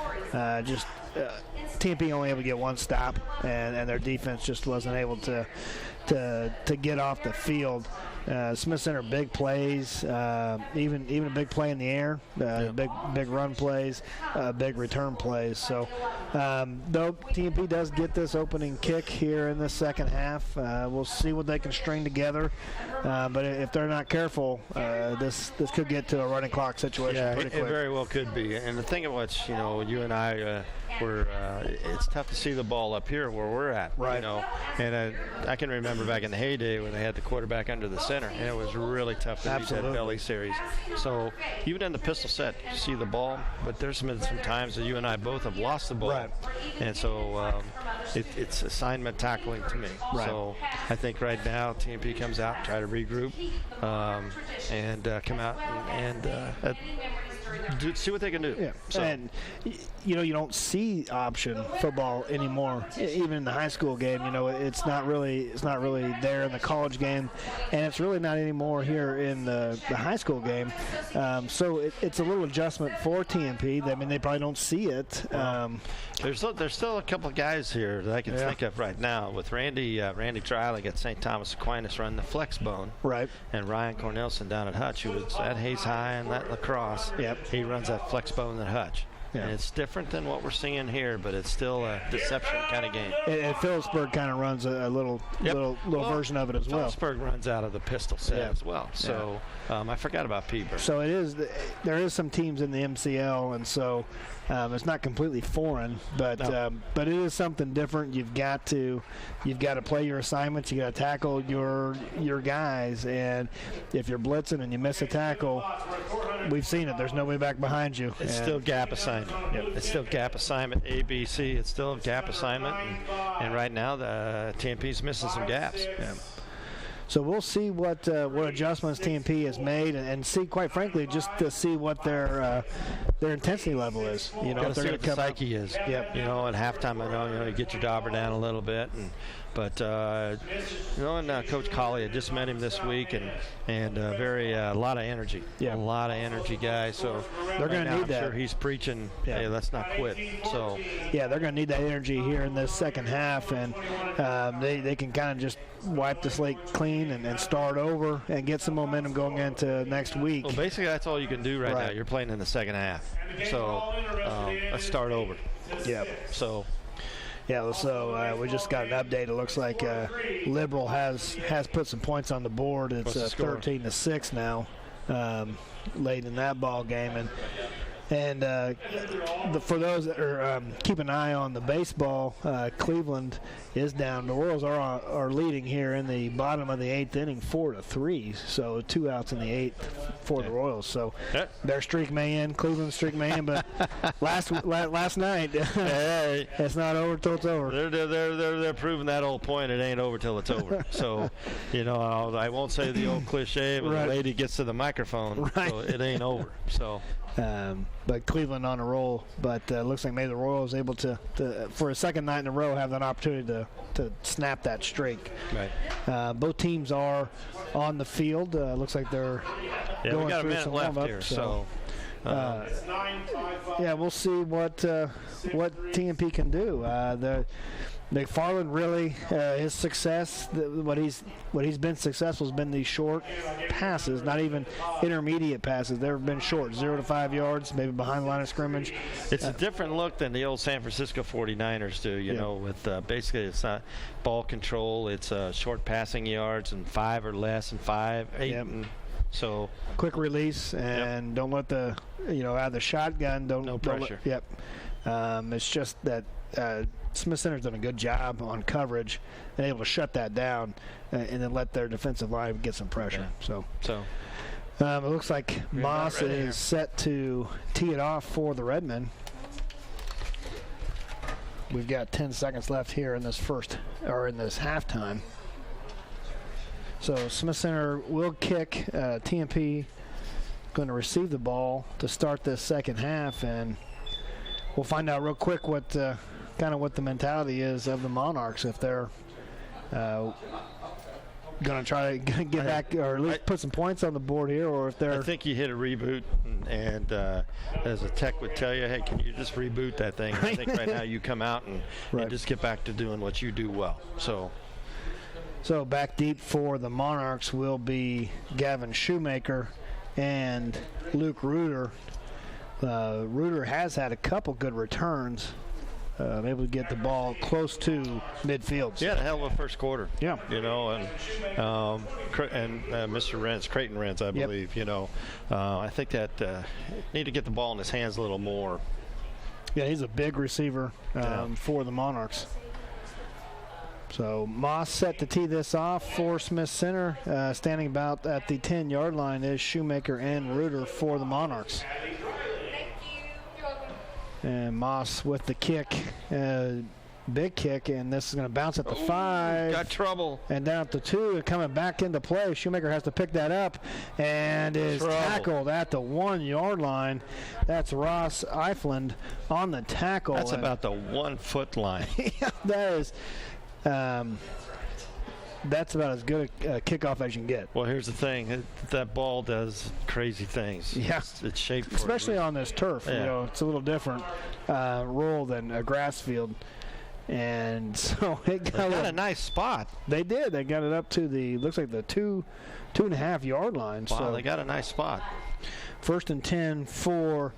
TMP only able to get one stop, and their defense just wasn't able to get off the field. Smith Center big plays, even a big play in the air, big run plays, big return plays. So though TMP does get this opening kick here in the second half, we'll see what they can string together. But if they're not careful, this could get to a running clock situation pretty quick. It very well could be. And the thing of which, you and I it's tough to see the ball up here where we're at. Right. And I can remember back in the heyday when they had the quarterback under the center, and it was really tough to beat that belly series. So even in the pistol set, you see the ball, but there's been some times that you and I both have lost the ball. Right. And so it's assignment tackling to me. Right. So I think right now TMP comes out, try to regroup, and come out and see what they can do. Yeah, So. and you don't see option football anymore. Even in the high school game, it's not really there in the college game, and it's really not anymore here in the high school game. So it's a little adjustment for TMP. I mean, they probably don't see it. There's still a couple of guys here that I can think of right now with Randy Treiling at St. Thomas Aquinas running the flex bone. Right. And Ryan Cornelson down at Hutch, who was at Hayes High and at lacrosse. Yep. He runs that flex bone at Hutch. Yeah. And it's different than what we're seeing here, but it's still a deception kind of game. And Phillipsburg kind of runs a little version of it as well. Phillipsburg runs out of the pistol set as well. So I forgot about Peeber. So there is some teams in the MCL, and so it's not completely foreign, but it is something different. You've got to play your assignments. You got to tackle your guys, and if you're blitzing and you miss a tackle, we've seen it. There's nobody back behind you. It's still gap assignment. Yep. It's still gap assignment. A, B, C. It's still gap assignment, and right now the TMP's missing some gaps. Yeah. So we'll see what adjustments TMP has made, and see, quite frankly, just to see what their intensity level is. If they're going to come psyche is. Yep. At halftime, I know you get your dauber down a little bit, but Coach Colley, I just met him this week, and a lot of energy. Yeah. A lot of energy, guys. So they're going to need that. I'm sure he's preaching. Hey, let's not quit. So yeah, they're going to need that energy here in this second half, and they can kind of just wipe the slate clean and start over and get some momentum going into next week. Well, basically that's all you can do right now. You're playing in the second half, so let's start over. Yeah. So. Yeah, so we just got an update. It looks like Liberal has put some points on the board. It's 13-6 now, late in that ball game, and for those that are keep an eye on the baseball, Cleveland is down. The Royals are leading here in the bottom of the 8th inning, 4-3. So 2 outs in the 8th for the Royals. So their streak may end, Cleveland's streak may end, but last night it's not over till it's over. They're proving that old point. It ain't over till it's over. So I won't say the old cliche, but the lady gets to the microphone, so it ain't over. So. But Cleveland on a roll. But looks like maybe the Royals able to for a second night in a row have an opportunity to snap that streak. Right. Both teams are on the field. Looks like they're going we got through a minute some left warm-up, here. So we'll see what TMP can do. McFarland really his success, what he's been successful has been these short passes, not even intermediate passes. They've been short, 0 to 5 yards, maybe behind the line of scrimmage. It's a different look than the old San Francisco 49ers do, with basically it's not ball control, it's short passing yards and 5 or less and 5, 8. Yep. And so quick release and don't let the out of the shotgun. No pressure. It's just that Smith Center's done a good job on coverage and able to shut that down and then let their defensive line get some pressure. So it looks like Moss is set to tee it off for the Redmen. We've got 10 seconds left here in this halftime. So Smith Center will kick. TMP going to receive the ball to start this second half, and we'll find out real quick what the mentality is of the Monarchs, if they're going to try to get back or at least put some points on the board here, or if they're. I think you hit a reboot, and as a tech would tell you, hey, can you just reboot that thing? I think right now you come out and just get back to doing what you do well. So back deep for the Monarchs will be Gavin Shoemaker and Luke Reuter. Reuter has had a couple good returns, able to get the ball close to midfield. Yeah, a hell of a first quarter. Yeah, and Mr. Rentz, Creighton Rentz, I believe. I think that need to get the ball in his hands a little more. Yeah, he's a big receiver for the Monarchs. So Moss set to tee this off for Smith Center. Standing about at the 10-yard line is Shoemaker and Reuter for the Monarchs. And Moss with the kick. Big kick, and this is going to bounce at the 5. Got trouble. And down at the 2, and coming back into play. Shoemaker has to pick that up and is tackled at the 1-yard line. That's Ross Eifland on the tackle. That's about the 1 foot line. Yeah, that is. That's about as good a kickoff as you can get. Well, here's the thing. That ball does crazy things. Yeah. It's shaped for especially on this turf. Yeah. You know, it's a little different roll than a grass field. And so it got a nice spot. They did. They got it up to looks like the 2.5 yard line. Wow, so they got a nice spot. 1st and 10 for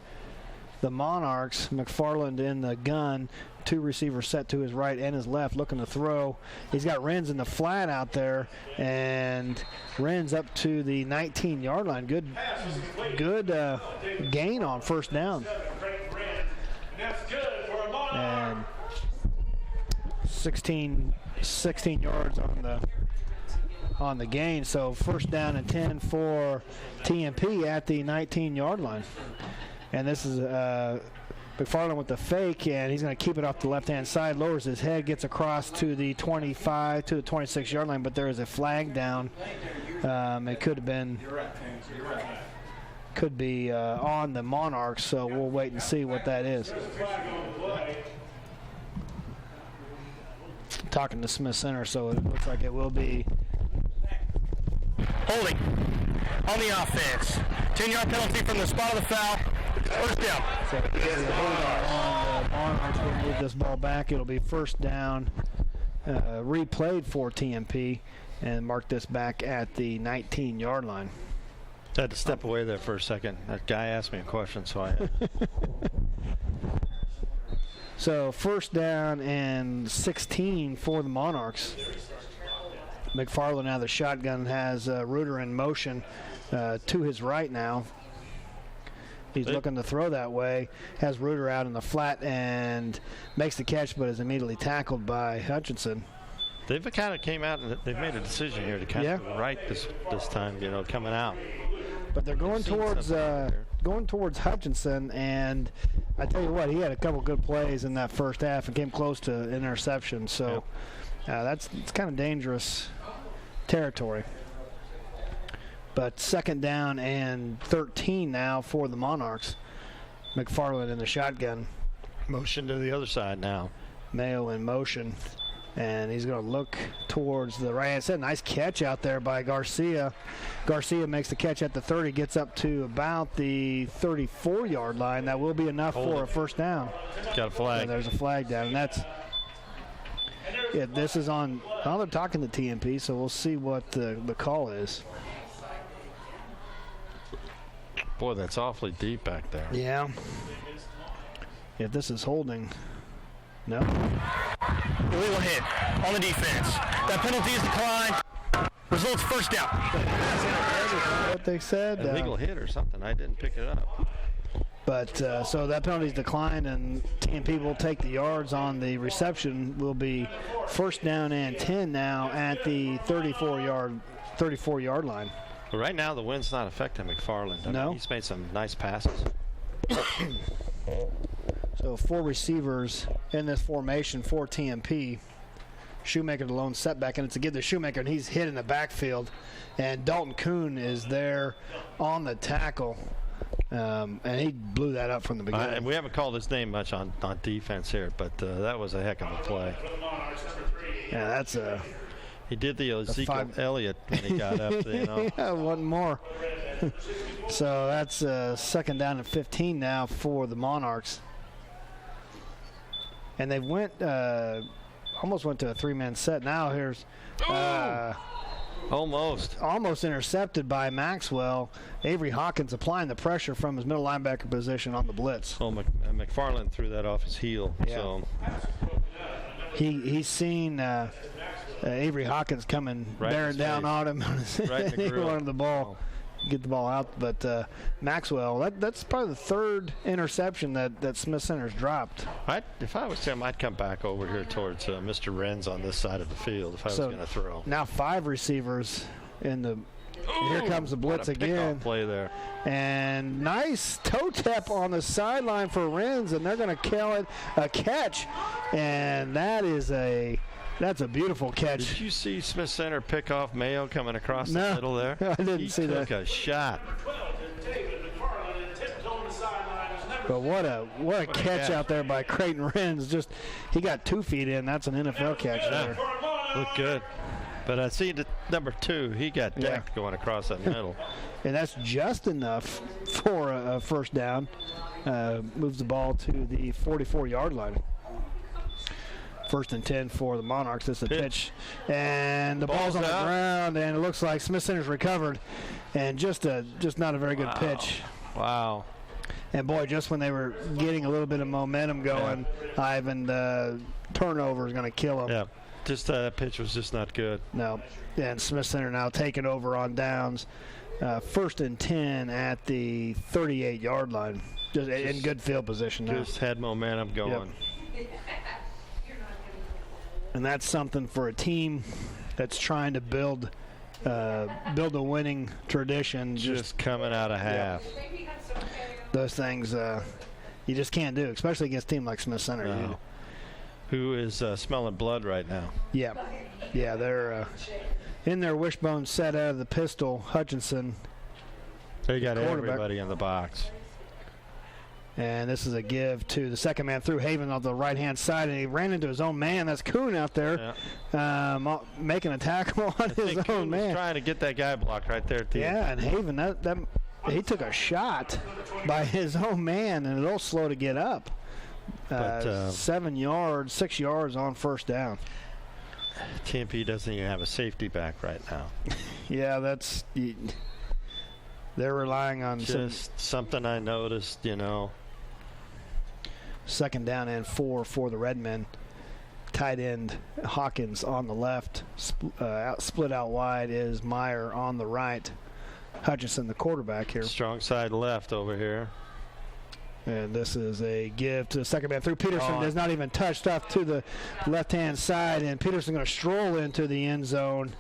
the Monarchs. McFarland in the gun. 2 receivers set to his right and his left, looking to throw. He's got Renz in the flat out there, and Renz up to the 19-yard line. Good gain on 1st down. And 16 yards on the gain. So 1st down and 10 for TMP at the 19-yard line. And this is McFarland with the fake, and he's going to keep it off the left-hand side, lowers his head, gets across to the 25 to the 26-yard line, but there is a flag down. It could be on the Monarchs, so we'll wait and see what that is. Talking to Smith Center, so it looks like it will be Holding on the offense. 10-yard penalty from the spot of the foul. 1st down. So on the Monarchs will move this ball back. It'll be 1st down, replayed for TMP, and mark this back at the 19-yard line. I had to step away there for a second. That guy asked me a question, so I had. So 1st down and 16 for the Monarchs. McFarland out of the shotgun has Reuter in motion to his right now. He's looking to throw that way. Has Reuter out in the flat and makes the catch, but is immediately tackled by Hutchinson. They've kind of came out and they've made a decision here to kind of go right this time, coming out. But they're going towards Hutchinson, and I tell you what, he had a couple good plays in that first half and came close to interception. So it's kind of dangerous territory. But 2nd down and 13 now for the Monarchs. McFarland in the shotgun. Motion to the other side now. Mayo in motion. And he's going to look towards the right hand side. Nice catch out there by Garcia. Garcia makes the catch at the 30, gets up to about the 34-yard line. That will be enough for a 1st down. Got a flag. And there's a flag down. And that's this is on. Well, they're talking to TMP, so we'll see what the call is. Boy, that's awfully deep back there. Yeah. If this is holding. No. Illegal hit on the defense. That penalty is declined. Results 1st down. What they said. Illegal hit or something. I didn't pick it up. But so that penalty's declined, and TMP will take the yards on the reception. Will be 1st down and 10 now at the 34-yard line. Well, right now the wind's not affecting McFarland. I mean, he's made some nice passes. So 4 receivers in this formation for TMP. Shoemaker the lone setback, and it's a give to Shoemaker, and he's hit in the backfield. And Dalton Kuhn is there on the tackle. And he blew that up from the beginning. We haven't called his name much on defense here, but that was a heck of a play. Yeah, that's a... He did the Ezekiel Elliott when he got up, Yeah, one more. So that's 2nd down and 15 now for the Monarchs. And they almost went to a 3-man set. Now here's almost intercepted by Maxwell. Avery Hawkins applying the pressure from his middle linebacker position on the blitz. Oh, McFarland threw that off his heel. Yeah. So he's seen Avery Hawkins coming bearing down on him. Right in the he grill. wanted the ball. Get the ball out, but Maxwell, that's probably the 3rd interception that Smith Center's dropped. If I was him, I'd come back over here towards Mr. Renz on this side of the field if I was going to throw. Now 5 receivers in the Here comes the blitz again. Play there. And nice toe tap on the sideline for Renz, and they're going to call it a catch. And that's a beautiful catch. Did you see Smith Center pick off Mayo coming across the middle there? I didn't see that. He took a shot. But what a catch out there by Creighton Renz. He got 2 feet in. That's an NFL catch there. Looked good. But I see the number 2. He got decked going across that middle. And that's just enough for a first down. Moves the ball to the 44-yard line. 1st and 10 for the Monarchs. This is a pitch. And the ball's on the ground, and it looks like Smith Center's recovered. And just not a very good pitch. Wow. And, boy, just when they were getting a little bit of momentum going, Ivan, the turnover is going to kill them. Yeah, just that pitch was just not good. No. And Smith Center now taking over on downs. 1st and 10 at the 38-yard line. Just in good field position now. Just had momentum going. Yep. And that's something for a team that's trying to build a winning tradition. Just coming out of half. Yep. Those things you just can't do, especially against a team like Smith Center. No. Who is smelling blood right now. Yeah, they're in their wishbone set out of the pistol. Hutchinson. They got everybody in the box. And this is a give to the second man through Haven on the right-hand side, and he ran into his own man. That's Kuhn out there making a tackle on his own man. Was trying to get that guy blocked right there at the end. And Haven, he took a shot by his own man, and it'll slow to get up. 7 yards, 6 yards on first down. TMP doesn't even have a safety back right now. Yeah, they're relying on just something I noticed, 2nd down and 4 for the Redmen. Tight end Hawkins on the left. Split out wide is Meyer on the right. Hutchinson, the quarterback here. Strong side left over here. And this is a give to the second man through. Peterson does not even touch stuff to the left-hand side, and Peterson going to stroll into the end zone.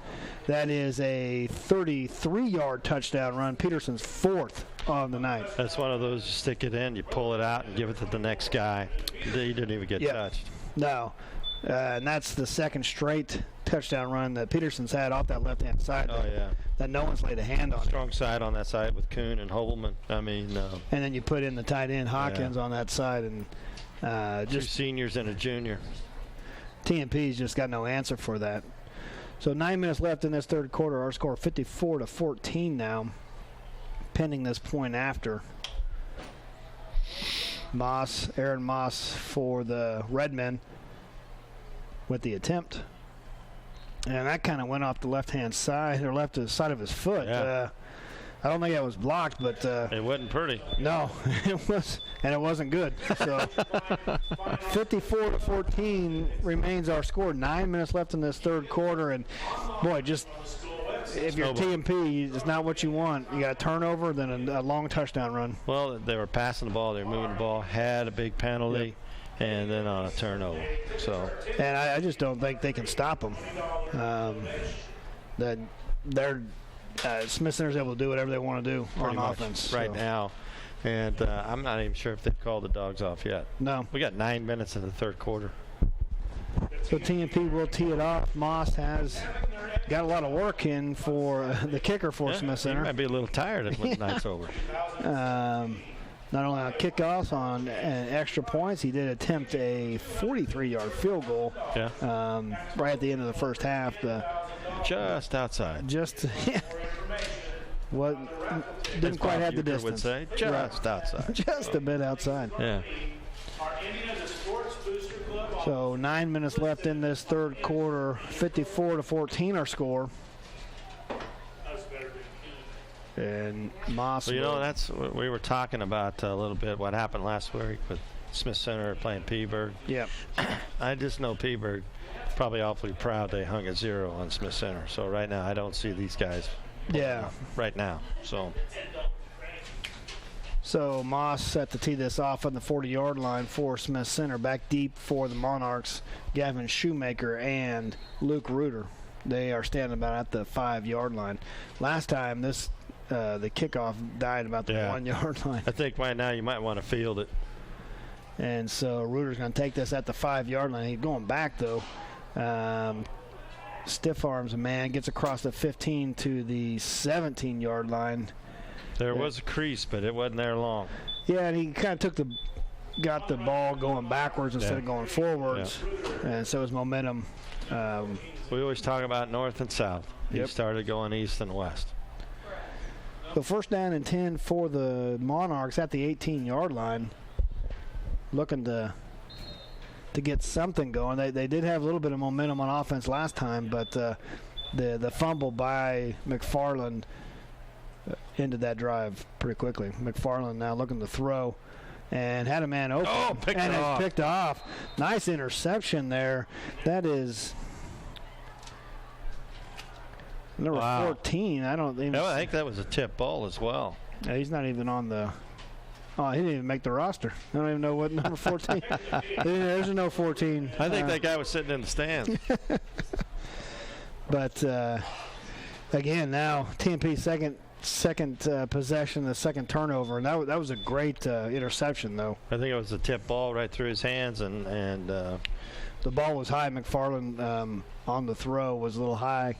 That is a 33-yard touchdown run. Peterson's 4th on the night. That's one of those, you stick it in, you pull it out, and give it to the next guy. He didn't even get touched. No. And that's the second straight touchdown run that Peterson's had off that left-hand side. That no one's laid a hand on. Strong side on that side with Kuhn and Hobelman. And then you put in the tight end Hawkins on that side, and 2 seniors and a junior. TMP's just got no answer for that. So 9 minutes left in this third quarter. Our score 54-14 now, pending this point after. Aaron Moss for the Redmen with the attempt. And that kind of went off the left-hand side, or left side of his foot. Yeah. I don't think that was blocked, but it wasn't pretty. No, it was, and it wasn't good. So 54-14 remains our score. 9 minutes left in this third quarter, and boy, just if you're TMP, it's not what you want. You got a turnover, then a long touchdown run. Well, they were passing the ball, they were moving the ball, had a big penalty. Yep. And then on a turnover. And I just don't think they can stop them. Smith Center's able to do whatever they want to do on offense right now. And I'm not even sure if they've called the dogs off yet. No. We got 9 minutes in the third quarter. So TMP will tee it off. Moss has got a lot of work in for the kicker for Smith Center. He might be a little tired when the night's over. Not only on kickoffs, on extra points, he did attempt a 43-yard field goal right at the end of the first half. Just outside. Didn't quite have the distance. Would say just outside. Just a bit outside. Yeah. So 9 minutes left in this third quarter. 54-14 our score. And Moss. Well, that's what we were talking about a little bit. What happened last week with Smith Center playing Peaburg. Yeah. I just know Peaburg probably awfully proud they hung a 0 on Smith Center. So right now I don't see these guys. Right now. So Moss set to tee this off on the 40-yard line for Smith Center. Back deep for the Monarchs, Gavin Shoemaker and Luke Reuter. They are standing about at the 5-yard line. Last time, the kickoff died about the 1-yard line. I think right now you might want to field it. And so Reuter's going to take this at the 5-yard line. He's going back, though. Stiff arms a man, gets across the 15 to the 17-yard line. There was a crease, but it wasn't there long. Yeah, and he kind of got the ball going backwards instead of going forwards. Yeah. And so his momentum. We always talk about north and south. He started going east and west. So first down and 10 for the Monarchs at the 18-yard line. Looking to get something going. They did have a little bit of momentum on offense last time, but the fumble by McFarland ended that drive pretty quickly. McFarland now looking to throw and had a man open picked off. Nice interception there. That is number 14. I think that was a tip ball as well. Yeah, he's not even on the. Oh, he didn't even make the roster. I don't even know what number 14. There's no 14. I think that guy was sitting in the stands. But again, now TMP second possession, the second turnover, and that was a great interception, though. I think it was a tip ball right through his hands, and the ball was high. McFarland on the throw was a little high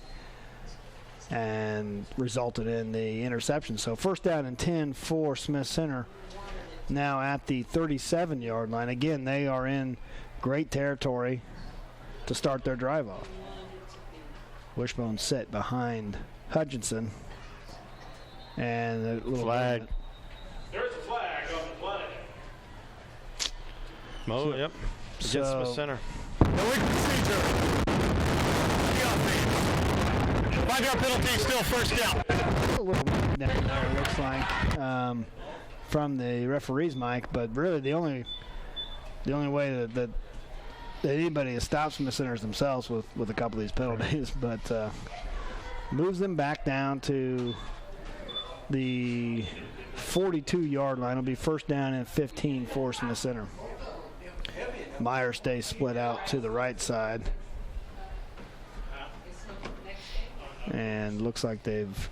and resulted in the interception. So first down and 10 for Smith Center. Now at the 37-yard line. Again, they are in great territory to start their drive off. Wishbone set behind Hutchinson. And a little flag. There's a flag on the play. Yep. Against Smith Center. The 5-yard penalty, still first down. A little down there, it looks like, from the referee's mic, but really the only way that anybody has stopped Smith Centers themselves with a couple of these penalties, but moves them back down to the 42-yard line. It'll be first down and 15 for Smith Center. Meyer stays split out to the right side. And looks like they've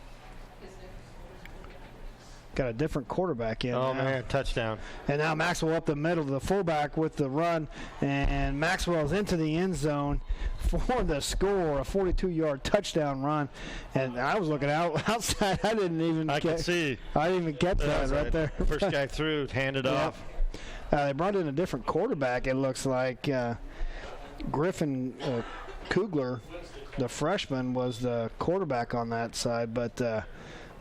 got a different quarterback in. Oh, now. man, touchdown. And now Maxwell up the middle, the fullback with the run. And Maxwell's into the end zone for the score, a 42-yard touchdown run. And I was looking outside. I didn't even could see. I didn't even get that right there. First guy through, handed off. They brought in a different quarterback, it looks like. Griffin Kugler, the freshman, was the quarterback on that side, but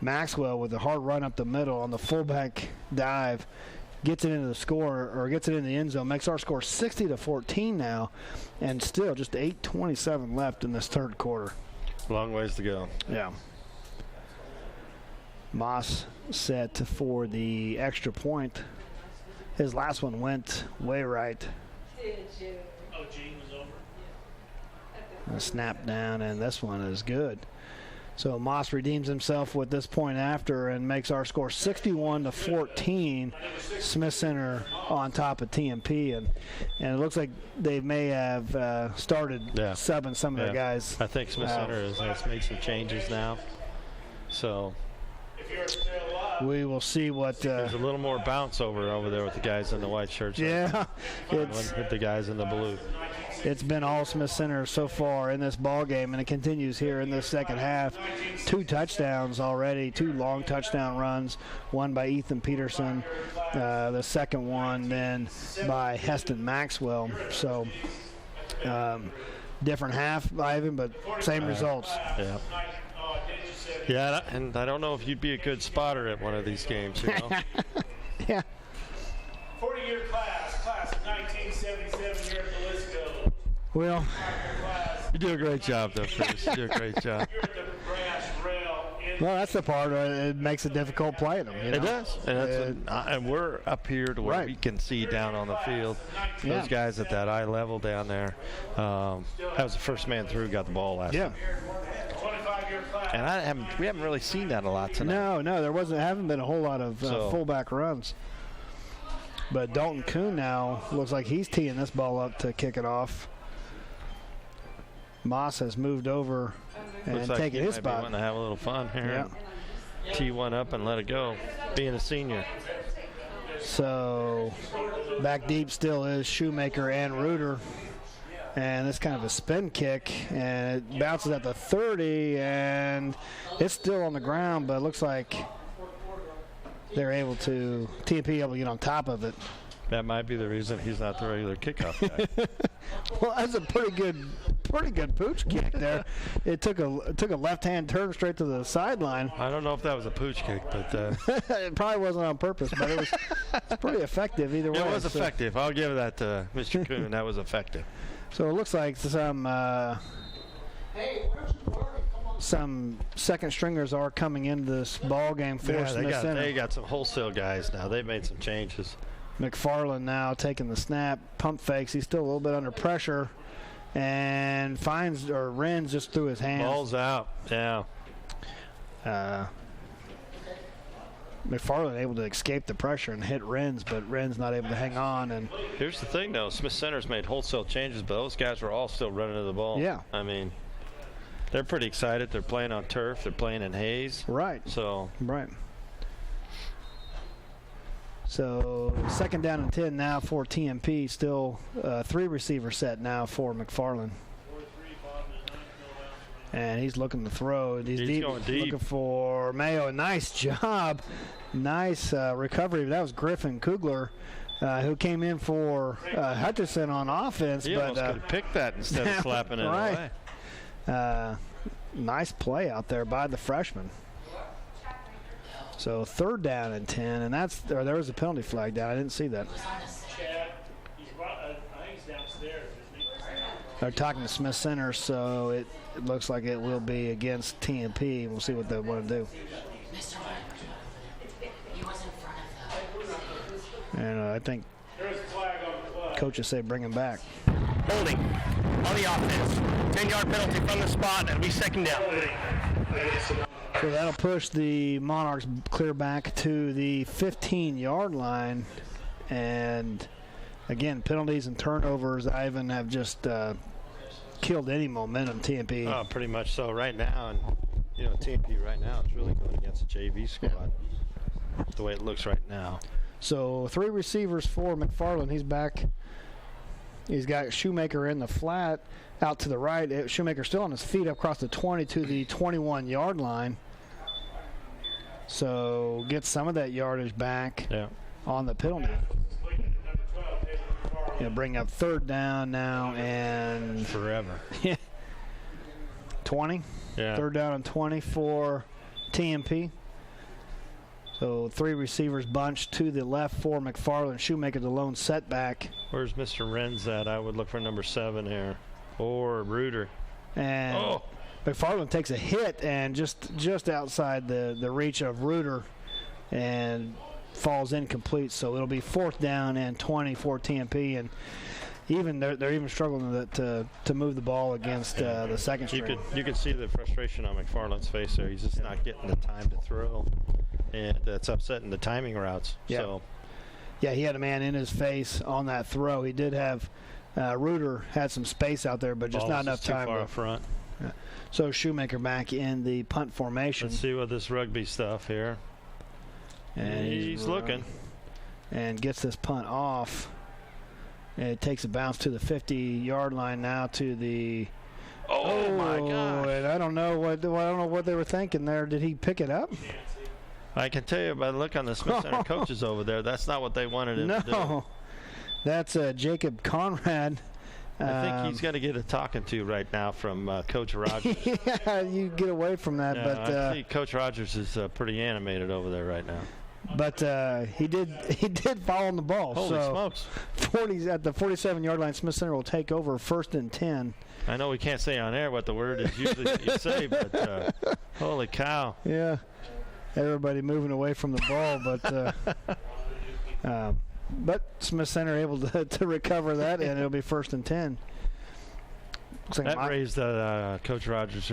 Maxwell with a hard run up the middle on the fullback dive gets it into the score, or gets it in the end zone, makes our score 60-14 now, and still just 8:27 left in this third quarter. Long ways to go. Yeah. Moss set for the extra point. His last one went way right. Oh, Gene was over. A snap down, and this one is good. So Moss redeems himself with this point after and makes our score 61-14. Smith Center on top of TMP, and it looks like they may have started subbing some of their guys. I think Smith Center has made some changes now. So we will see what. There's a little more bounce over there with the guys in the white shirts. Yeah, with the guys in the blue. It's been all Smith Center so far in this ball game, and it continues here in this second half. 2 touchdowns already, 2 long touchdown runs, one by Ethan Peterson, the second one then by Heston Maxwell. So different half, Ivan, but same results. Yeah. Yeah, and I don't know if you'd be a good spotter at one of these games, you know. Yeah. 40-year class of 1977, here at the list goes. Well, you do a great job, though, Chris. You do a great job. Well, that's the part it makes it difficult playing them. You know? It does, and we're up here to where we can see down on the field. Those guys at that eye level down there. That was the first man through, got the ball last time. And we haven't really seen that a lot tonight. No, there haven't been a whole lot of fullback runs. But Dalton Kuhn now looks like he's teeing this ball up to kick it off. Moss has moved over and like taken his spot. Want to have a little fun here. Yeah. Tee one up and let it go. Being a senior. So back deep still is Shoemaker and Reuter. And it's kind of a spin kick, and it bounces at the 30, and it's still on the ground, but it looks like they're able to, TMP able to get on top of it. That might be the reason he's not the regular kickoff guy. Well, that's a pretty good pooch kick there. It took a left-hand turn straight to the sideline. I don't know if that was a pooch kick, but it probably wasn't on purpose, but it was pretty effective either way. It was effective. I'll give that to Mr. Kuhn. That was effective. So it looks like some second stringers are coming into this ball game for Smith Center. They got some wholesale guys now. They've made some changes. McFarland now taking the snap, pump fakes. He's still a little bit under pressure, and Renz just threw his hands. Ball's out. Yeah. McFarland able to escape the pressure and hit Renz, but Renz not able to hang on. And here's the thing, though. Smith Center's made wholesale changes, but those guys were all still running to the ball. Yeah. I mean, they're pretty excited. They're playing on turf. They're playing in haze. Right. So. Right. So 2nd down and 10 now for TMP. Still 3 receiver set now for McFarland. And he's looking to throw. He's going deep. Looking for Mayo. Nice job. Nice recovery. That was Griffin Kugler, who came in for Hutchison on offense. He almost could have picked that instead of slapping it away. Nice play out there by the freshman. So 3rd down and 10, and there was a penalty flag down. I didn't see that. They're talking to Smith Center, so it looks like it will be against TMP. We'll see what they want to do. And I think coaches say bring him back. Holding on the offense. 10-yard penalty from the spot, and it'll be 2nd down. So that'll push the Monarchs clear back to the 15-yard line. And, again, penalties and turnovers, Ivan, have just killed any momentum, TMP. Oh, pretty much so right now. And, TMP right now is really going against a JV squad the way it looks right now. So 3 receivers for McFarland. He's back. He's got Shoemaker in the flat out to the right. Shoemaker still on his feet up across the 20 to the 21-yard line. So gets some of that yardage back on the penalty. Going to bring up 3rd down now and forever. 20. Yeah. 3rd down and 20 for TMP. So 3 receivers bunched to the left for McFarland. Shoemaker the lone setback. Where's Mr. Renz at? I would look for number 7 here. Or Reuter. And McFarland takes a hit and just outside the reach of Reuter and falls incomplete. So it'll be 4th down and 20 for TMP. And even they're even struggling to move the ball against the second string. You could see the frustration on McFarland's face there. He's just not getting the time to throw. And that's upsetting the timing routes. Yeah. So. Yeah, he had a man in his face on that throw. He did have Reuter had some space out there, but just not enough time. Too far up front. Yeah. So Shoemaker back in the punt formation. Let's see what this rugby stuff here. And he's looking. And gets this punt off. And it takes a bounce to the 50-yard line now to the. Oh my gosh! And I don't know what they were thinking there. Did he pick it up? I can tell you by the look on the Smith Center coaches over there, that's not what they wanted him to do. No, that's Jacob Conrad. I think he's got to get a talking to right now from Coach Rogers. Yeah, you get away from that. Yeah, but I think Coach Rogers is pretty animated over there right now. But he did fall on the ball. Holy smokes! 40 at the 47-yard line. Smith Center will take over 1st and 10. I know we can't say on air what the word is usually you say, but holy cow! Yeah. Everybody moving away from the ball, but Smith Center able to recover that, and it'll be 1st and 10. Like that raised Coach Rogers'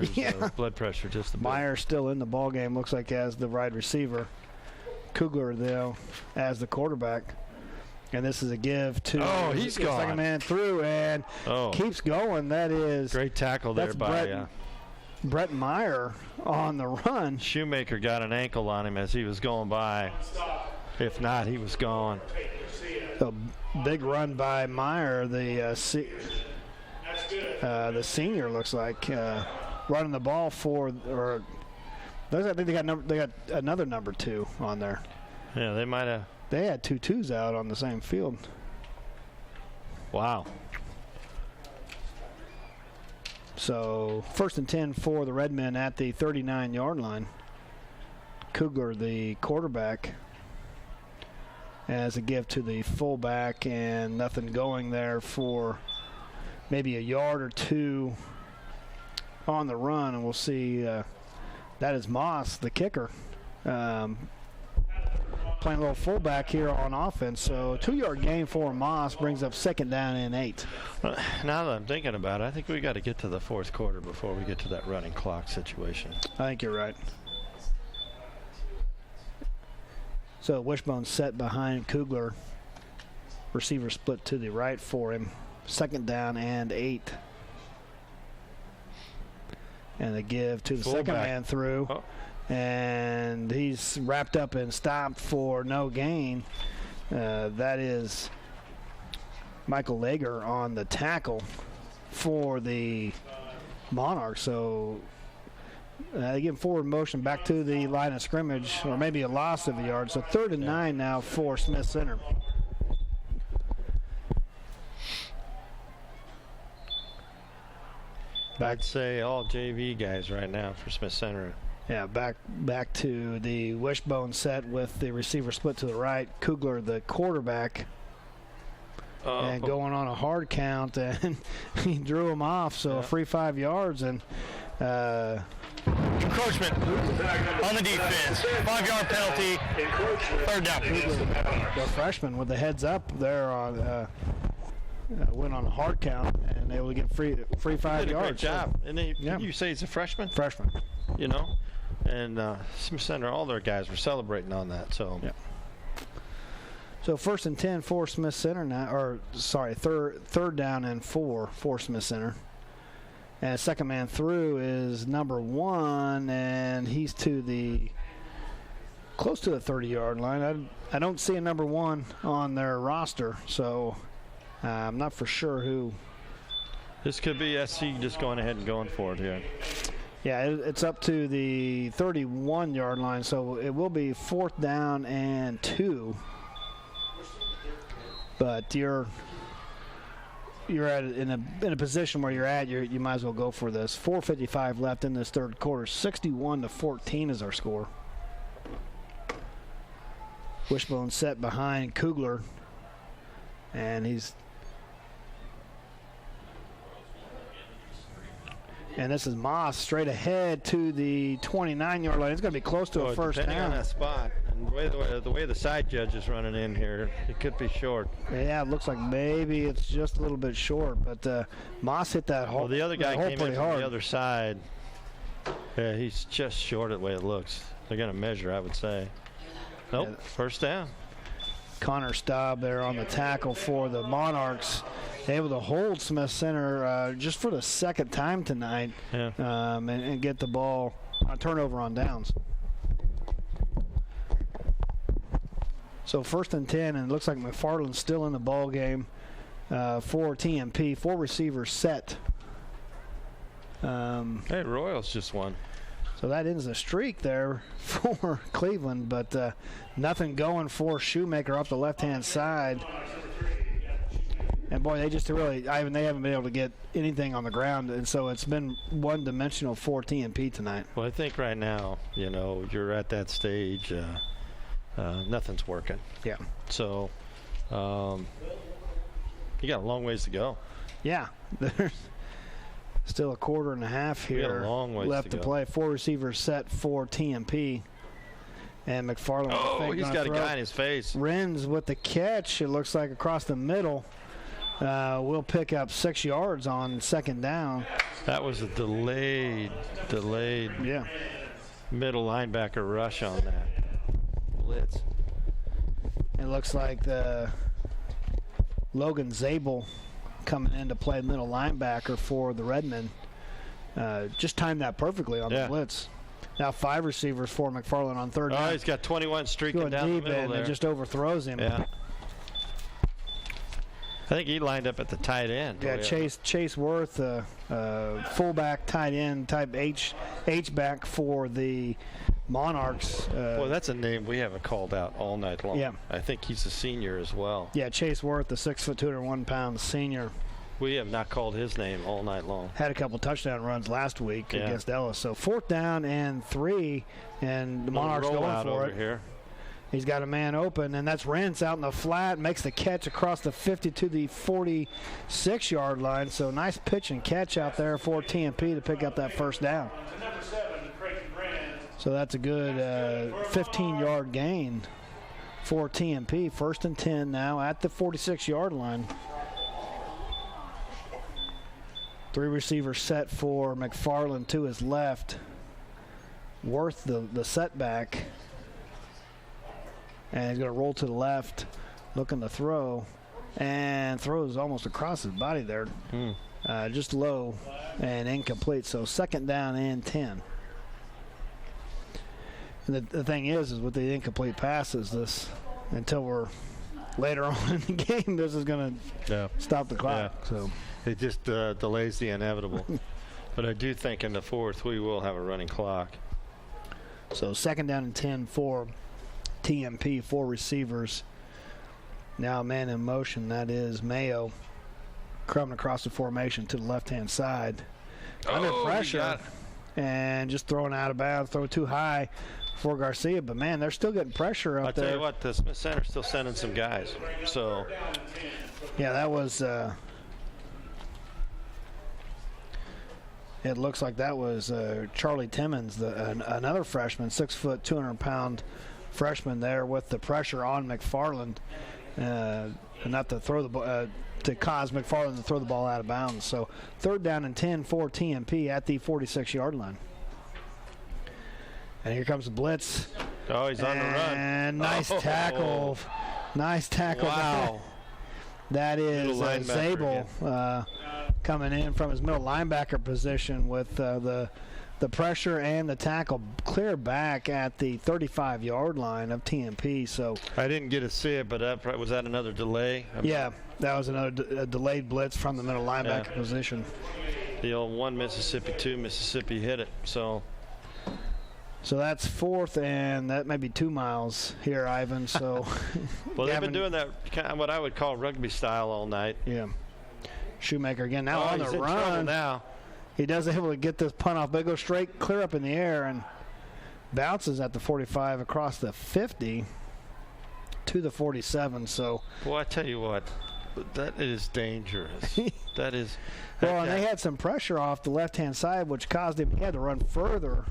blood pressure just a bit. Meyer's still in the ball game. Looks like as the wide receiver. Kugler though as the quarterback. And this is a give to he's the gone. second man through and keeps going. That is great tackle there by Brett Meyer on the run. Shoemaker got an ankle on him as he was going by. If not, he was gone. A big run by Meyer, the senior looks like running the ball for. Or I think they got another number 2 on there. Yeah, they might have. They had 2 2s out on the same field. Wow. So 1st and 10 for the Redmen at the 39-yard line. Kugler, the quarterback, as a give to the fullback, and nothing going there for maybe a yard or 2 on the run. And we'll see. That is Moss, the kicker. Playing a little fullback here on offense. So 2-yard gain for Moss brings up 2nd down and 8. Now that I'm thinking about it, I think we got to get to the 4th quarter before we get to that running clock situation. I think you're right. So Wishbone set behind Kugler. Receiver split to the right for him. 2nd down and 8. And a give to the second man through. And he's wrapped up and stopped for no gain. That is Michael Lager on the tackle for the Monarchs. So they give him forward motion back to the line of scrimmage, or maybe a loss of a yard. So 3rd and 9 now for Smith Center. I'd say all JV guys right now for Smith Center. Yeah, back to the wishbone set with the receiver split to the right. Kugler, the quarterback, and going on a hard count, and he drew him off. So a free 5 yards, and encroachment on the defense. 5-yard penalty. 3rd down. The freshman with the heads up there on went on a hard count and able to get free 5 yards. Great job. And did you say he's a freshman? Freshman. You know, and Smith Center, all their guys were celebrating on that. So. Yeah. So 1st and 10 for Smith Center now, or sorry, third down and 4 for Smith Center. And second man through is number 1, and he's to the close to the 30-yard line. I don't see a number 1 on their roster, so I'm not for sure who. This could be SC just going ahead and going for it here. Yeah, it's up to the 31-yard line, so it will be 4th down and 2. But you're at in a position where you're at. You might as well go for this. 4:55 left in this third quarter. 61-14 is our score. Wishbone set behind Kugler, and this is Moss straight ahead to the 29-yard line. It's going to be close to a first down. Depending on that spot and the way the side judge is running in here, it could be short. Yeah, it looks like maybe it's just a little bit short, but Moss hit that hole. Well, the other guy came in from hard. the other side. Yeah, he's just short at the way it looks. They're going to measure, I would say. Nope, yeah. First down. Connor Staub there on the tackle for the Monarchs, able to hold Smith Center just for the second time tonight, and get the ball on turnover on downs. So 1st and 10, and it looks like McFarland's still in the ball game for TMP. 4 receivers set. Hey, Royals just won. So that ends the streak there for Cleveland, but nothing going for Shoemaker up the left-hand side. And boy, they haven't been able to get anything on the ground, and so it's been one-dimensional for TMP tonight. Well, I think right now, you're at that stage. Nothing's working. Yeah. So you got a long ways to go. Yeah. There's still a quarter and a half here left to play. 4 receivers set for TMP. And McFarland. Oh, he's got a guy in his face. Renz with the catch, it looks like across the middle. We'll pick up 6 yards on second down. That was a delayed middle linebacker rush on that blitz. It looks like the Logan Zabel coming in to play middle linebacker for the Redmen. Just timed that perfectly on the blitz. Now 5 receivers for McFarland on third down. Oh, he's got 21 streaking going down deep the middle and there. it just overthrows him. Yeah. I think he lined up at the tight end. Yeah, Chase Worth, fullback, tight end, type H back for the Monarchs. Boy, that's a name we haven't called out all night long. Yeah. I think he's a senior as well. Yeah, Chase Worth, the 6 foot 201 pound senior. We have not called his name all night long. Had a couple touchdown runs last week against Ellis. So 4th down and 3, and the Monarchs going for it. Here. He's got a man open, and that's Rentz out in the flat, makes the catch across the 50 to the 46-yard line. So nice pitch and catch out there for TMP to pick up that first down. So that's a good 15-yard gain for TMP. 1st and 10 now at the 46-yard line. 3 receivers set for McFarland to his left. Worth the setback. And he's going to roll to the left, looking to throw. And throws almost across his body there. Just low and incomplete. So 2nd down and 10. And the thing is with the incomplete passes, this until we're later on in the game, this is going to stop the clock. Yeah. So it just delays the inevitable. But I do think in the 4th we will have a running clock. So 2nd down and 10 for TMP, 4 receivers. Now a man in motion, that is Mayo, coming across the formation to the left-hand side. Under pressure and just throwing out of bounds, throw too high for Garcia. But, man, they're still getting pressure up there. I'll tell you what, the Smith Center's still sending some guys. So, yeah, that was it looks like that was Charlie Timmons, another freshman, 6 foot, 200-pound freshman there with the pressure on McFarland, not to throw the ball, to cause McFarland to throw the ball out of bounds. So 3rd down and 10 for TMP at the 46-yard line. And here comes the blitz. Oh, he's on the run. And nice tackle. Nice tackle. Wow. That is Zabel coming in from his middle linebacker position with the pressure and the tackle clear back at the 35-yard line of TMP. So I didn't get to see it, but was that another delay? Yeah, that was another delayed blitz from the middle linebacker position. The old 1 Mississippi, 2 Mississippi hit it. So that's 4th, and that may be 2 miles here, Ivan. So well, they've been doing that kind of what I would call rugby style all night. Yeah. Shoemaker again now on the he's in run. trouble now. He does able to get this punt off, but it goes straight clear up in the air and bounces at the 45 across the 50 to the 47. So, boy, I tell you what, that is dangerous. That is. Well, and they had some pressure off the left-hand side, which caused him. He had to run further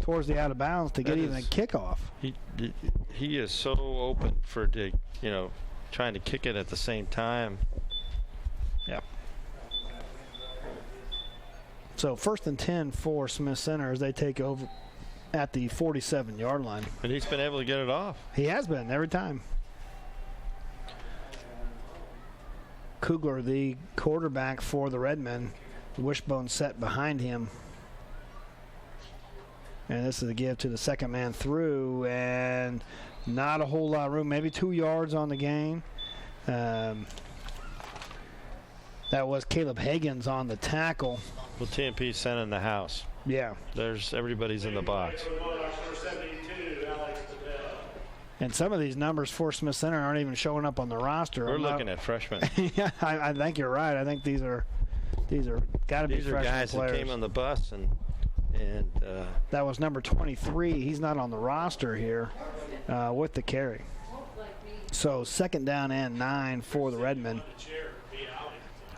towards the out of bounds to get even a kickoff. He is so open for trying to kick it at the same time. Yeah. So 1st and 10 for Smith Center as they take over at the 47-yard line. And he's been able to get it off. He has been every time. Kugler, the quarterback for the Redmen, the wishbone set behind him. And this is a give to the second man through, and not a whole lot of room, maybe 2 yards on the gain. That was Caleb Higgins on the tackle. Well, TMP sent in the house. Yeah. Everybody's in the box. And some of these numbers for Smith Center aren't even showing up on the roster. We're looking at freshmen. Yeah, I think you're right. I think these are got to be freshman players. These are guys that came on the bus and that was number 23. He's not on the roster here with the carry. So 2nd down and 9 for the Redmen.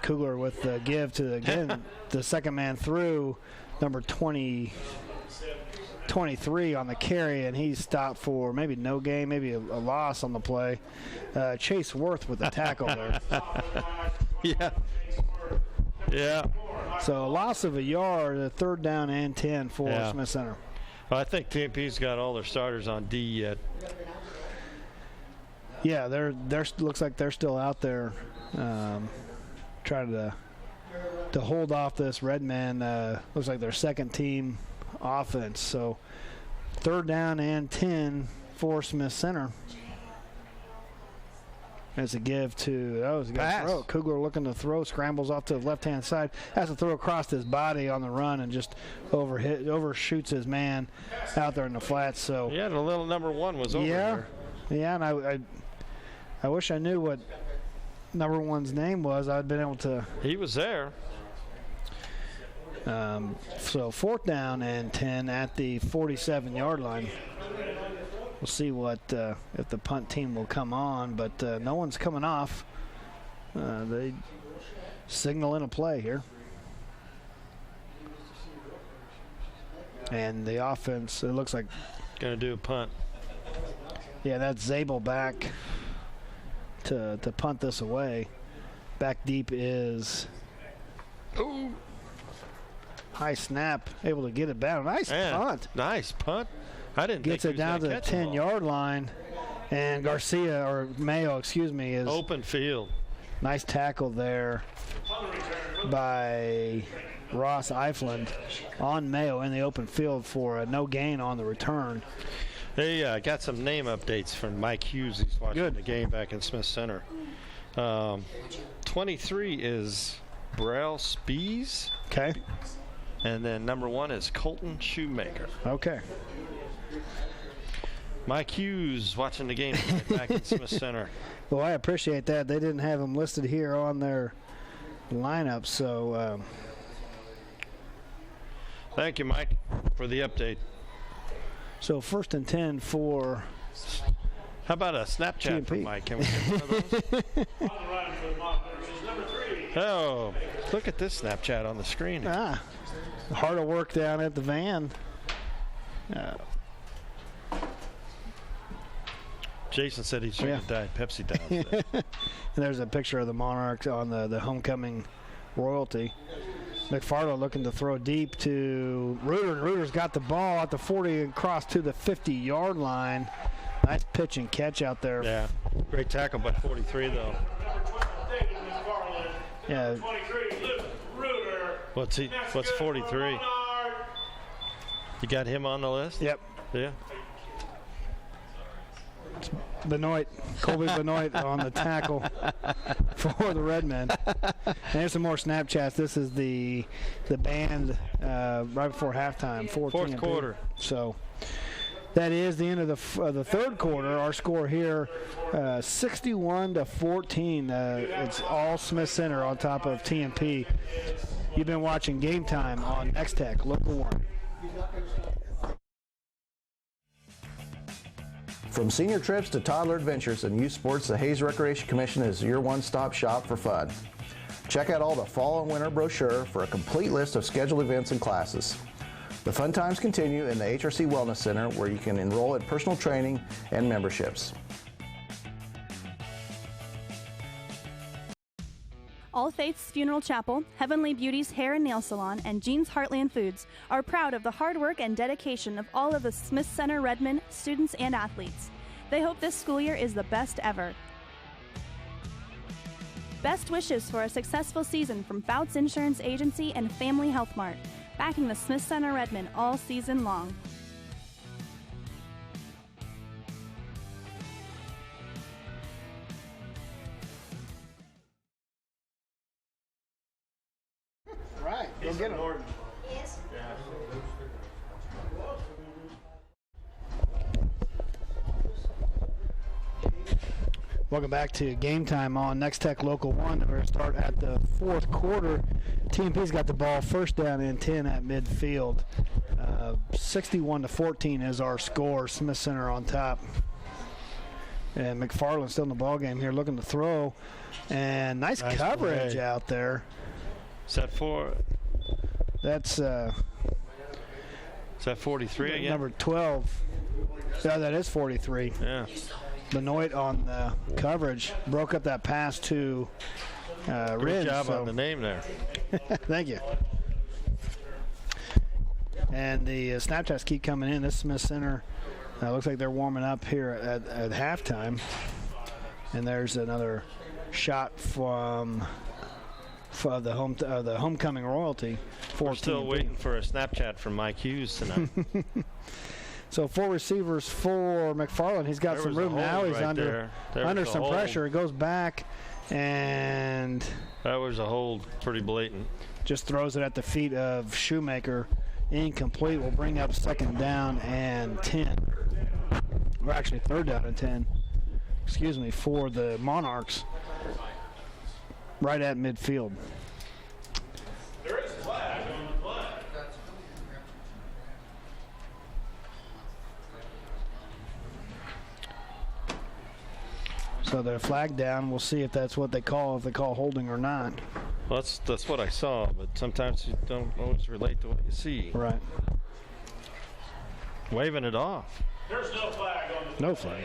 Kugler with the give to, again, the second man through, number 23 on the carry, and he's stopped for maybe no gain, maybe a loss on the play. Chase Worth with the tackle there. Yeah. So a loss of a yard, a 3rd down and 10 for Smith Center. Well, I think TMP's got all their starters on D yet. Yeah, they're looks like they're still out there try to hold off this Redmen. Looks like their second team offense. So 3rd down and 10 for Smith Center. That's a give to, that was a good throw. Kugler looking to throw, scrambles off to the left-hand side, has to throw across his body on the run and just overshoots his man out there in the flats. So yeah, the little number 1 was over there. Yeah, and I wish I knew what number 1's name was. I'd been able to. He was there. So 4th down and 10 at the 47-yard line. We'll see what if the punt team will come on, but no one's coming off. They signal in a play here. And the offense, it looks like. Going to do a punt. Yeah, that's Zabel back to punt this away. Back deep is. Ooh. High snap, able to get it back. Nice punt. Nice punt. I didn't Gets think it down to the 10-yard line, and Mayo, is open field. Nice tackle there by Ross Eifland on Mayo in the open field for no gain on the return. They got some name updates from Mike Hughes. He's watching the game back in Smith Center. 23 is Brell Spees. Okay. And then number 1 is Colton Shoemaker. Okay. Mike Hughes watching the game back in Smith Center. Well, I appreciate that. They didn't have him listed here on their lineup, so. Thank you, Mike, for the update. So 1st and 10 for. How about a Snapchat TMP. from Mike? Can we get one of those? Oh, look at this Snapchat on the screen. Hard at work down at the van. Jason said he's drinking Diet Pepsi down. And there's a picture of the Monarchs on the homecoming royalty. McFarland looking to throw deep to Reuter, and Reuter's got the ball at the 40 and cross to the 50-yard line. Nice pitch and catch out there. Yeah, great tackle by 43 though. Yeah. What's 43? You got him on the list? Yep. Yeah. Benoit, Colby Benoit on the tackle for the Redmen. And there's some more Snapchats. This is the band right before halftime. Fourth quarter. So that is the end of the 3rd quarter. Our score here, 61-14. It's all Smith Center on top of TMP. You've been watching Game Time on Nex-Tech, Local 1. From senior trips to toddler adventures and youth sports, the Hayes Recreation Commission is your one-stop shop for fun. Check out all the fall and winter brochure for a complete list of scheduled events and classes. The fun times continue in the HRC Wellness Center, where you can enroll in personal training and memberships. All Faiths Funeral Chapel, Heavenly Beauties Hair and Nail Salon, and Jean's Heartland Foods are proud of the hard work and dedication of all of the Smith Center Redmen students and athletes. They hope this school year is the best ever. Best wishes for a successful season from Fouts Insurance Agency and Family Health Mart, backing the Smith Center Redmen all season long. Right, go get him. Yes. Welcome back to Game Time on Nex-Tech Local 1. We're going to start at the 4th quarter. TMP's got the ball 1st down and 10 at midfield. 61-14 is our score. Smith Center on top. And McFarland still in the ball game here, looking to throw. And nice coverage play out there. Is that That's is that 43 again? Number 12. Yeah, that is 43. Yeah. Benoit on the coverage. Broke up that pass to Good Riz. job on the name there. Thank you. And the Snapchats keep coming in. This Smith Center looks like they're warming up here at halftime. And there's another shot from for the homecoming royalty. We're still waiting for a Snapchat from Mike Hughes tonight. So 4 receivers for McFarland. He's got some room now. He's under some pressure. He goes back, and that was a hold, pretty blatant. Just throws it at the feet of Shoemaker. Incomplete. Will bring up 2nd down and 10. Or actually 3rd down and 10. Excuse me, for the Monarchs. Right at midfield. There is a flag on the play. So they're flagged down. We'll see if that's what they call, if they call holding or not. Well, that's what I saw, but sometimes you don't always relate to what you see. Right. Waving it off. There's no flag on the No flag.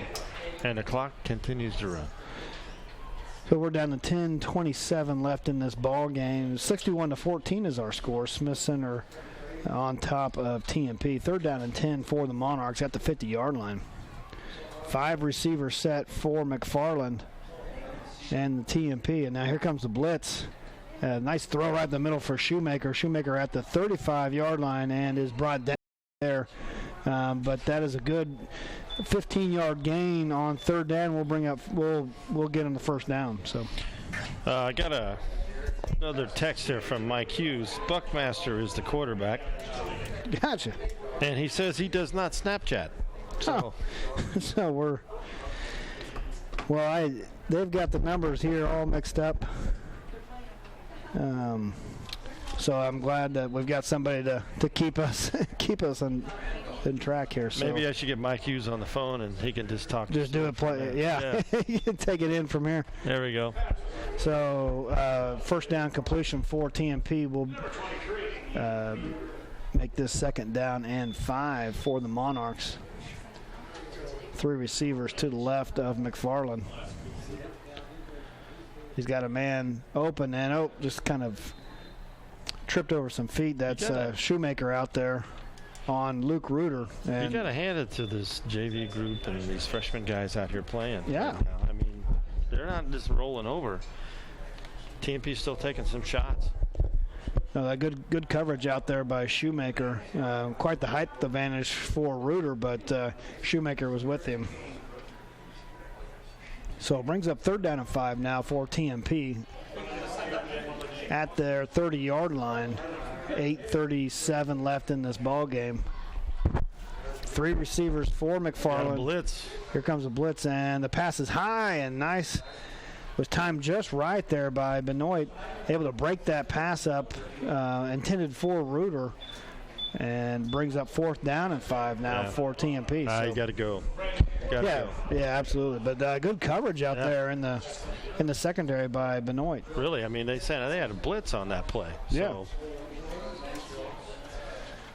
And the clock continues to run. So we're down to 10:27 left in this ball game. 61-14 is our score. Smith Center on top of TMP. 3rd down and 10 for the Monarchs at the 50-yard line. 5 receivers set for McFarland and the TMP. And now here comes the blitz. Nice throw right in the middle for Shoemaker. Shoemaker at the 35-yard line and is brought down there. But that is a good 15-yard gain on 3rd down. We'll get him the 1st down. So I got another text here from Mike Hughes. Buckmaster is the quarterback. Gotcha. And he says he does not Snapchat. So, so they've got the numbers here all mixed up. So I'm glad that we've got somebody to keep us in track here. So maybe I should get Mike Hughes on the phone and he can just talk. Just do it. Yeah. You can take it in from here. There we go. So 1st down completion for TMP will make this 2nd down and 5 for the Monarchs. 3 receivers to the left of McFarland. He's got a man open and just kind of tripped over some feet. That's Shoemaker out there on Luke Reuter. And you got to hand it to this JV group and these freshman guys out here playing. Yeah. Right now. I mean, they're not just rolling over. TMP's still taking some shots. No, that good coverage out there by Shoemaker. Quite the height advantage for Reuter, but Shoemaker was with him. So it brings up 3rd down and 5 now for TMP at their 30-yard line. 8:37 left in this ball game. 3 receivers for McFarland. Blitz. Here comes a blitz, and the pass is high and nice. Was timed just right there by Benoit, able to break that pass up, intended for Reuter, and brings up 4th down and 5 now for TMP. So. You got to go. Yeah, absolutely. But good coverage out there in the secondary by Benoit. Really, I mean, they had a blitz on that play. So.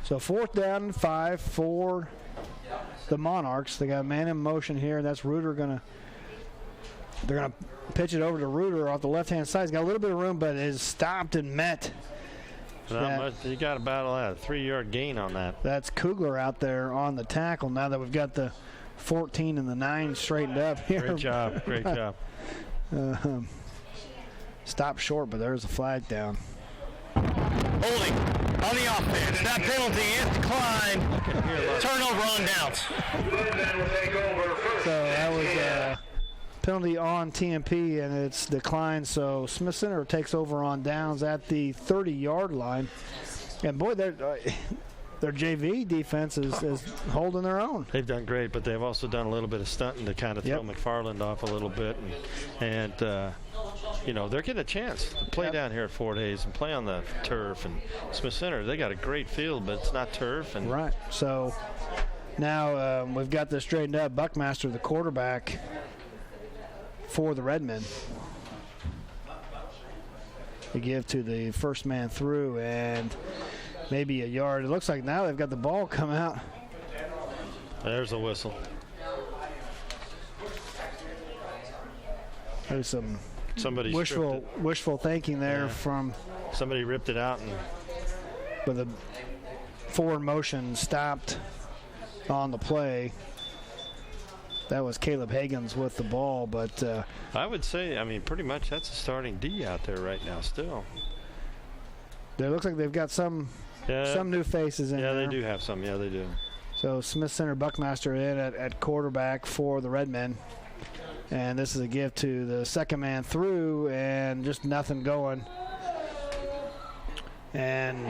So 4th down and 5 for the Monarchs. They got a man in motion here. That's Reuter they're gonna pitch it over to Reuter off the left-hand side. He's got a little bit of room, but is stopped and met. You got to battle that. A 3-yard gain on that. That's Kugler out there on the tackle. Now that we've got the 14 and the 9 straightened up here. Great job. Great job. Stop short, but there's a flag down. Holding on the offense. That penalty is declined. Turnover on downs. So that was a penalty on TMP, and it's declined. So Smith Center takes over on downs at the 30-yard line. And, boy, their JV defense is holding their own. They've done great, but they've also done a little bit of stunting to kind of throw McFarland off a little bit. And they're getting a chance to play down here at Fort Hays and play on the turf. And Smith Center, they got a great field, but it's not turf. And right. So now we've got this straightened up. Buckmaster, the quarterback for the Redmen. They give to the first man through, and maybe a yard. It looks like now they've got the ball come out. There's a whistle. There's some wishful thinking there from somebody ripped it out, and with a forward motion stopped on the play. That was Caleb Hagens with the ball, but I would say, pretty much that's a starting D out there right now still. It looks like they've got some new faces in there. Yeah, they do have some. Yeah, they do. So Smith Center Buckmaster in at quarterback for the Redmen. And this is a give to the second man through, and just nothing going. And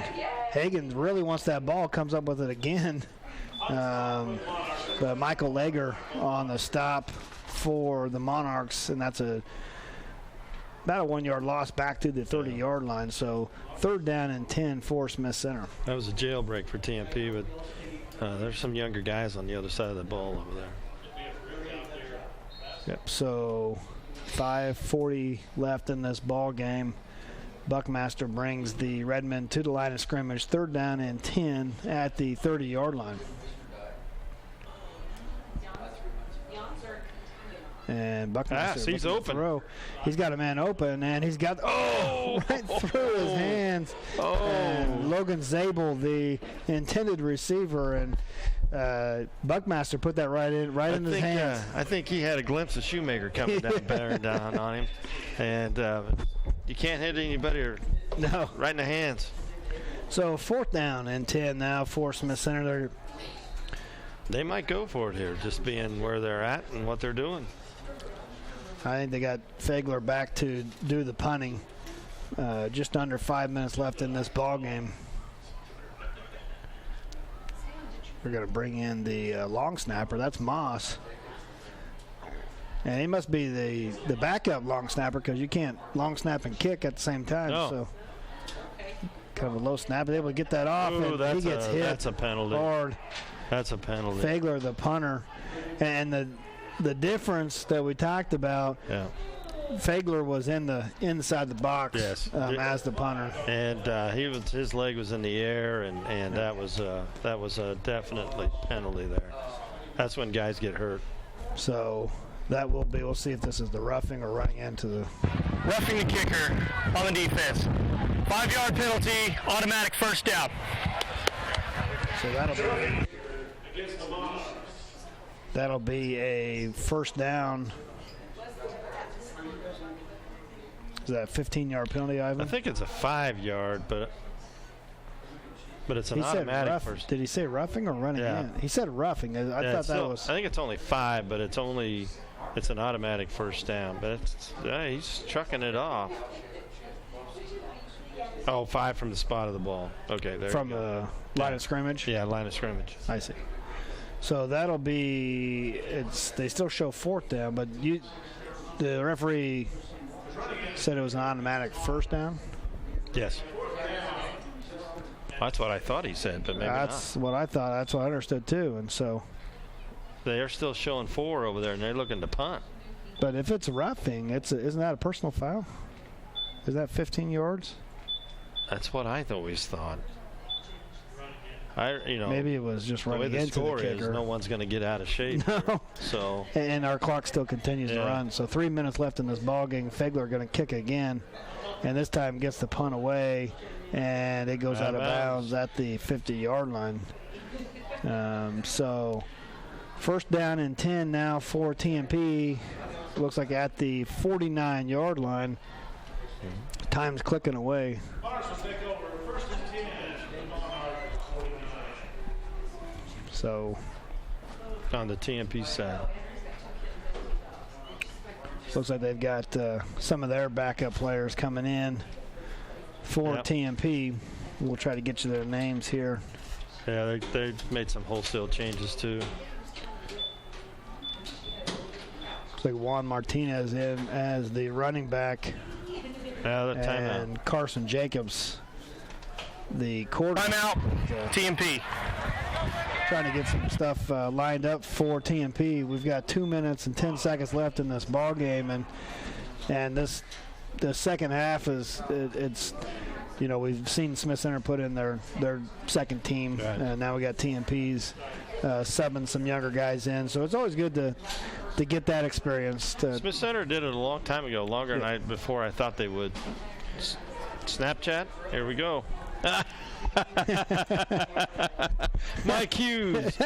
Hagen really wants that ball, comes up with it again. But Michael Lager on the stop for the Monarchs, and that's about a 1-yard loss back to the 30-yard line. So 3rd down and 10 for Smith Center. That was a jailbreak for TMP, but there's some younger guys on the other side of the ball over there. Yep. So 5:40 left in this ball game. Buckmaster brings the Redmen to the line of scrimmage. 3rd down and 10 at the 30-yard line. And Buckmaster he's open. Throw. He's got a man open, and he's got right through his hands. And Logan Zabel, the intended receiver, and Buckmaster put that right in his hands. I think he had a glimpse of Shoemaker coming down on him, and you can't hit anybody right in the hands. So 4th down and 10 now for Smith Center. They might go for it here, just being where they're at and what they're doing. I think they got Fagler back to do the punting. Just under 5 minutes left in this ball game. We're going to bring in the long snapper. That's Moss. And he must be the backup long snapper, because you can't long snap and kick at the same time. No. So kind of a low snap, able to get that off. And he gets hit. That's a penalty. Hard. That's a penalty. Fagler, the punter. And the difference that we talked about, Fagler was inside the box as the punter. And his leg was in the air, and that was a definitely penalty there. That's when guys get hurt. So that will be, we'll see if this is the roughing or running into the... Roughing the kicker on the defense. 5-yard penalty, automatic 1st down. So that'll be a 1st down. Is that a 15-yard penalty, Ivan? I think it's a 5-yard, but it's an automatic first. Did he say roughing or running in? He said roughing. I thought that was... I think it's only 5, but it's an automatic 1st down. But he's trucking it off. 5 from the spot of the ball. Okay, there from the line of scrimmage? Yeah, line of scrimmage. I see. So that'll be, they still show 4th down, but the referee said it was an automatic 1st down? Yes. That's what I thought he said, but maybe that's what I thought. That's what I understood too. And so they're still showing 4 over there, and they're looking to punt. But if it's roughing, isn't that a personal foul? Is that 15 yards? That's what I always thought. Maybe it was just running into the kicker. The way the score is, no one's going to get out of shape. No. So. And our clock still continues to run. So 3 minutes left in this ball game. Fagler going to kick again, and this time gets the punt away, and it goes out of bounds at the 50-yard line. So 1st down and 10 now for TMP. Looks like at the 49-yard line. Time's clicking away. So on the TMP side. Looks like they've got some of their backup players coming in for TMP. We'll try to get you their names here. Yeah, they made some wholesale changes too. Looks like Juan Martinez in as the running back. And Carson Jacobs, the quarterback. Timeout, TMP. Trying to get some stuff lined up for TMP. We've got 2 minutes and 10 seconds left in this ball game, and the second half it's we've seen Smith Center put in their second team, and now we got TMP's subbing some younger guys in. So it's always good to get that experience. Smith Center did it a long time ago, longer than before I thought they would. Snapchat, here we go. Mike Hughes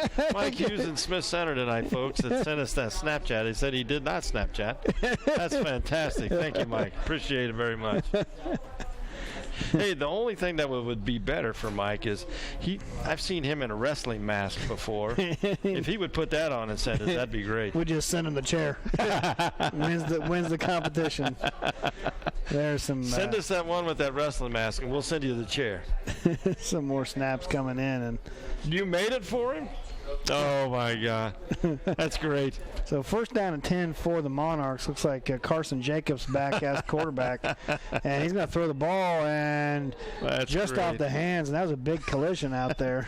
in Smith Center tonight, folks, that sent us that Snapchat. He said he did not Snapchat. That's fantastic. Thank you, Mike. Appreciate it very much. Hey, the only thing that would be better for Mike is I've seen him in a wrestling mask before. If he would put that on and send us, that'd be great. We just send him the chair. wins the competition. There's some. Send us that one with that wrestling mask, and we'll send you the chair. Some more snaps coming in, and you made it for him. Oh my God, that's great. So 1st down and 10 for the Monarchs. Looks like Carson Jacobs back as quarterback, and he's going to throw the ball and just great. off the hands, and that was a big collision out there.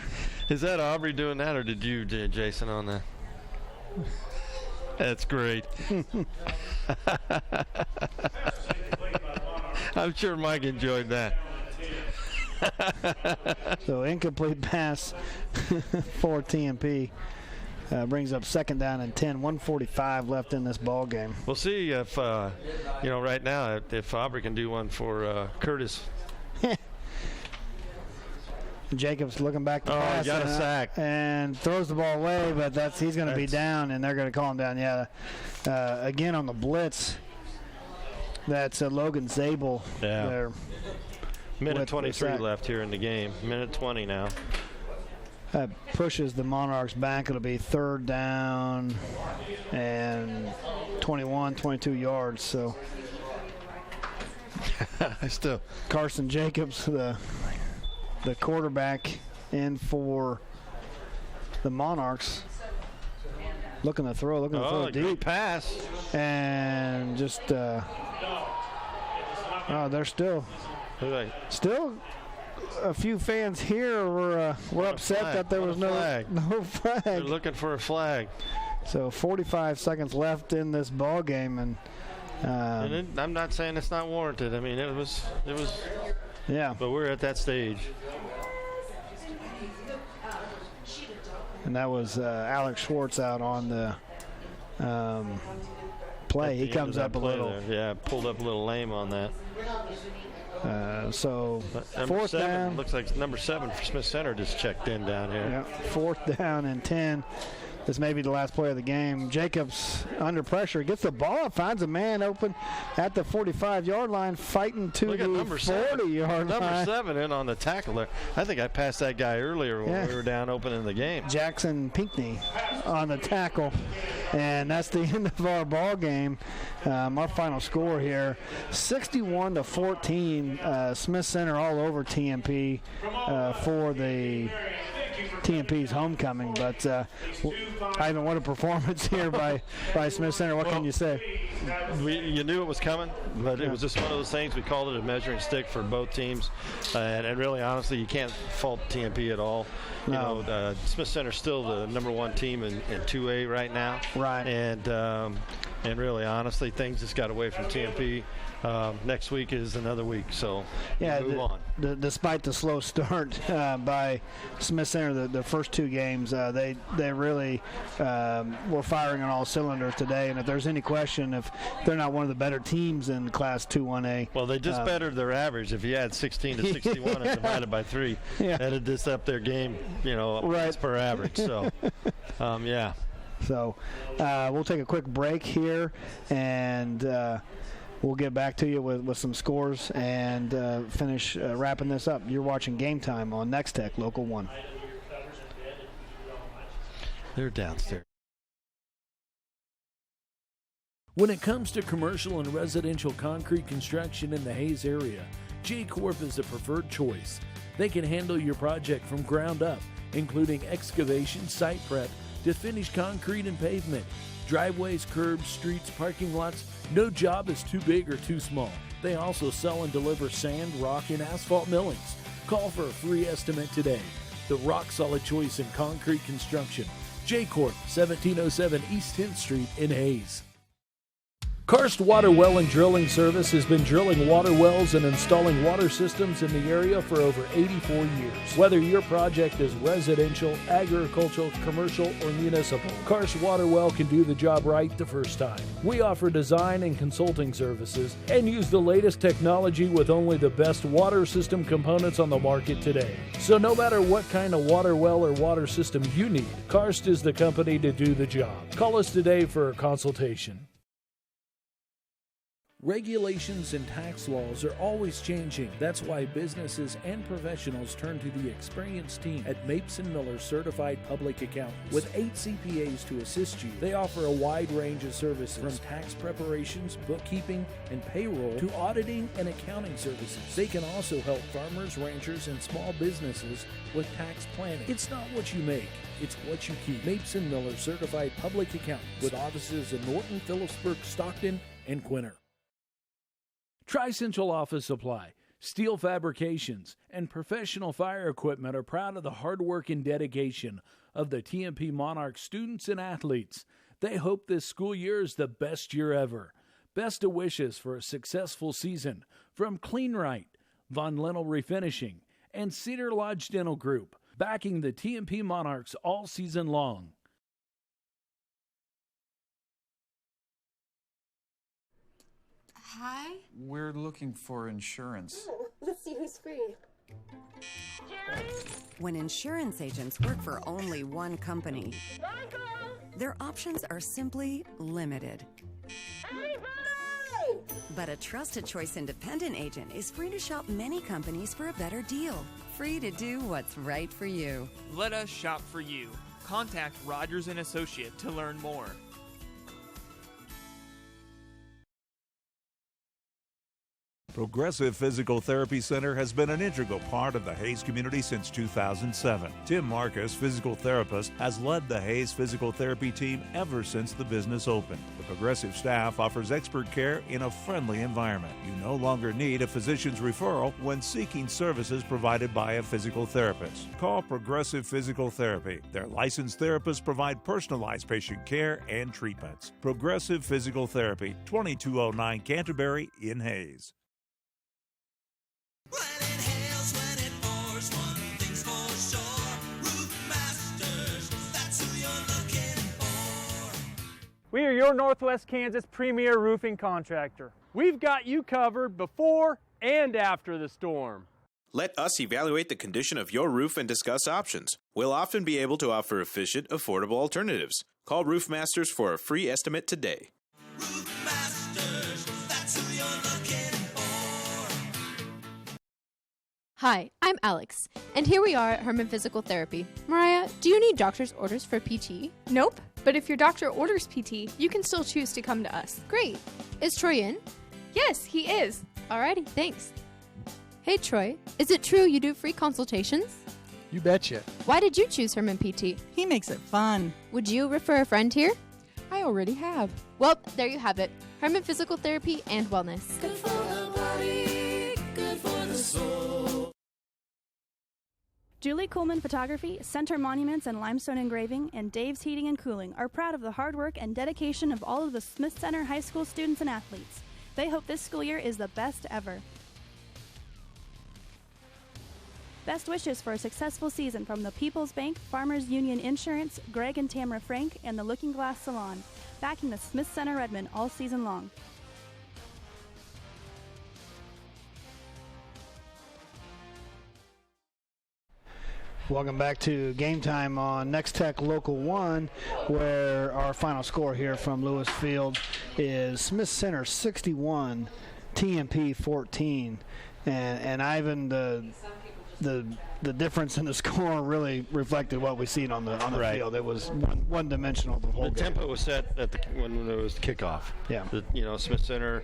Is that Aubrey doing that, or did you, Jason, on that? That's great. I'm sure Mike enjoyed that. So incomplete pass for TMP. Brings up 2nd down and 10. 1:45 left in this ball game. We'll see if right now if Aubrey can do one for Curtis. Jacobs looking back to pass. He got a sack and throws the ball away, but he's going to be down, and they're going to call him down. Yeah, again on the blitz. That's Logan Zabel. Yeah. There. Minute 23 left here in the game. Minute 20 now. That pushes the Monarchs back. It'll be 3rd down and 21, 22 yards. So still Carson Jacobs, the quarterback, in for the Monarchs. Looking to throw deep. Great pass. And just they're still a few fans here were upset that there was no flag. They're looking for a flag. So 45 seconds left in this ball game, and I'm not saying it's not warranted. I mean, it was. Yeah. But we're at that stage. And that was Alex Schwartz out on the play. He comes up a little. There. Yeah, pulled up a little lame on that. So 4th down. Looks like number 7 for Smith Center just checked in down here. Yeah, 4th down and 10. This may be the last play of the game. Jacobs under pressure, gets the ball, finds a man open at the 45-yard line, fighting to the 40-yard line. Number 7 in on the tackle there. I think I passed that guy earlier when we were down opening the game. Jackson Pinckney on the tackle. And that's the end of our ball game. Our final score here, 61-14. Smith Center all over TMP for the TMP's homecoming. But Ivan, what a performance here by Smith Center. What can you say? You knew it was coming, but it was just one of those things. We called it a measuring stick for both teams. And really, honestly, you can't fault TMP at all. You know, Smith Center's still the number 1 team in 2A right now. Right. And really, honestly, things just got away from TMP. Next week is another week, so move on. Despite the slow start by Smith Center, the first 2 games, they really were firing on all cylinders today. And if there's any question if they're not one of the better teams in Class 2-1A. Well, they just bettered their average. If you had 16 to 61 and divided by 3, that'd just up their game, as per average. So, yeah. So we'll take a quick break here, and we'll get back to you with some scores and finish wrapping this up. You're watching Game Time on Nex-Tech Local 1. They're downstairs. When it comes to commercial and residential concrete construction in the Hayes area, J-Corp is the preferred choice. They can handle your project from ground up, including excavation, site prep, to finished concrete and pavement. Driveways, curbs, streets, parking lots, no job is too big or too small. They also sell and deliver sand, rock, and asphalt millings. Call for a free estimate today. The rock-solid choice in concrete construction. J-Corp, 1707 East 10th Street in Hayes. Karst Water Well and Drilling Service has been drilling water wells and installing water systems in the area for over 84 years. Whether your project is residential, agricultural, commercial, or municipal, Karst Water Well can do the job right the first time. We offer design and consulting services and use the latest technology with only the best water system components on the market today. So no matter what kind of water well or water system you need, Karst is the company to do the job. Call us today for a consultation. Regulations and tax laws are always changing. That's why businesses and professionals turn to the experienced team at Mapes & Miller Certified Public Accountants. With 8 CPAs to assist you, they offer a wide range of services from tax preparations, bookkeeping, and payroll to auditing and accounting services. They can also help farmers, ranchers, and small businesses with tax planning. It's not what you make, it's what you keep. Mapes & Miller Certified Public Accountants with offices in Norton, Phillipsburg, Stockton, and Quinter. Tri-Central Office Supply, Steel Fabrications, and Professional Fire Equipment are proud of the hard work and dedication of the TMP Monarchs students and athletes. They hope this school year is the best year ever. Best of wishes for a successful season from Clean Right, Von Lennel Refinishing, and Cedar Lodge Dental Group, backing the TMP Monarchs all season long. Hi. We're looking for insurance. Let's see who's free. When insurance agents work for only one company, their options are simply limited. But a Trusted Choice independent agent is free to shop many companies for a better deal. Free to do what's right for you. Let us shop for you. Contact Rogers & Associate to learn more. Progressive Physical Therapy Center has been an integral part of the Hayes community since 2007. Tim Marcus, physical therapist, has led the Hayes physical therapy team ever since the business opened. The Progressive staff offers expert care in a friendly environment. You no longer need a physician's referral when seeking services provided by a physical therapist. Call Progressive Physical Therapy. Their licensed therapists provide personalized patient care and treatments. Progressive Physical Therapy, 2209 Canterbury in Hayes. When it hails, when it pours, one thing's for sure. Roof Masters, that's who you're looking for. We are your Northwest Kansas premier roofing contractor. We've got you covered before and after the storm. Let us evaluate the condition of your roof and discuss options. We'll often be able to offer efficient, affordable alternatives. Call Roof Masters for a free estimate today. Roof Masters, that's who you're looking for. Hi, I'm Alex, and here we are at Herman Physical Therapy. Mariah, do you need doctor's orders for PT? Nope, but if your doctor orders PT, you can still choose to come to us. Great. Is Troy in? Yes, he is. Alrighty, thanks. Hey Troy, is it true you do free consultations? You betcha. Why did you choose Herman PT? He makes it fun. Would you refer a friend here? I already have. Well, there you have it. Herman Physical Therapy and Wellness. Good for the body, good for the soul. Julie Coleman Photography, Center Monuments and Limestone Engraving, and Dave's Heating and Cooling are proud of the hard work and dedication of all of the Smith Center High School students and athletes. They hope this school year is the best ever. Best wishes for a successful season from the People's Bank, Farmers Union Insurance, Greg and Tamara Frank, and the Looking Glass Salon, backing the Smith Center Redmen all season long. Welcome back to Game Time on Nex-Tech Local 1, where our final score here from Lewis Field is Smith Center 61, TMP 14. And Ivan, the difference in the score really reflected what we seen on the Right. field. It was one-dimensional the whole The game. tempo was set at when there was kickoff. Yeah. Smith Center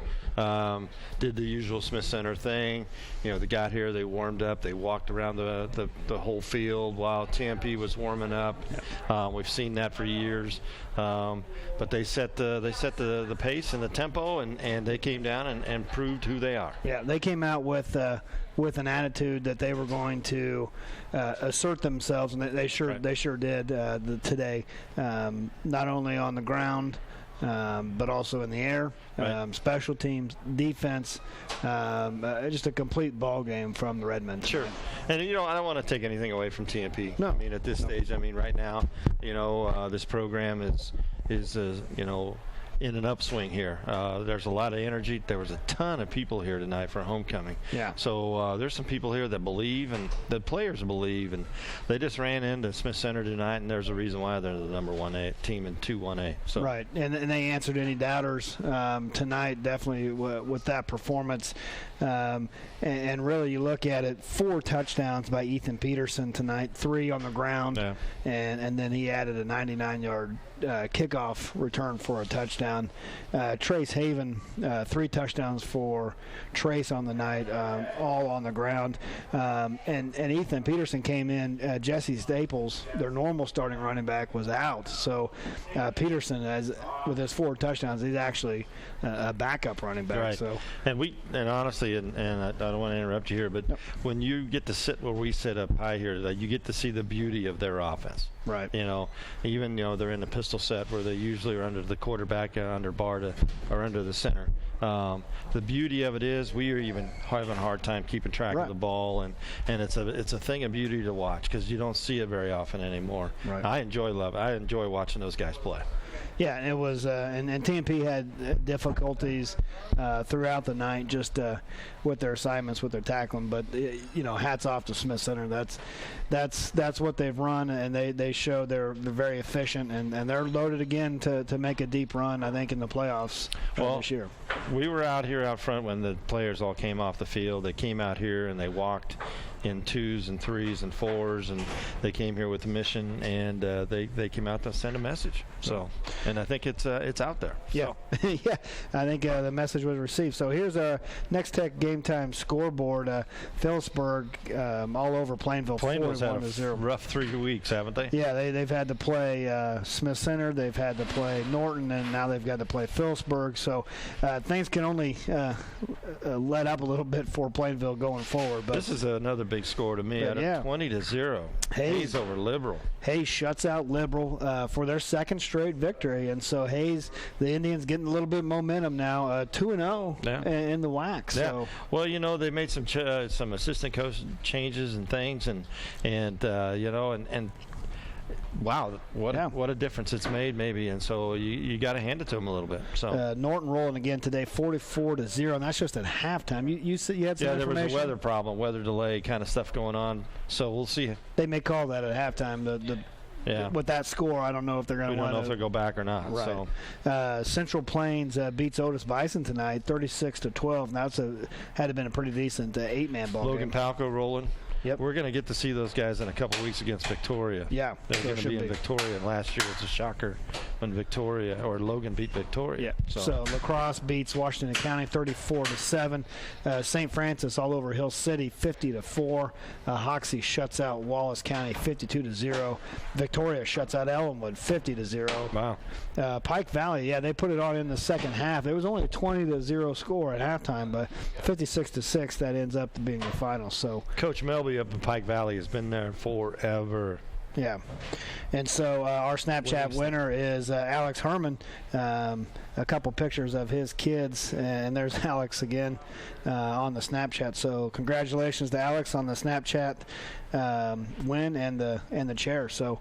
did the usual Smith Center thing. They got here, they warmed up, they walked around the whole field while TMP was warming up. Yeah. We've seen that for years. But they set the pace and the tempo, and they came down and proved who they are. Yeah, they came out with an attitude that they were going to assert themselves, and they sure did today. Not only on the ground, but also in the air, special teams, defense, just a complete ball game from the Redmen. Sure. And, I don't want to take anything away from TMP. No. I mean, at this stage, right now, this program is in an upswing here. There's a lot of energy. There was a ton of people here tonight for homecoming. Yeah. So there's some people here that believe, and the players believe, and they just ran into Smith Center tonight, and there's a reason why they're the number 1A team in 2-1A. So. Right, and they answered any doubters tonight, definitely with that performance. And really, you look at it, 4 touchdowns by Ethan Peterson tonight, 3 on the ground, and then he added a 99-yard kickoff return for a touchdown. Trace Haven, 3 touchdowns for Trace on the night, all on the ground. And Ethan Peterson came in. Jesse Staples, their normal starting running back, was out. So Peterson, with his 4 touchdowns, he's actually a backup running back. Right. So and honestly, and I don't want to interrupt you here, but when you get to sit where we sit up high here, you get to see the beauty of their offense. Right. Even they're in the pistol set where they usually are under the quarterback, under bar or under the center. The beauty of it is we are even having a hard time keeping track of the ball, and it's a thing of beauty to watch because you don't see it very often anymore. Right. I enjoy watching those guys play. Yeah, it was, and TMP had difficulties throughout the night just with their assignments, with their tackling. But hats off to Smith Center. That's what they've run, and they show they're very efficient, and they're loaded again to make a deep run, I think, in the playoffs this year. We were out here out front when the players all came off the field. They came out here and they walked in 2s and 3s and 4s, and they came here with a mission, and they came out to send a message. So, and I think it's out there. Yeah, so. Yeah. I think the message was received. So here's our Nex-Tech game time scoreboard. Phillipsburg all over Plainville. Plainville's had a 41-0. rough 3 weeks, haven't they? Yeah, they've had to play Smith Center, they've had to play Norton, and now they've got to play Phillipsburg. So things can only let up a little bit for Plainville going forward. But this is another big score to me. 20-0. Hayes over Liberal. Hayes shuts out Liberal for their second straight victory, and so Hayes, the Indians, getting a little bit of momentum now, 2-0 in the WAC. So. Yeah. Well, they made some assistant coach changes and things, and wow, what a difference it's made, maybe. And so you got to hand it to them a little bit. So Norton rolling again today, 44-0, and that's just at halftime. You had some there was a weather problem, weather delay kind of stuff going on. So we'll see. They may call that at halftime. With that score, I don't know if they're going to. We don't know if they'll go back or not. Right. So Central Plains beats Otis Bison tonight, 36-12. Now had to have been a pretty decent 8-man ball. Logan game. Palco rolling. Yep. We're going to get to see those guys in a couple weeks against Victoria. Yeah. They're going to be in Victoria. Last year was a shocker when Logan beat Victoria. Yeah. So La Crosse beats Washington County 34-7. St. Francis all over Hill City 50-4. Hoxie shuts out Wallace County 52-0. Victoria shuts out Ellenwood 50-0. Wow. Pike Valley, they put it on in the second half. It was only a 20-0 score at halftime, but 56-6 that ends up being the final. So Coach Melby up in Pike Valley has been there forever. Yeah. And so our Snapchat winner is Alex Herman. A couple pictures of his kids, and there's Alex again on the Snapchat. So congratulations to Alex on the Snapchat win and the chair. So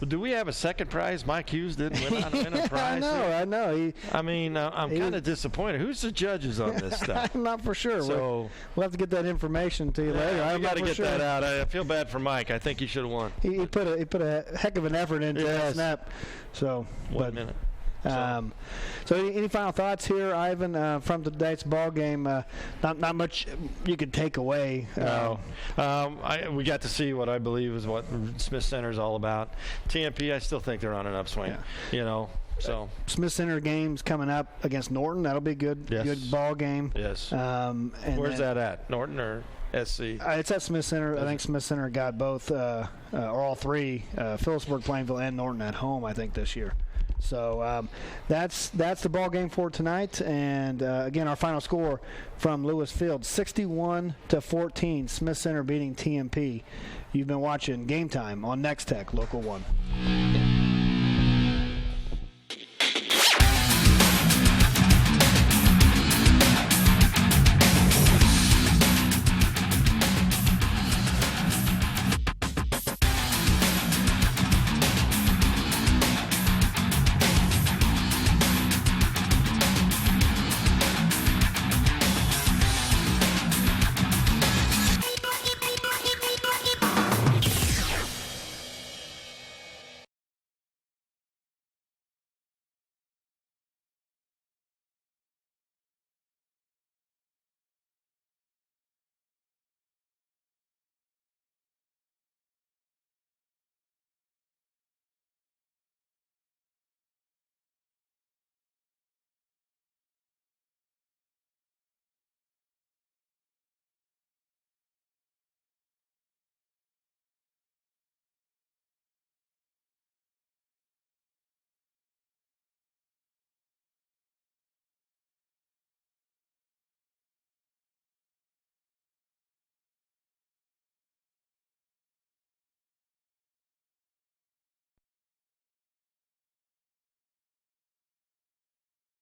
do we have a second prize? Mike Hughes didn't win a prize. I know. I'm kind of disappointed. Who's the judges on this stuff? I'm not for sure. So we'll have to get that information to you later. I got to get that out. I feel bad for Mike. I think he should have won. He put a heck of an effort into that snap. So 1 minute. So any final thoughts here, Ivan, from tonight's ball game? Not much you could take away. No. We got to see what I believe is what Smith Center is all about. TMP, I still think they're on an upswing. So Smith Center games coming up against Norton. That'll be good. Yes. Good ball game. Yes. And where's that at? Norton or SC? It's at Smith Center. I think Smith Center got both or all three, Phillipsburg, Plainville, and Norton at home, I think, this year. So that's the ball game for tonight. And again, our final score from Lewis Field, 61-14. Smith Center beating TMP. You've been watching Game Time on Nex-Tech Local 1.